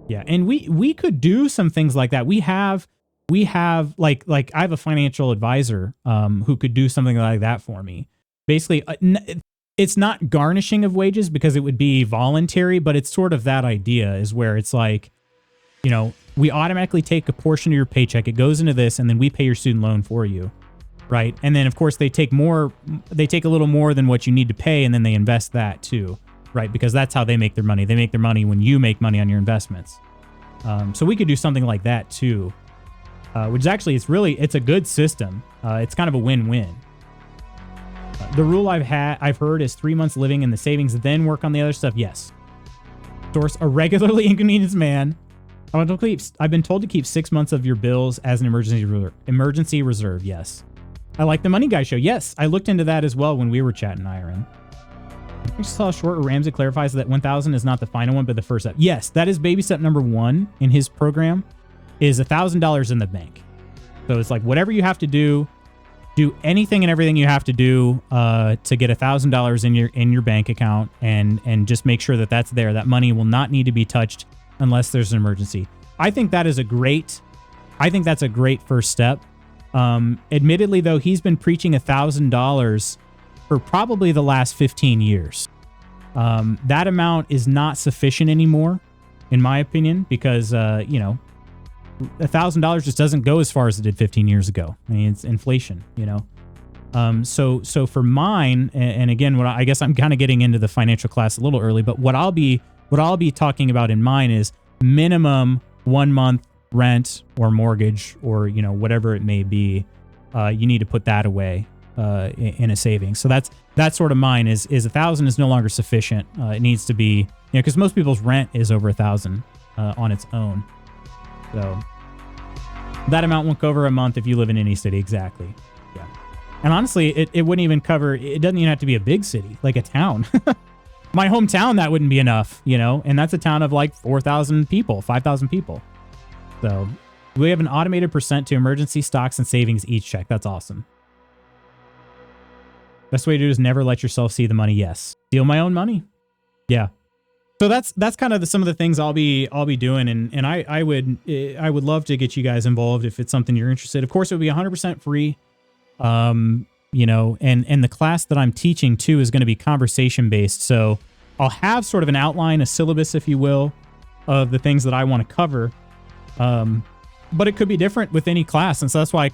Yeah. And we could do some things like that. We have like I have a financial advisor who could do something like that for me. Basically, it's not garnishing of wages because it would be voluntary, but it's sort of that idea is where it's like, you know, we automatically take a portion of your paycheck, it goes into this, and then we pay your student loan for you, right? And then of course they take a little more than what you need to pay, and then they invest that too, right? Because that's how they make their money. They make their money when you make money on your investments. So we could do something like that too, which is actually, it's a good system. It's kind of a win-win. The rule I've heard is 3 months living in the savings, then work on the other stuff. Yes. Source, a regularly inconvenienced man. I've been told to keep 6 months of your bills as an emergency reserve. Yes. I like the Money Guy show. Yes. I looked into that as well when we were chatting, Iron. I just saw a short where Ramsey clarifies that 1,000 is not the final one, but the first step. Yes, that is baby step number 1 in his program is $1,000 in the bank. So it's like whatever you have to do anything and everything you have to do to get $1,000 in your bank account and just make sure that that's there. That money will not need to be touched unless there's an emergency. I think that's a great first step. Admittedly, though, he's been preaching $1,000 for probably the last 15 years. That amount is not sufficient anymore, in my opinion, because, you know, $1,000 just doesn't go as far as it did 15 years ago. I mean, it's inflation, you know? So for mine, and again, I guess I'm kind of getting into the financial class a little early, but what I'll be talking about in mine is minimum 1 month rent or mortgage or, you know, whatever it may be. You need to put that away in a savings. So that's sort of mine is 1,000 is no longer sufficient. It needs to be, you know, because most people's rent is over 1,000 on its own. So that amount won't cover a month if you live in any city. Exactly. Yeah. And honestly, it wouldn't even cover, it doesn't even have to be a big city, like a town. My hometown, that wouldn't be enough, you know, and that's a town of like 4,000 people, 5,000 people. So we have an automated percent to emergency stocks and savings each check. That's awesome. Best way to do is never let yourself see the money. Yes. Steal my own money. Yeah. So that's kind of some of the things I'll be doing, and I would love to get you guys involved if it's something you're interested. Of course, it would be 100% free, you know, and the class that I'm teaching too is going to be conversation based. So I'll have sort of an outline, a syllabus, if you will, of the things that I want to cover, but it could be different with any class, and so that's why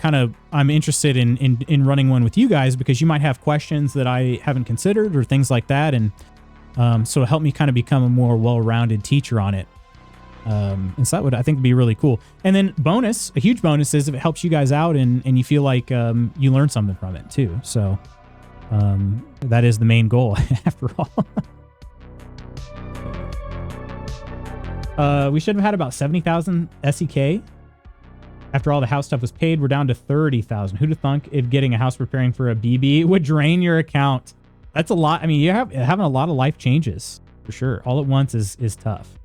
I'm interested in running one with you guys, because you might have questions that I haven't considered or things like that, and so help me kind of become a more well-rounded teacher on it. And so that would, I think, be really cool. And then a huge bonus is if it helps you guys out and you feel like you learn something from it too. So that is the main goal after all. We should have had about 70,000 SEK. After all the house stuff was paid, we're down to 30,000. Who'd have thunk if getting a house preparing for a BB would drain your account? That's a lot. I mean, you're having a lot of life changes for sure. All at once is tough.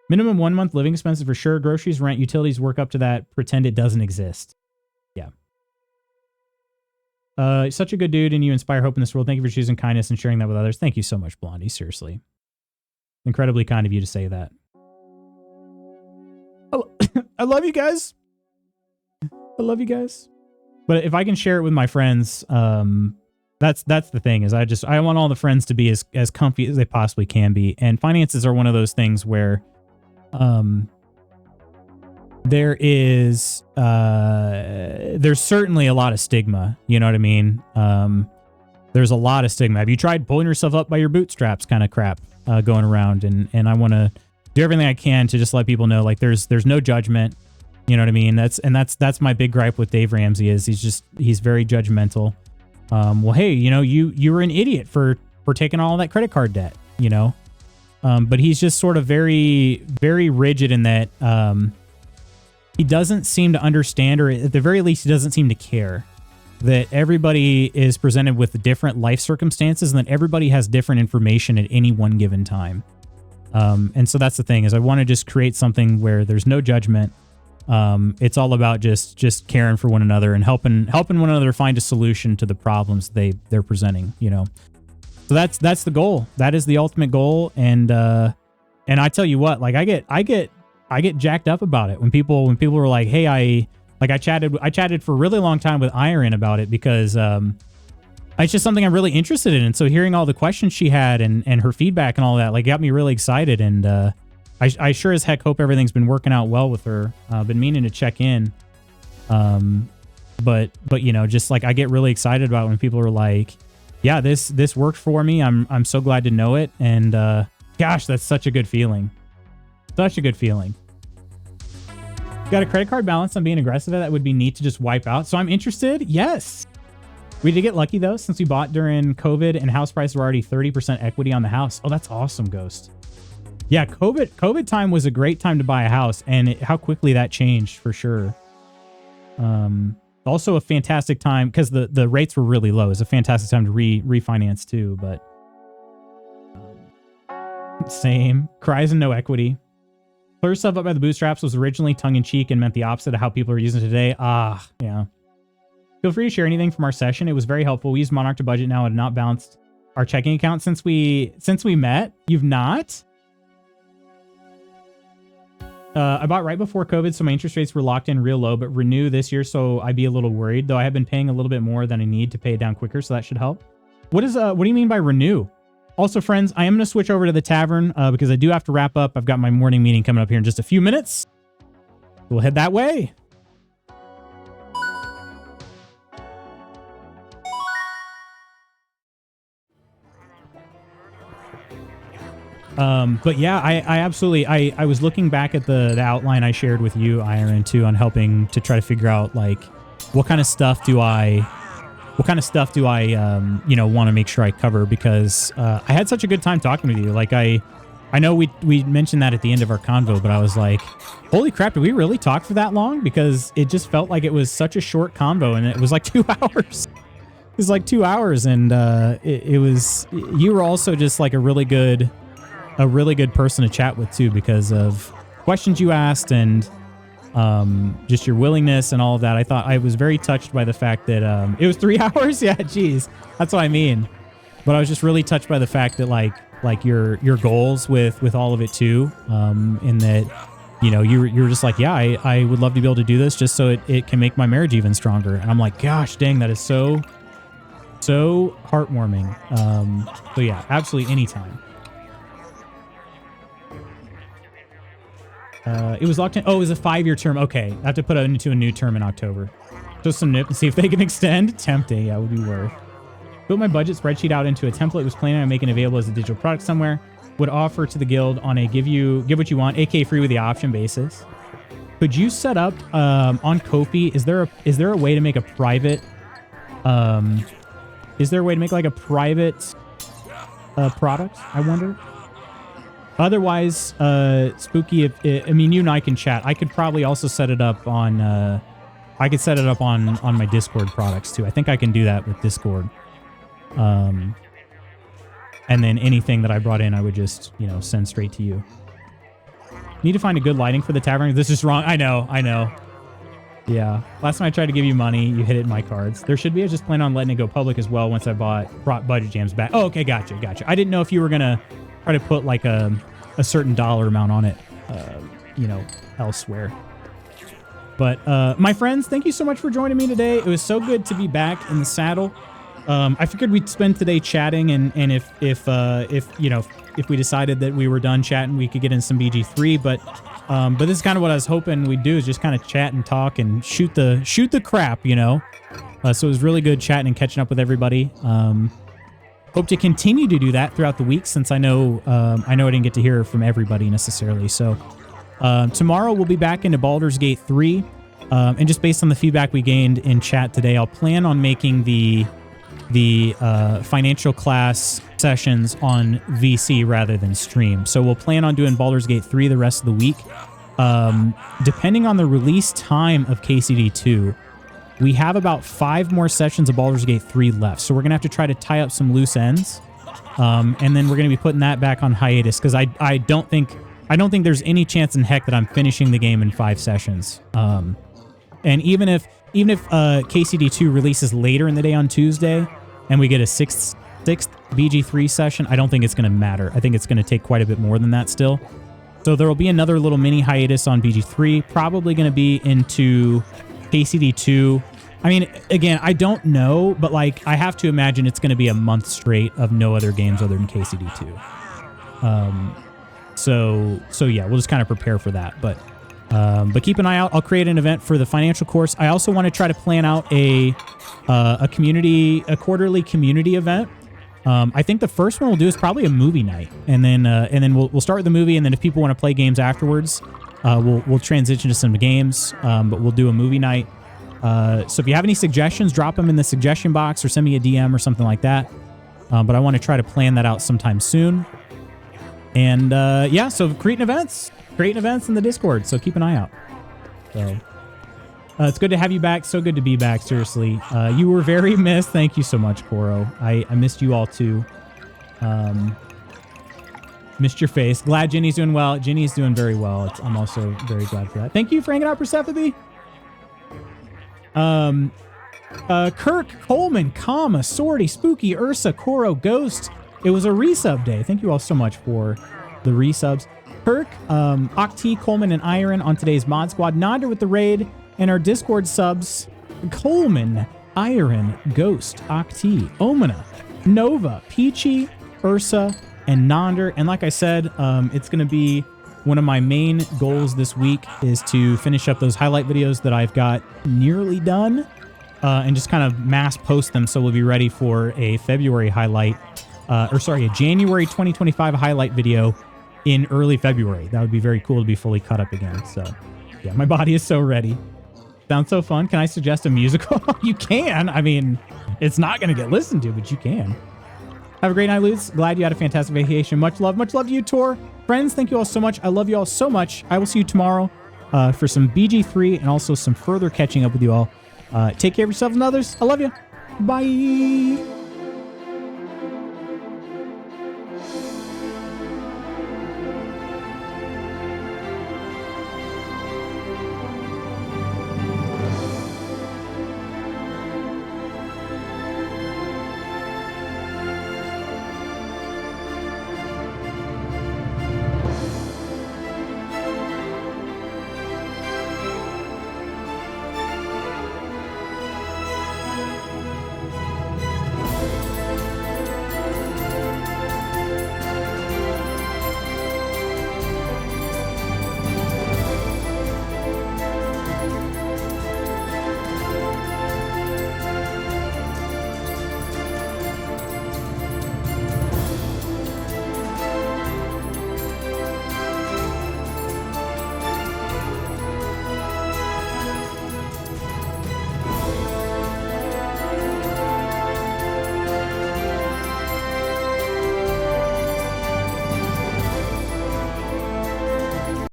Minimum 1 month living expenses for sure. Groceries, rent, utilities, work up to that. Pretend it doesn't exist. Yeah. Such a good dude, and you inspire hope in this world. Thank you for choosing kindness and sharing that with others. Thank you so much, Blondie. Seriously. Incredibly kind of you to say that. I love you guys. I love you guys. But if I can share it with my friends, that's the thing is I want all the friends to be as comfy as they possibly can be. And finances are one of those things where there's certainly a lot of stigma. You know what I mean? There's a lot of stigma. Have you tried pulling yourself up by your bootstraps kind of crap going around? And I want to do everything I can to just let people know, like, there's no judgment. You know what I mean? That's my big gripe with Dave Ramsey is he's very judgmental. Well, hey, you know, you were an idiot for taking all that credit card debt, you know? But he's just sort of very, very rigid in that he doesn't seem to understand, or at the very least, he doesn't seem to care that everybody is presented with different life circumstances and that everybody has different information at any one given time. And so that's the thing is I want to just create something where there's no judgment. It's all about just caring for one another and helping one another find a solution to the problems they're presenting, you know? So that's the goal. That is the ultimate goal. And I tell you what, like I get jacked up about it when people were like, hey, I chatted for a really long time with Iron about it because, it's just something I'm really interested in. And so hearing all the questions she had and her feedback and all that, like, got me really excited. And I sure as heck hope everything's been working out well with her. Been meaning to check in. But you know, just like I get really excited about when people are like, yeah, this worked for me. I'm so glad to know it. And gosh, that's such a good feeling. Such a good feeling. Got a credit card balance on being aggressive. That would be neat to just wipe out. So I'm interested. Yes. We did get lucky though, since we bought during COVID and house prices were already 30% equity on the house. Oh, that's awesome, Ghost. Yeah, COVID time was a great time to buy a house, and how quickly that changed for sure. Also a fantastic time because the rates were really low. It's a fantastic time to refinance too, but same. Cries and no equity. Clear yourself up by the bootstraps was originally tongue-in-cheek and meant the opposite of how people are using it today. Ah, yeah. Feel free to share anything from our session. It was very helpful. We used Monarch to budget now and not balanced our checking account since we met. You've not? I bought right before COVID, so my interest rates were locked in real low, but renew this year, so I'd be a little worried, though I have been paying a little bit more than I need to pay it down quicker, so that should help. What do you mean by renew? Also, friends, I am going to switch over to the tavern because I do have to wrap up. I've got my morning meeting coming up here in just a few minutes. We'll head that way. But yeah, I absolutely, I was looking back at the outline I shared with you, Iron, too, on helping to try to figure out, like, what kind of stuff do I, you know, want to make sure I cover, because, I had such a good time talking with you. Like, I know we mentioned that at the end of our convo, but I was like, holy crap, did we really talk for that long? Because it just felt like it was such a short convo, and it was like 2 hours. It was like 2 hours, and, it was, you were also just like a really good person to chat with too, because of questions you asked and just your willingness and all of that. I thought I was very touched by the fact that it was 3 hours. Yeah, geez, that's what I mean. But I was just really touched by the fact that like your goals with all of it too, in that, you know, you were just like, yeah, I would love to be able to do this just so it can make my marriage even stronger. And I'm like, gosh, dang, that is so heartwarming. So yeah, absolutely anytime. It was locked in. Oh, it was a 5-year term. Okay, I have to put it into a new term in October. Just some nip and see if they can extend. Tempting, yeah, would be worth. Built my budget spreadsheet out into a template. Was planning on making available as a digital product somewhere. Would offer to the guild on a give what you want, AK free with the option basis. Could you set up on Ko-fi? Is there a way to make a private? Is there a way to make like a private product? I wonder. Otherwise, Spooky, I mean, you and I can chat. I could probably also set it up on, I could set it up on my Discord products too. I think I can do that with Discord. And then anything that I brought in, I would just, you know, send straight to you. Need to find a good lighting for the tavern. This is wrong. I know. Yeah. Last time I tried to give you money, you hid it in my cards. There should be. I just plan on letting it go public as well once I brought Budget Jams back. Oh, okay. Gotcha. I didn't know if you were going to try to put like a certain dollar amount on it, you know, elsewhere. But my friends, thank you so much for joining me today. It was so good to be back in the saddle. I figured we'd spend today chatting, and if you know, if we decided that we were done chatting, we could get in some BG3. But this is kind of what I was hoping we'd do, is just kind of chat and talk and shoot the crap, you know. So it was really good chatting and catching up with everybody. Hope to continue to do that throughout the week, since I know I didn't get to hear from everybody necessarily. So tomorrow we'll be back into Baldur's Gate 3. And just based on the feedback we gained in chat today, I'll plan on making the financial class sessions on VC rather than stream. So we'll plan on doing Baldur's Gate 3 the rest of the week. Depending on the release time of KCD 2, we have about 5 more sessions of Baldur's Gate 3 left. So we're going to have to try to tie up some loose ends. And then we're going to be putting that back on hiatus, because I don't think there's any chance in heck that I'm finishing the game in 5 sessions. And even if KCD 2 releases later in the day on Tuesday and we get a sixth BG3 session, I don't think it's going to matter. I think it's going to take quite a bit more than that still. So there will be another little mini hiatus on BG3, probably going to be into KCD 2 I mean, again, I don't know, but like I have to imagine it's going to be a month straight of no other games other than KCD2. So yeah, we'll just kind of prepare for that. But keep an eye out. I'll create an event for the financial course. I also want to try to plan out a quarterly community event. I think the first one we'll do is probably a movie night, and then we'll start with the movie, and then if people want to play games afterwards, we'll transition to some games. But we'll do a movie night. So if you have any suggestions, drop them in the suggestion box or send me a DM or something like that. But I want to try to plan that out sometime soon. And yeah, so creating events in the Discord. So keep an eye out. So it's good to have you back. So good to be back. Seriously, you were very missed. Thank you so much, Koro. I missed you all too. Missed your face. Glad Ginny's doing well. Ginny's doing very well. I'm also very glad for that. Thank you for hanging out, Persephone. Kirk, Coleman, Kama, Sorty, Spooky, Ursa, Koro, Ghost. It was a resub day. Thank you all so much for the resubs. Kirk, Octi, Coleman, and Iron on today's Mod Squad. Nonder with the raid, and our Discord subs. Coleman, Iron, Ghost, Octi, Omina, Nova, Peachy, Ursa, and Nonder. And like I said, it's going to be one of my main goals this week is to finish up those highlight videos that I've got nearly done and just kind of mass post them so we'll be ready for a February highlight, a January 2025 highlight video in early February. That would be very cool to be fully cut up again. So yeah, my body is so ready. Sounds so fun. Can I suggest a musical? You can. I mean, it's not going to get listened to, but you can. Have a great night, Lutz. Glad you had a fantastic vacation. Much love to you, Tor. Friends, thank you all so much. I love you all so much. I will see you tomorrow for some BG3 and also some further catching up with you all. Take care of yourselves and others. I love you. Bye.